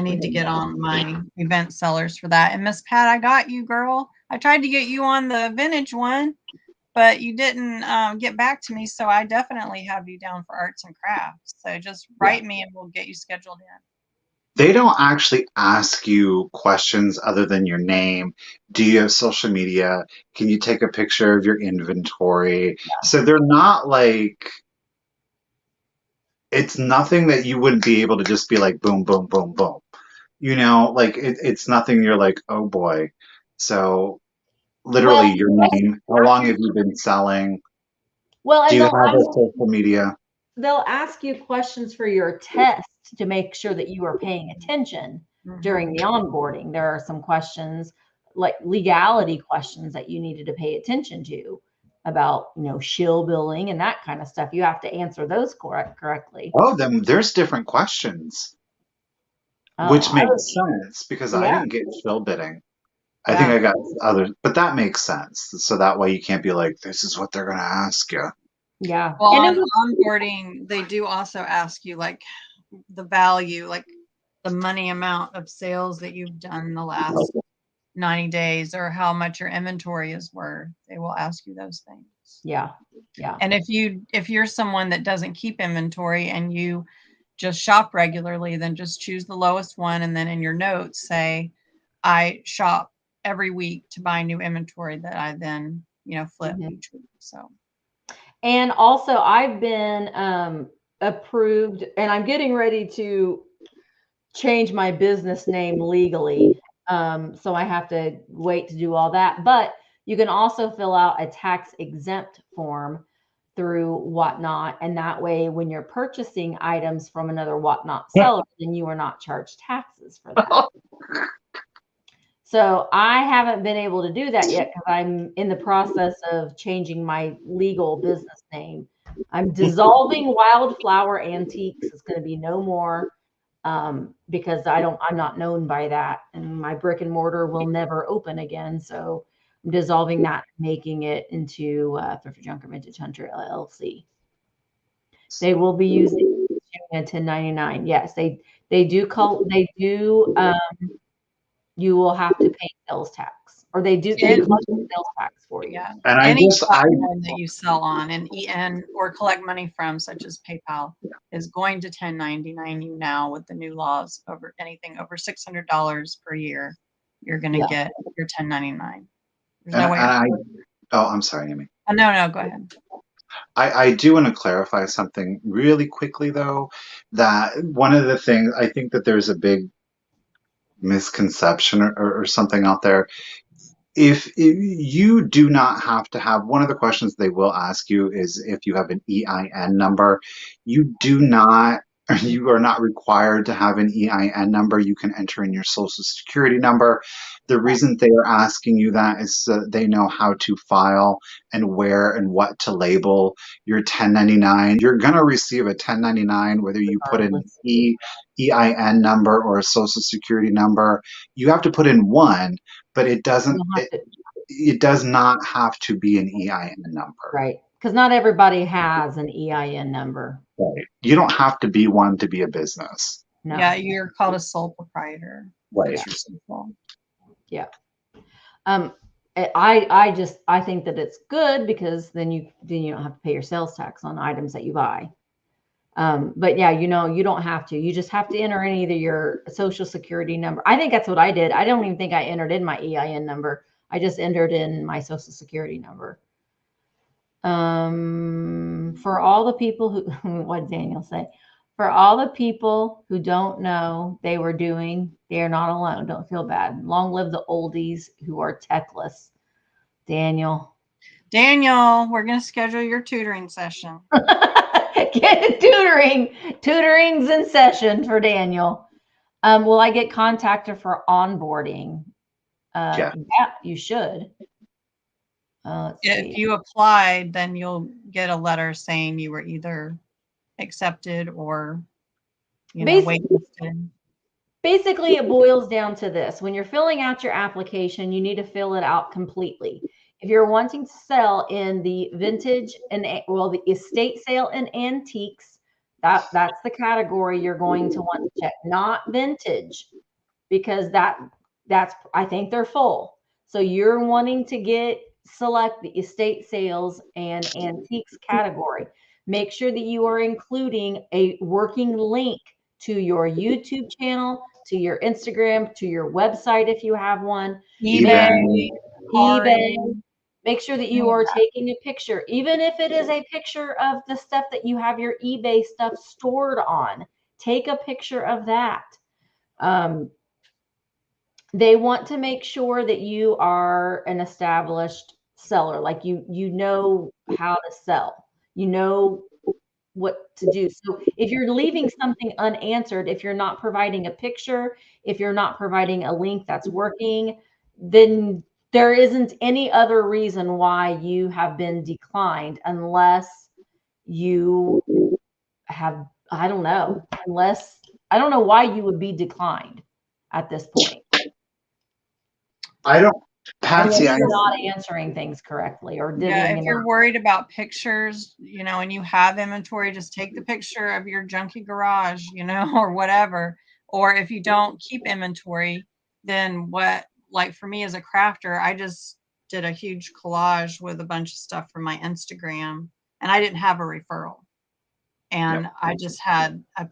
need to sale. get on my event sellers for that. And Miss Pat, I got you, girl. I tried to get you on the vintage one, but you didn't get back to me. So I definitely have you down for arts and crafts. So just write me and we'll get you scheduled in. They don't actually ask you questions other than your name. Do you have social media? Can you take a picture of your inventory? So they're not like, it's nothing that you wouldn't be able to just be like, boom, boom, boom, boom. Like it's nothing you're like, oh boy. So Well, literally your name, how long have you been selling? Do and you have a social media? they'll ask you questions for your test to make sure that you are paying attention during the onboarding. There are some questions, like legality questions, that you needed to pay attention to about, shill billing and that kind of stuff. You have to answer those correctly. Oh, then there's different questions, Oh, which makes sense because I yeah, didn't get shill bidding. I think yeah. I got others, but that makes sense. So that way you can't be like, this is what they're going to ask you. Yeah. Well, And on onboarding, they do also ask you like the value, like the money amount of sales that you've done in the last 90 days or how much your inventory is worth. They will ask you those things. yeah. And if you're someone that doesn't keep inventory and you just shop regularly, then just choose the lowest one and then in your notes say, I shop every week to buy new inventory that I then, flip each week. So And also I've been approved and I'm getting ready to change my business name legally. So I have to wait to do all that. But you can also fill out a tax exempt form through Whatnot. And that way, when you're purchasing items from another Whatnot seller, then you are not charged taxes for that. So I haven't been able to do that yet because I'm in the process of changing my legal business name. I'm dissolving Wildflower Antiques. It's going to be no more because I'm not known by that, and my brick and mortar will never open again. So I'm dissolving that, making it into Thrifter Junker Vintage Hunter LLC. They will be using a 1099. Yes, they do you will have to pay sales tax, or they collect sales tax for you. yeah, And any platform that you sell on and or collect money from, such as PayPal, is going to 1099 you now with the new laws. Over anything over $600 per year, you're going to get your 1099. There's no way. I'm sorry, Amy. Oh, no, go ahead. I do want to clarify something really quickly, though, that one of the things, I think that there's a big misconception or something out there. If you do not have to have, one of the questions they will ask you is if you have an EIN number. You do not You are not required to have an EIN number. You can enter in your social security number. The reason they are asking you that is so that they know how to file and where and what to label your 1099. You're going to receive a 1099 whether you put in Regardless. EIN number or a social security number. You have to put in one, but You don't have to, it does not have to be an EIN number. right? Because not everybody has an EIN number. Right. You don't have to be one to be a business. No. Yeah, you're called a sole proprietor. Right. That's your simple. Yeah. I think that it's good because then you don't have to pay your sales tax on items that you buy. But yeah, you don't have to. You just have to enter in either your social security number. I think that's what I did. I don't even think I entered in my EIN number. I just entered in my social security number. For all the people who, what did Daniel say? For all the people who don't know they are not alone. Don't feel bad. Long live the oldies who are techless. Daniel, Daniel, we're going to schedule your tutoring session. get tutoring's in session for Daniel. Will I get contacted for onboarding? Yeah. Yeah, you should. If you applied, then you'll get a letter saying you were either accepted or waitlisted. Basically, it boils down to this. When you're filling out your application, you need to fill it out completely. If you're wanting to sell in the vintage and the estate sale and antiques, that's the category you're going to want to check, not vintage, because that's I think they're full. So you're wanting to select the estate sales and antiques category. Make sure that you are including a working link to your YouTube channel, to your Instagram, to your website if you have one, eBay. Make sure that you are taking a picture, even if it is a picture of the stuff that you have your eBay stuff stored on. Take a picture of that. They want to make sure that you are an established seller, like you know how to sell, you know what to do. So if you're leaving something unanswered, if you're not providing a picture, if you're not providing a link that's working, then there isn't any other reason why you have been declined unless you have, I don't know why you would be declined at this point. Patsy, you're not answering things correctly or if you're worried about pictures, and you have inventory, just take the picture of your junky garage, or whatever. Or if you don't keep inventory, then like for me as a crafter, I just did a huge collage with a bunch of stuff from my Instagram, and I didn't have a referral. And I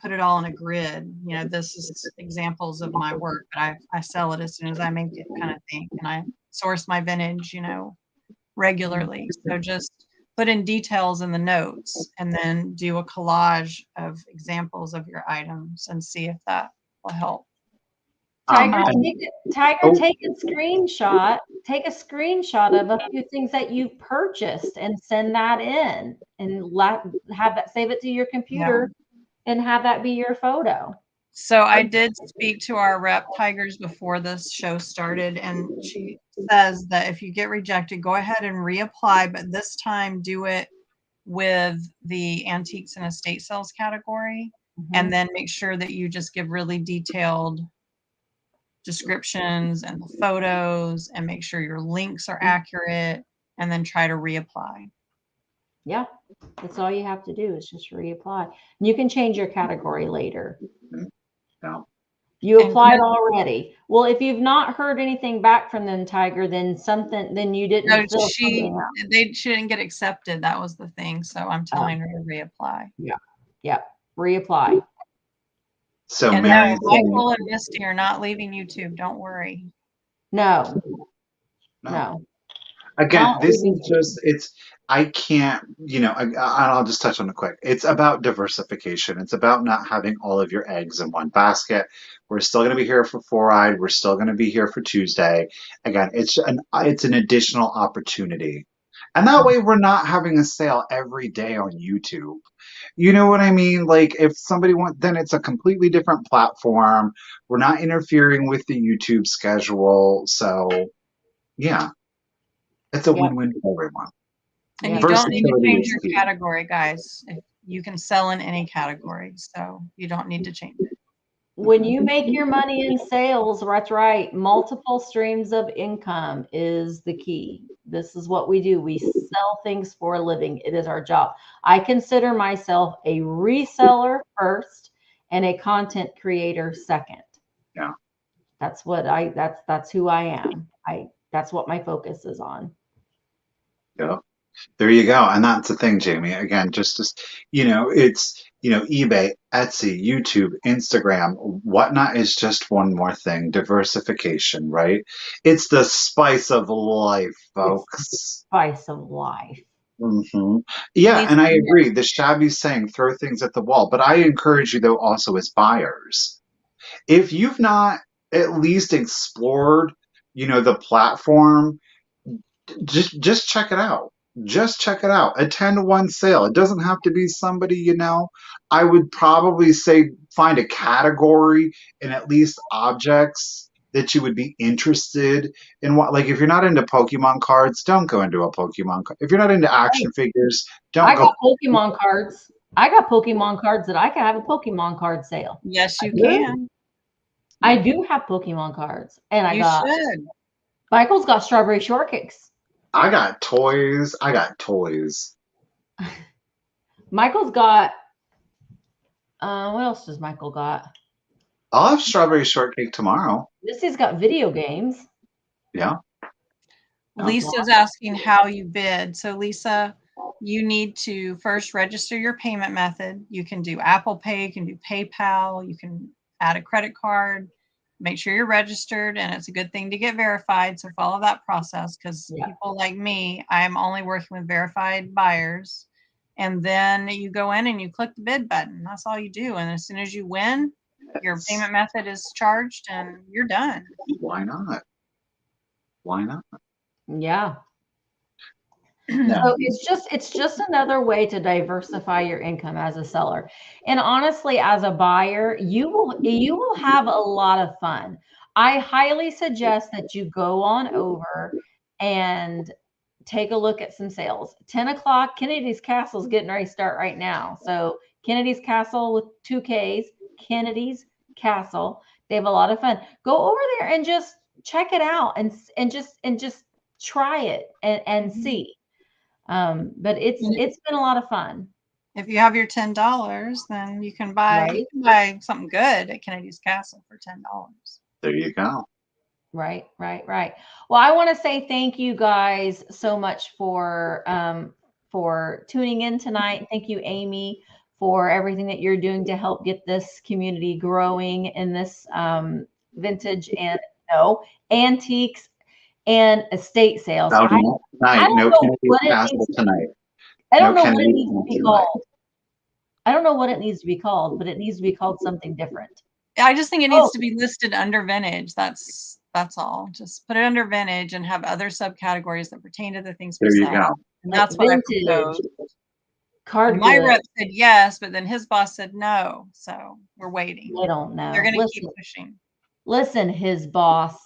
put it all in a grid. This is examples of my work, but I sell it as soon as I make it, kind of thing. And I source my vintage, regularly. So just put in details in the notes and then do a collage of examples of your items and see if that will help. Tiger, take a screenshot. Take a screenshot of a few things that you've purchased and send that in, and have that, save it to your computer, and have that be your photo. So I did speak to our rep Tigers before this show started, and she says that if you get rejected, go ahead and reapply, but this time do it with the antiques and estate sales category, and then make sure that you just give really detailed descriptions and the photos, and make sure your links are accurate, and then try to reapply. Yeah, that's all you have to do is just reapply. And you can change your category later. You applied already. Well, if you've not heard anything back from them, Tiger, then you didn't. No, she didn't get accepted. That was the thing. So I'm telling her to reapply. Yeah, reapply. So Michael and Misty are not leaving YouTube. Don't worry. No. Again, this is just, I can't, I'll just touch on it quick. It's about diversification. It's about not having all of your eggs in one basket. We're still going to be here for 4-Eyed. We're still going to be here for Tuesday. Again, it's an additional opportunity. And that way we're not having a sale every day on YouTube. You know what I mean? Like if somebody wants, then it's a completely different platform. We're not interfering with the YouTube schedule. So yeah, it's a Yep. win-win for everyone. And Yeah. you don't need to Versatility change is your key. category, guys. You can sell in any category, so you don't need to change it. When you make your money in sales, that's right. Multiple streams of income is the key. This is what we do. We sell things for a living. It is our job. I consider myself a reseller first and a content creator second. Yeah. That's who I am. That's what my focus is on. Yeah. There you go. And that's the thing, Jamie. Again, it's, eBay, Etsy, YouTube, Instagram, whatnot is just one more thing. Diversification, right? It's the spice of life, folks. Spice of life. hmm Yeah, Lisa, and I agree. The shabby saying throw things at the wall. But I encourage you, though, also as buyers, if you've not at least explored, the platform, just check it out. Just check it out. Attend one sale. It doesn't have to be somebody you know. I would probably say find a category and at least objects that you would be interested in. What, like if you're not into Pokemon cards, don't go into a Pokemon card. If you're not into action figures, don't I go. got Pokemon cards. I got Pokemon cards that I can have a Pokemon card sale. yes, you do. can. I do have Pokemon cards, and You should. Michael's got strawberry shortcakes. I got toys. I got toys. Michael's got what else does Michael got? I'll have strawberry shortcake tomorrow. Missy's got video games. Yeah. Lisa's asking how you bid. So Lisa, you need to first register your payment method. You can do Apple Pay, you can do PayPal, you can add a credit card. Make sure you're registered, and it's a good thing to get verified. So follow that process, because people like me, I'm only working with verified buyers. And then you go in and you click the bid button. That's all you do. And as soon as you win, your payment method is charged and you're done. Why not? Why not? Yeah. No. So it's just another way to diversify your income as a seller. And honestly, as a buyer, you will have a lot of fun. I highly suggest that you go on over and take a look at some sales. 10 o'clock, Kennedy's Castle is getting ready to start right now. So Kennedy's Castle with 2 Ks, Kennedy's Castle. They have a lot of fun. Go over there and just check it out and just try it and see. But it's been a lot of fun. If you have your $10, then you can buy something good at Kennedy's Castle for $10. There you go. Right. Well, I want to say thank you guys so much for tuning in tonight. Thank you, Amy, for everything that you're doing to help get this community growing in this vintage and antiques and estate sales. I don't know what it needs tonight. I don't know what it needs to be called. I don't know what it needs to be called, but it needs to be called something different. I just think it needs to be listed under vintage. That's all. Just put it under vintage and have other subcategories that pertain to the things we sell. There you go. And that's what I proposed. Card my rep said yes, but then his boss said no. So we're waiting. They don't know. They're going to keep pushing. Listen, his boss,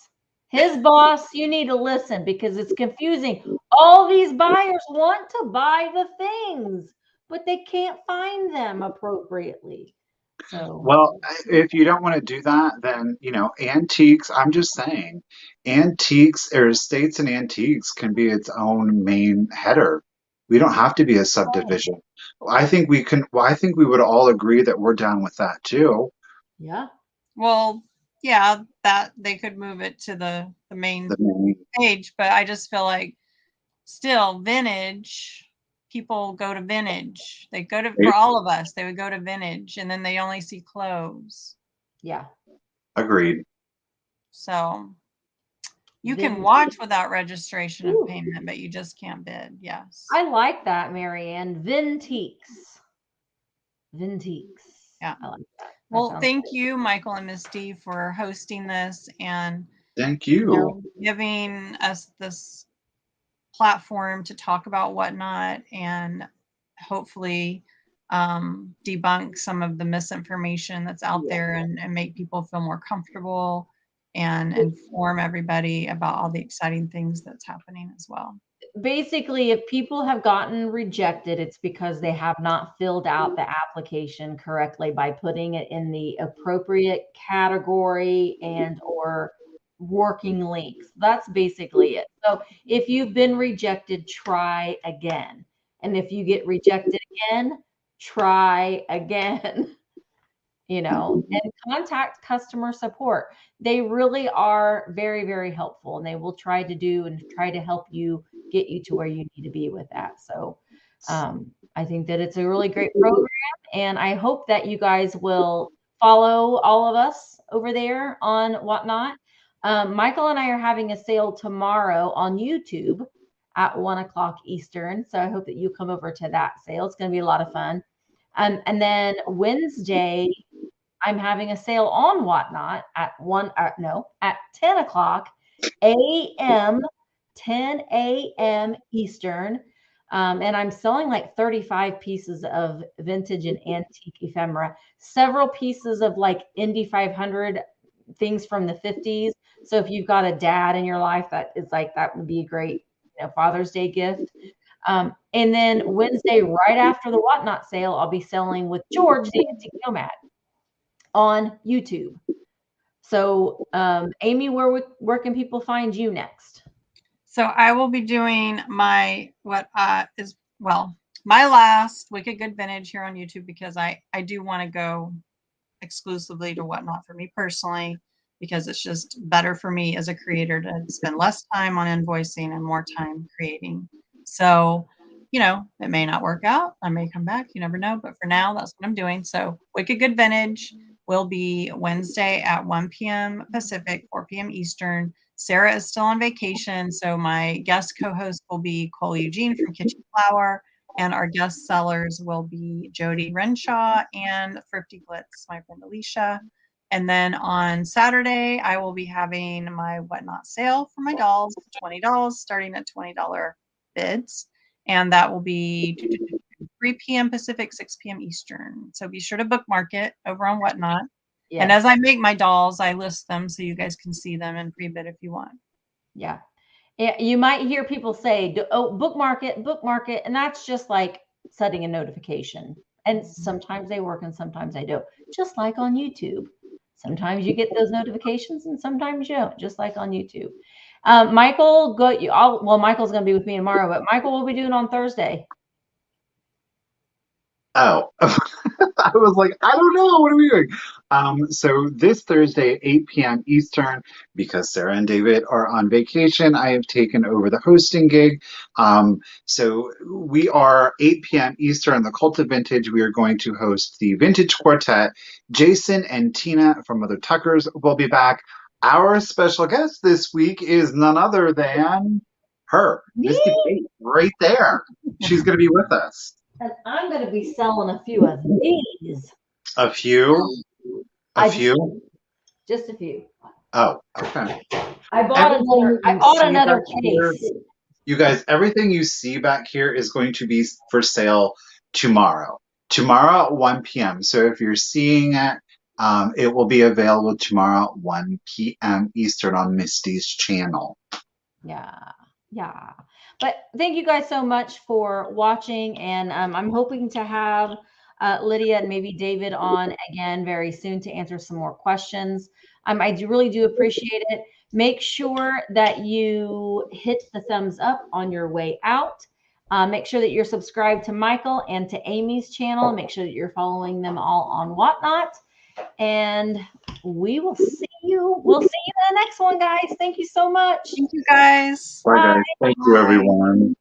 you need to listen, because it's confusing. All these buyers want to buy the things, but they can't find them appropriately. So, well, if you don't want to do that, then, antiques, I'm just saying, antiques or estates and antiques can be its own main header. We don't have to be a subdivision. I think we would all agree that we're down with that too. Yeah. Well, yeah, that they could move it to the main page, but I just feel like still vintage. People go to vintage. They go to, for all of us, they would go to vintage, and then they only see clothes. Yeah. Agreed. So you can watch without registration and payment, but you just can't bid. Yes. I like that, Marianne. Vintiques. Yeah. I like that. Well, thank you, Michael and Misty, for hosting this and thank you giving us this platform to talk about whatnot, and hopefully debunk some of the misinformation that's out there and make people feel more comfortable and inform everybody about all the exciting things that's happening as well. Basically, if people have gotten rejected, it's because they have not filled out the application correctly by putting it in the appropriate category and or working links. That's basically it. So if you've been rejected, try again. And if you get rejected again, try again. And contact customer support. They really are very, very helpful, and they will try to help you get you to where you need to be with that. So I think that it's a really great program, and I hope that you guys will follow all of us over there on Whatnot. Michael and I are having a sale tomorrow on YouTube at 1:00 Eastern. So I hope that you come over to that sale. It's going to be a lot of fun. And then Wednesday, I'm having a sale on Whatnot at 10:00 a.m., 10 a.m. Eastern. And I'm selling like 35 pieces of vintage and antique ephemera, several pieces of like Indy 500 things from the 50s. So if you've got a dad in your life that would be a great Father's Day gift. And then Wednesday, right after the Whatnot sale, I'll be selling with George, the Antique Nomad, on YouTube. So, Amy, where can people find you next? So I will be doing my last Wicked Good Vintage here on YouTube, because I do want to go exclusively to Whatnot for me personally, because it's just better for me as a creator to spend less time on invoicing and more time creating. So, it may not work out. I may come back. You never know. But for now, that's what I'm doing. So Wicked Good Vintage will be Wednesday at 1 p.m. Pacific, 4 p.m. Eastern. Sarah is still on vacation, so my guest co-host will be Cole Eugene from Kitchen Flower, and our guest sellers will be Jody Renshaw and Thrifty Glitz, my friend Alicia. And then on Saturday, I will be having my Whatnot sale for my dolls, $20, starting at $20 bids. And that will be 3 p.m. Pacific, 6 p.m. Eastern. So be sure to bookmark it over on Whatnot. Yes. And as I make my dolls, I list them so you guys can see them and pre-bid if you want. Yeah. You might hear people say, oh, bookmark it. And that's just like setting a notification. And sometimes they work and sometimes they don't. Just like on YouTube. Sometimes you get those notifications and sometimes you don't, just like on YouTube. Michael, Michael's going to be with me tomorrow, but Michael will be doing on Thursday. Oh, I was like, I don't know. What are we doing? So this Thursday at 8 p.m. Eastern, because Sarah and David are on vacation, I have taken over the hosting gig. So we are 8 p.m. Eastern, The.Cult.Of Vintage. We are going to host the Vintage Quartet. Jason and Tina from Mother Tuckers will be back. Our special guest this week is none other than her, Misty Kate, right there. She's going to be with us. And I'm going to be selling a few of these. A few? Just a few. Oh, okay. I bought another case. You guys, everything you see back here is going to be for sale tomorrow. Tomorrow at 1 p.m. So if you're seeing it, it will be available tomorrow at 1 p.m. Eastern on Misty's channel. Yeah. But thank you guys so much for watching, and I'm hoping to have Lydia and maybe David on again very soon to answer some more questions. I really do appreciate it. Make sure that you hit the thumbs up on your way out. Make sure that you're subscribed to Michael and to Amy's channel. Make sure that you're following them all on Whatnot. And we will see you. We'll see you in the next one, guys. Thank you so much. Thank you, guys. Bye, guys. Thank you, everyone.